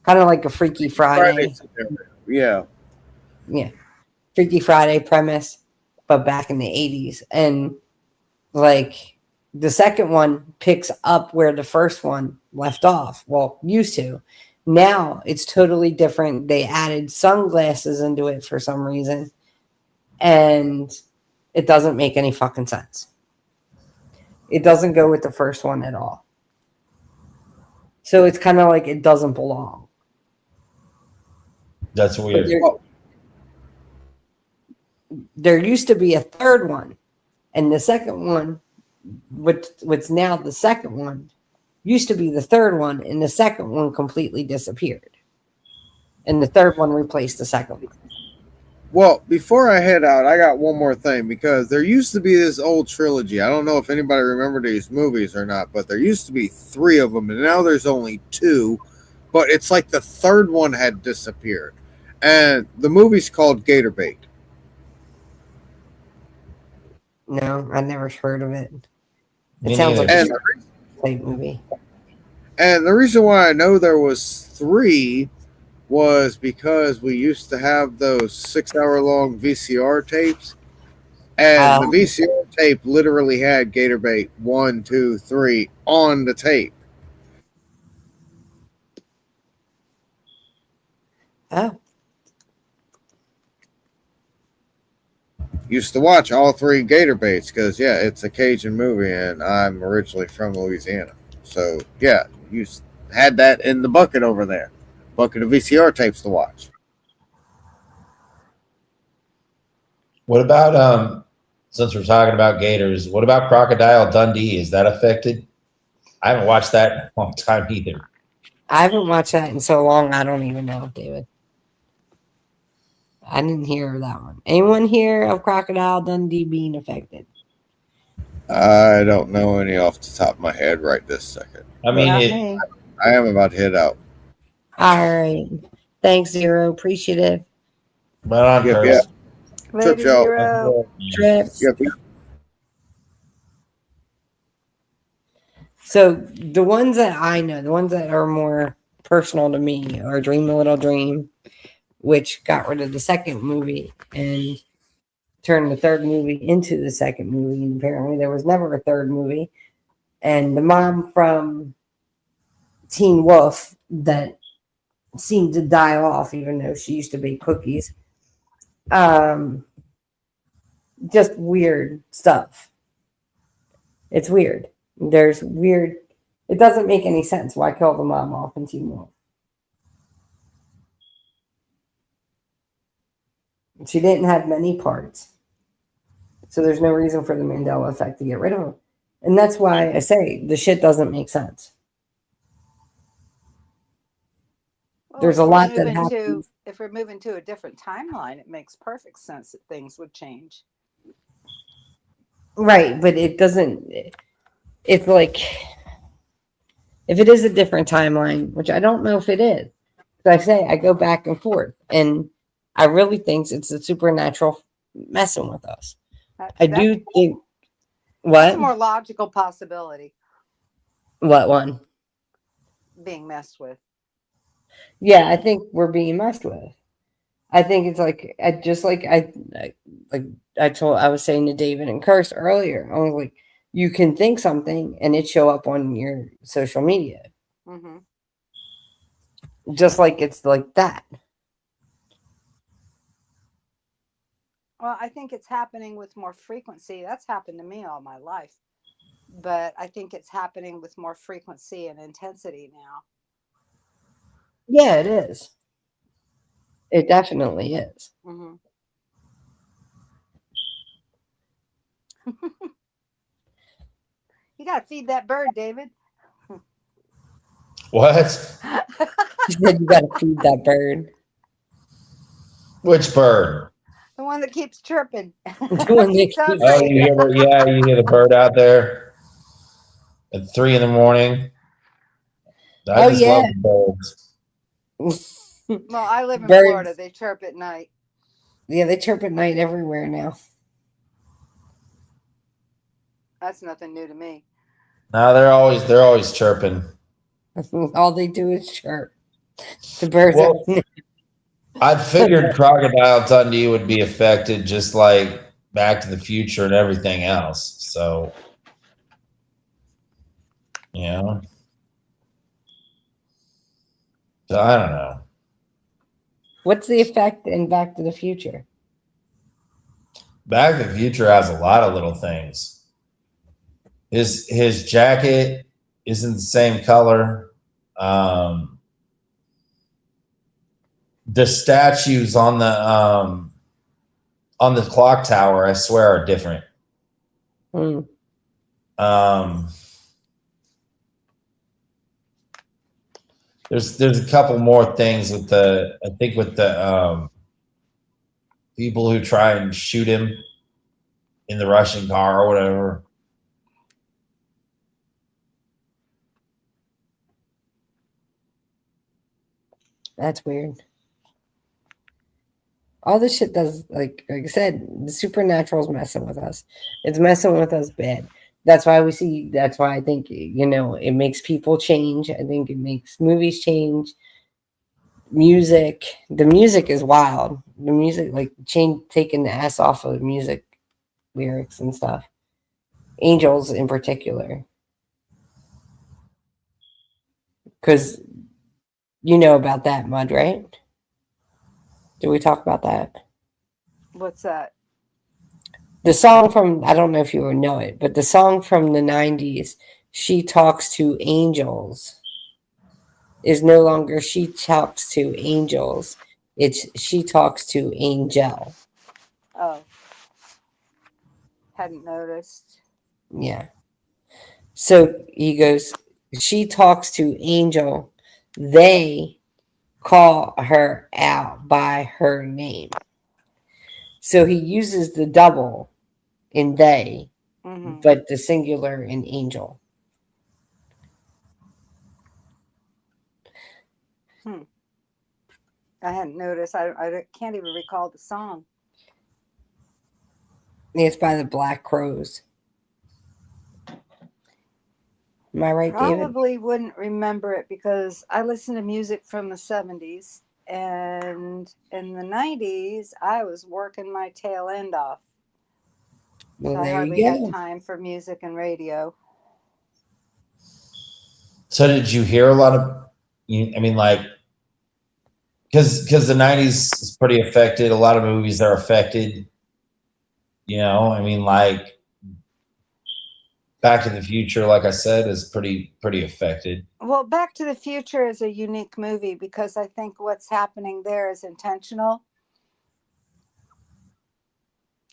Kind of like a Freaky Friday. Yeah. Yeah. Freaky Friday premise, but back in the 80s. And like the second one picks up where the first one left off. Well, used to. Now it's totally different. They added sunglasses into it for some reason. And it doesn't make any fucking sense. It doesn't go with the first one at all. So it's kind of like it doesn't belong. That's weird. There used to be a third one. And the second one what's now the second one used to be the third one, and the second one completely disappeared, and the third one replaced the second one. Well, before I head out, I got one more thing because there used to be this old trilogy. I don't know if anybody remember these movies or not, but there used to be 3 of them, and now there's only 2. But it's like the third one had disappeared, and the movie's called Gator Bait. No, I never heard of it. Me It sounds neither. like a And type movie. and the reason why I know there was 3 was because we used to have those 6-hour-long VCR tapes, and the VCR tape literally had Gator Bait 1, 2, 3 on the tape. Oh, Used to watch all 3 Gator Baits because yeah, it's a Cajun movie, and I'm originally from Louisiana, so yeah, you had that in the bucket over there, bucket of VCR tapes to watch. What about since we're talking about gators, what about Crocodile Dundee? Is that affected? I haven't watched that in a long time either. I haven't watched that in so long. I don't even know, David. I didn't hear of that one. Anyone hear of Crocodile Dundee being affected? I don't know any off the top of my head right this second. I mean, Not it, me. I am about to head out. All right. Thanks, Zero. Appreciative. but on Yep, first. Later, y'all. Zero. Trips. Yep. So the ones that I know, the ones that are more personal to me are Dream a Little Dream, which got rid of the second movie and turned the third movie into the second movie. And apparently there was never a third movie. And the mom from Teen Wolf that seemed to die off, even though she used to bake cookies. Just weird stuff. It's weird. There's weird. It doesn't make any sense. Why kill the mom off in Teen Wolf? She didn't have many parts. So there's no reason for the Mandela effect to get rid of him. And that's why I say the shit doesn't make sense. Well, There's if a we're lot that moving happens. if we're moving to a different timeline, it makes perfect sense that things would change. Right, but it doesn't. It's like, if it is a different timeline, which I don't know if it is, but I say I go back and forth, and I really think it's the supernatural messing with us. I do think. That's a What? more logical possibility What one? being messed with. Yeah, I think we're being messed with. I think it's like I was saying to David and Curse earlier. I was like, you can think something and it show up on your social media, Mm-hmm. just like it's like that. Well, I think it's happening with more frequency. That's happened to me all my life. But I think it's happening with more frequency and intensity now. Yeah, it is. It definitely is. Mm-hmm. You got to feed that bird, David. What? You said you got to feed that bird. Which bird? The one that keeps chirping. The one that So keeps- Oh, great. you hear the bird out there at 3 a.m. I Oh, just yeah. love the birds. Well, I live in Birds. Florida. They chirp at night. Yeah, they chirp at night everywhere now. That's nothing new to me. No, they're always chirping. All they do is chirp. The birds Well, are. I figured Crocodile Dundee would be affected just like Back to the Future and everything else. So, you know. So I don't know. What's the effect in Back to the Future? Back to the Future has a lot of little things. His jacket isn't the same color. The statues on the clock tower, I swear, are different. Hmm. There's a couple more things with the people who try and shoot him in the Russian car or whatever. That's weird. All this shit does, like I said, the supernatural's messing with us. It's messing with us bad. That's why we see. That's why I think it makes people change. I think it makes movies change. Music. The music is wild. The music, like taking the ass off of the music lyrics and stuff. Angels in particular, because you know about that, Mud, right? Did we talk about that? What's that? The song from, I don't know if you would know it, but the song from the 90s, She Talks to Angels, is no longer She Talks to Angels. It's She Talks to Angel. Oh, hadn't noticed. Yeah. So he goes, She talks to Angel. They call her out by her name. So he uses the double in they, but the singular in angel. I hadn't noticed. I can't even recall the song. It's by the Black Crows. Am I right, David? Probably wouldn't remember it because I listen to music from the 70s. And in the 90s, I was working my tail end off. Well, So I there hardly you had go. time for music and radio. So did you hear a lot of? I mean, like, because the '90s is pretty affected. A lot of movies are affected. I mean, like Back to the Future, like I said, is pretty affected. Well, Back to the Future is a unique movie because I think what's happening there is intentional.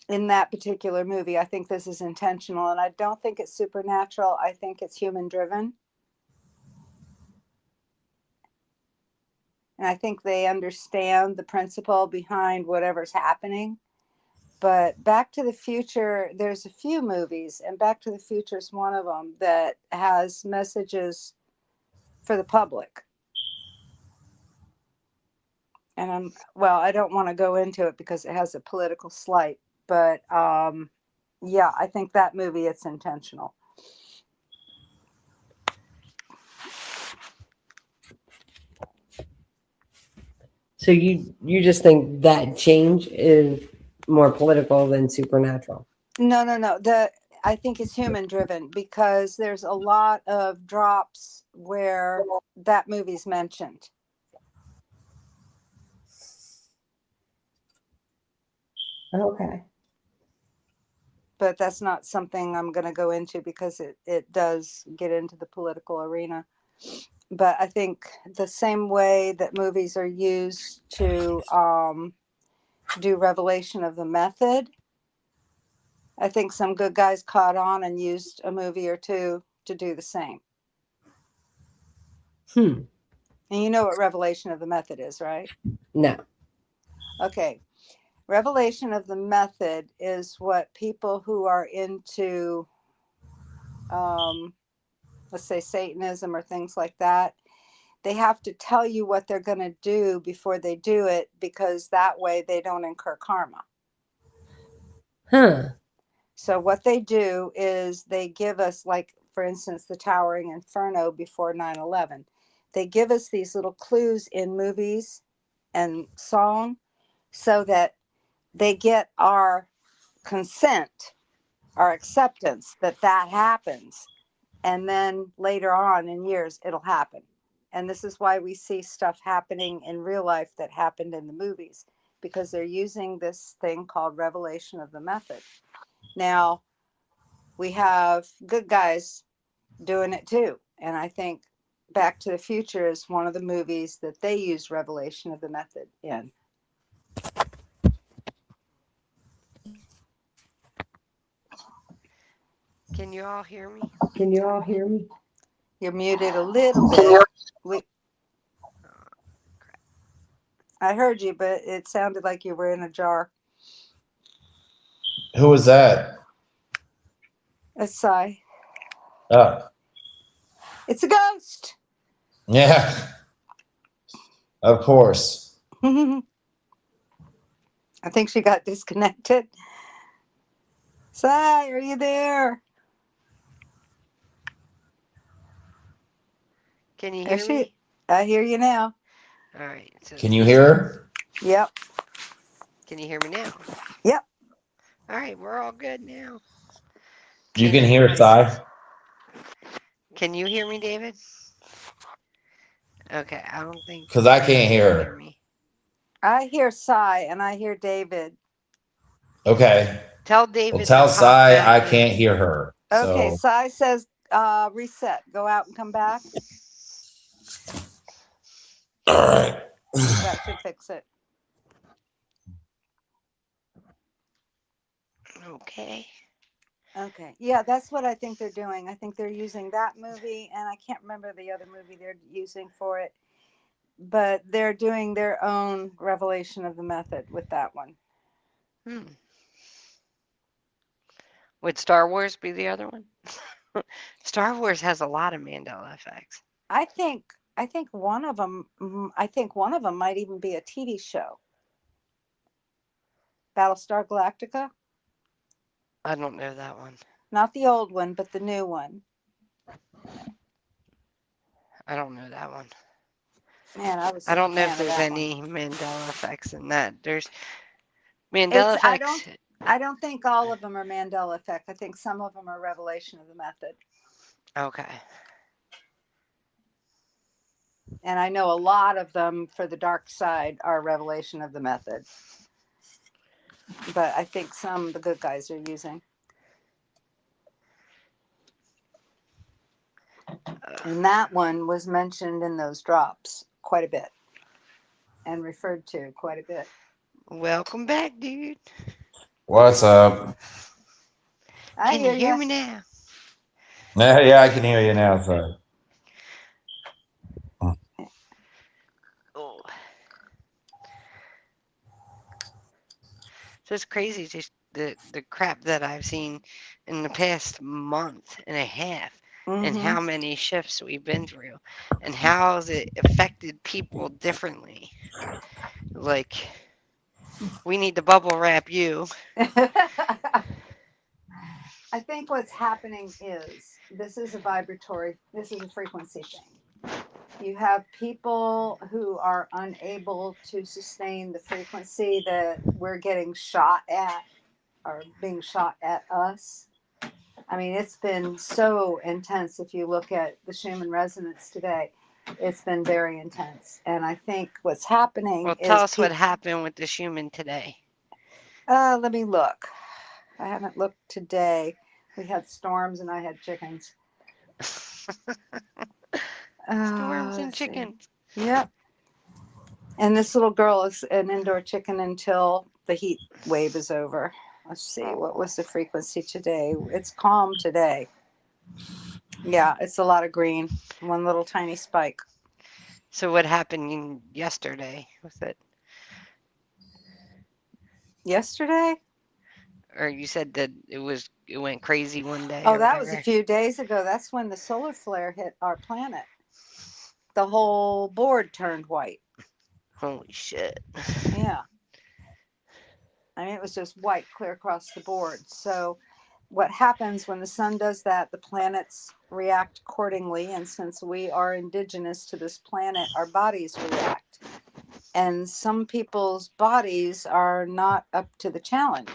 In that particular movie, I think this is intentional, and I don't think it's supernatural. I think it's human driven. And I think they understand the principle behind whatever's happening. But Back to the Future, there's a few movies, and Back to the Future is one of them that has messages for the public. And I don't want to go into it because it has a political slight, but yeah, I think that movie, it's intentional. So you just think that change is more political than supernatural? No. I think it's human driven because there's a lot of drops where that movie's mentioned. Okay. But that's not something I'm going to go into because it does get into the political arena. But I think the same way that movies are used to do revelation of the method, I think some good guys caught on and used a movie or two to do the same. And you know what revelation of the method is, right? No. Okay. Revelation of the method is what people who are into, let's say, Satanism or things like that, they have to tell you what they're going to do before they do it because that way they don't incur karma. So what they do is they give us, like, for instance, the Towering Inferno before 9/11. They give us these little clues in movies and song so that they get our consent, our acceptance that happens. And then later on in years, it'll happen. And this is why we see stuff happening in real life that happened in the movies, because they're using this thing called revelation of the method. Now, we have good guys doing it too. And I think Back to the Future is one of the movies that they use revelation of the method in. Can you all hear me? Can you all hear me? You're muted a little bit. I heard you, but it sounded like you were in a jar. Who was that? A sigh. Oh, It's a ghost. yeah. Of course. I think she got disconnected. Sigh, are you there? Can you There hear she. me? I hear you now. All right. So Can you hear her? Yep. can you hear me now? Yep. All right, we're all good now. You Can't can hear everybody- Sai. Can you hear me, David? Okay, I don't think. Because I can't David hear can her. me. I hear Sigh and I hear David. Okay. Tell Well, David tell to pop Sai back I in. can't hear her. Okay, So Sigh says reset. Go out and come back. all right. That should fix it. Okay. Okay. Yeah, that's what I think they're doing. I think they're using that movie, and I can't remember the other movie they're using for it, but they're doing their own revelation of the method with that one. Would Star Wars be the other one? Star Wars has a lot of Mandela effects. I think one of them. I think one of them might even be a TV show. Battlestar Galactica, I don't know that one. not the old one, but the new one. I don't know that one. Man, I was. I don't know if a fan of there's that one. any Mandela effects in that. There's Mandela I effects. don't think all of them are Mandela effect. I think some of them are revelation of the method. Okay. And I know a lot of them for the dark side are revelation of the method. But I think some the good guys are using. And that one was mentioned in those drops quite a bit and referred to quite a bit. Welcome back, dude. What's up? Can you hear me now? Yeah, I can hear you now, Sai. Oh. So it's crazy just the crap that I've seen in the past month and a half, and how many shifts we've been through, and how has it affected people differently. Like, we need to bubble wrap you. I think what's happening is this is a frequency thing. You have people who are unable to sustain the frequency that we're getting shot at or being shot at us. I mean, it's been so intense. If you look at the Schumann resonance today, it's been very intense. And I think what's happening Well, is tell us what happened with the Schumann today. let me look. I haven't looked today. We had storms and I had chickens. Storms and chickens. Yep. And this little girl is an indoor chicken until the heat wave is over. Let's see. What was the frequency today? It's calm today. Yeah, it's a lot of green. One little tiny spike. So what happened yesterday with it? Yesterday? Or you said that it went crazy one day. Oh, or that was a whatever. few days ago. That's when the solar flare hit our planet. The whole board turned white. Holy shit. Yeah. I mean, it was just white clear across the board. So what happens when the sun does that, the planets react accordingly. And since we are indigenous to this planet, our bodies react. And some people's bodies are not up to the challenge,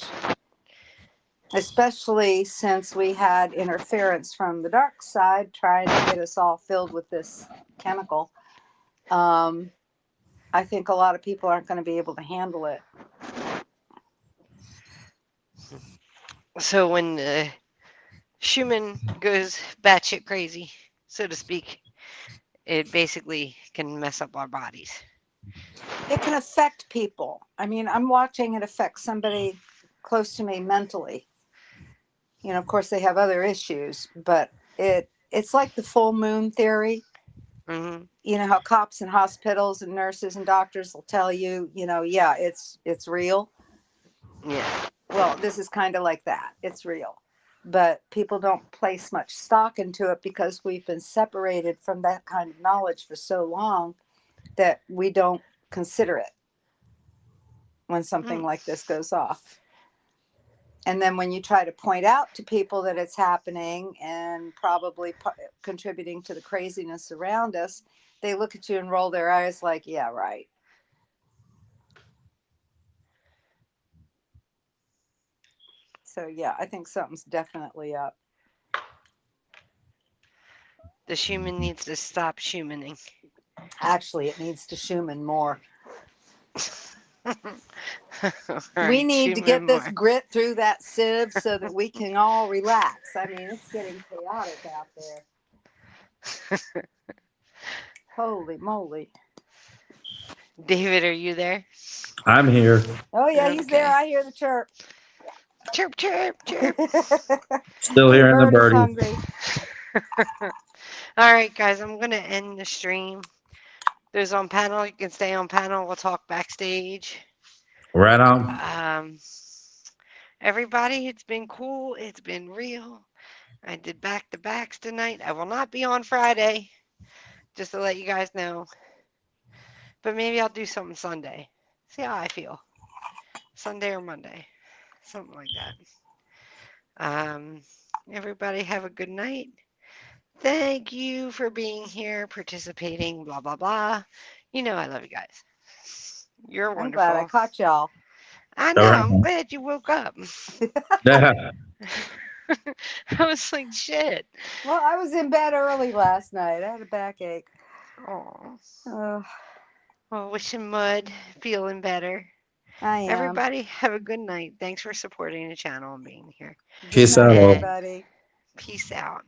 especially since we had interference from the dark side trying to get us all filled with this chemical. I think a lot of people aren't going to be able to handle it. So when the Schumann goes batshit crazy, so to speak, it basically can mess up our bodies. It can affect people. I mean, I'm watching it affect somebody close to me mentally. You know, of course, they have other issues, but it's like the full moon theory. Mm-hmm. You know how cops and hospitals and nurses and doctors will tell you, you know, yeah, it's real. Yeah. Well, this is kind of like that. It's real. But people don't place much stock into it because we've been separated from that kind of knowledge for so long that we don't consider it when something Mm. like this goes off. And then when you try to point out to people that it's happening and probably contributing to the craziness around us, they look at you and roll their eyes like, yeah, right. So, yeah, I think something's definitely up. The Schumann needs to stop Schumanning. Actually, it needs to Schumann more. All We right, need to Schumann get this more. grit through that sieve so that we can all relax. I mean, it's getting chaotic out there. Holy moly. David, are you there? I'm here. Oh, yeah, he's there. Okay. I hear the chirp. Chirp, chirp, chirp. Still The hearing the bird is birdies. hungry. All right, guys, I'm going to end the stream. There's on panel. You can stay on panel. We'll talk backstage. Right on. Everybody, it's been cool. It's been real. I did back-to-backs tonight. I will not be on Friday, just to let you guys know. But maybe I'll do something Sunday. See how I feel. Sunday or Monday. Something like that. Everybody have a good night. Thank you for being here, participating, blah, blah, blah. You know I love you guys. You're I'm glad I wonderful. caught y'all. I All know. right. I'm glad you woke up. Yeah. I was like, shit. Well, I was in bed early last night. I had a backache. Oh. Oh, Well, wishing Mud feeling better. I am. Everybody have a good night. Thanks for supporting the channel and being here. Good Peace night, out, all. everybody. Peace out.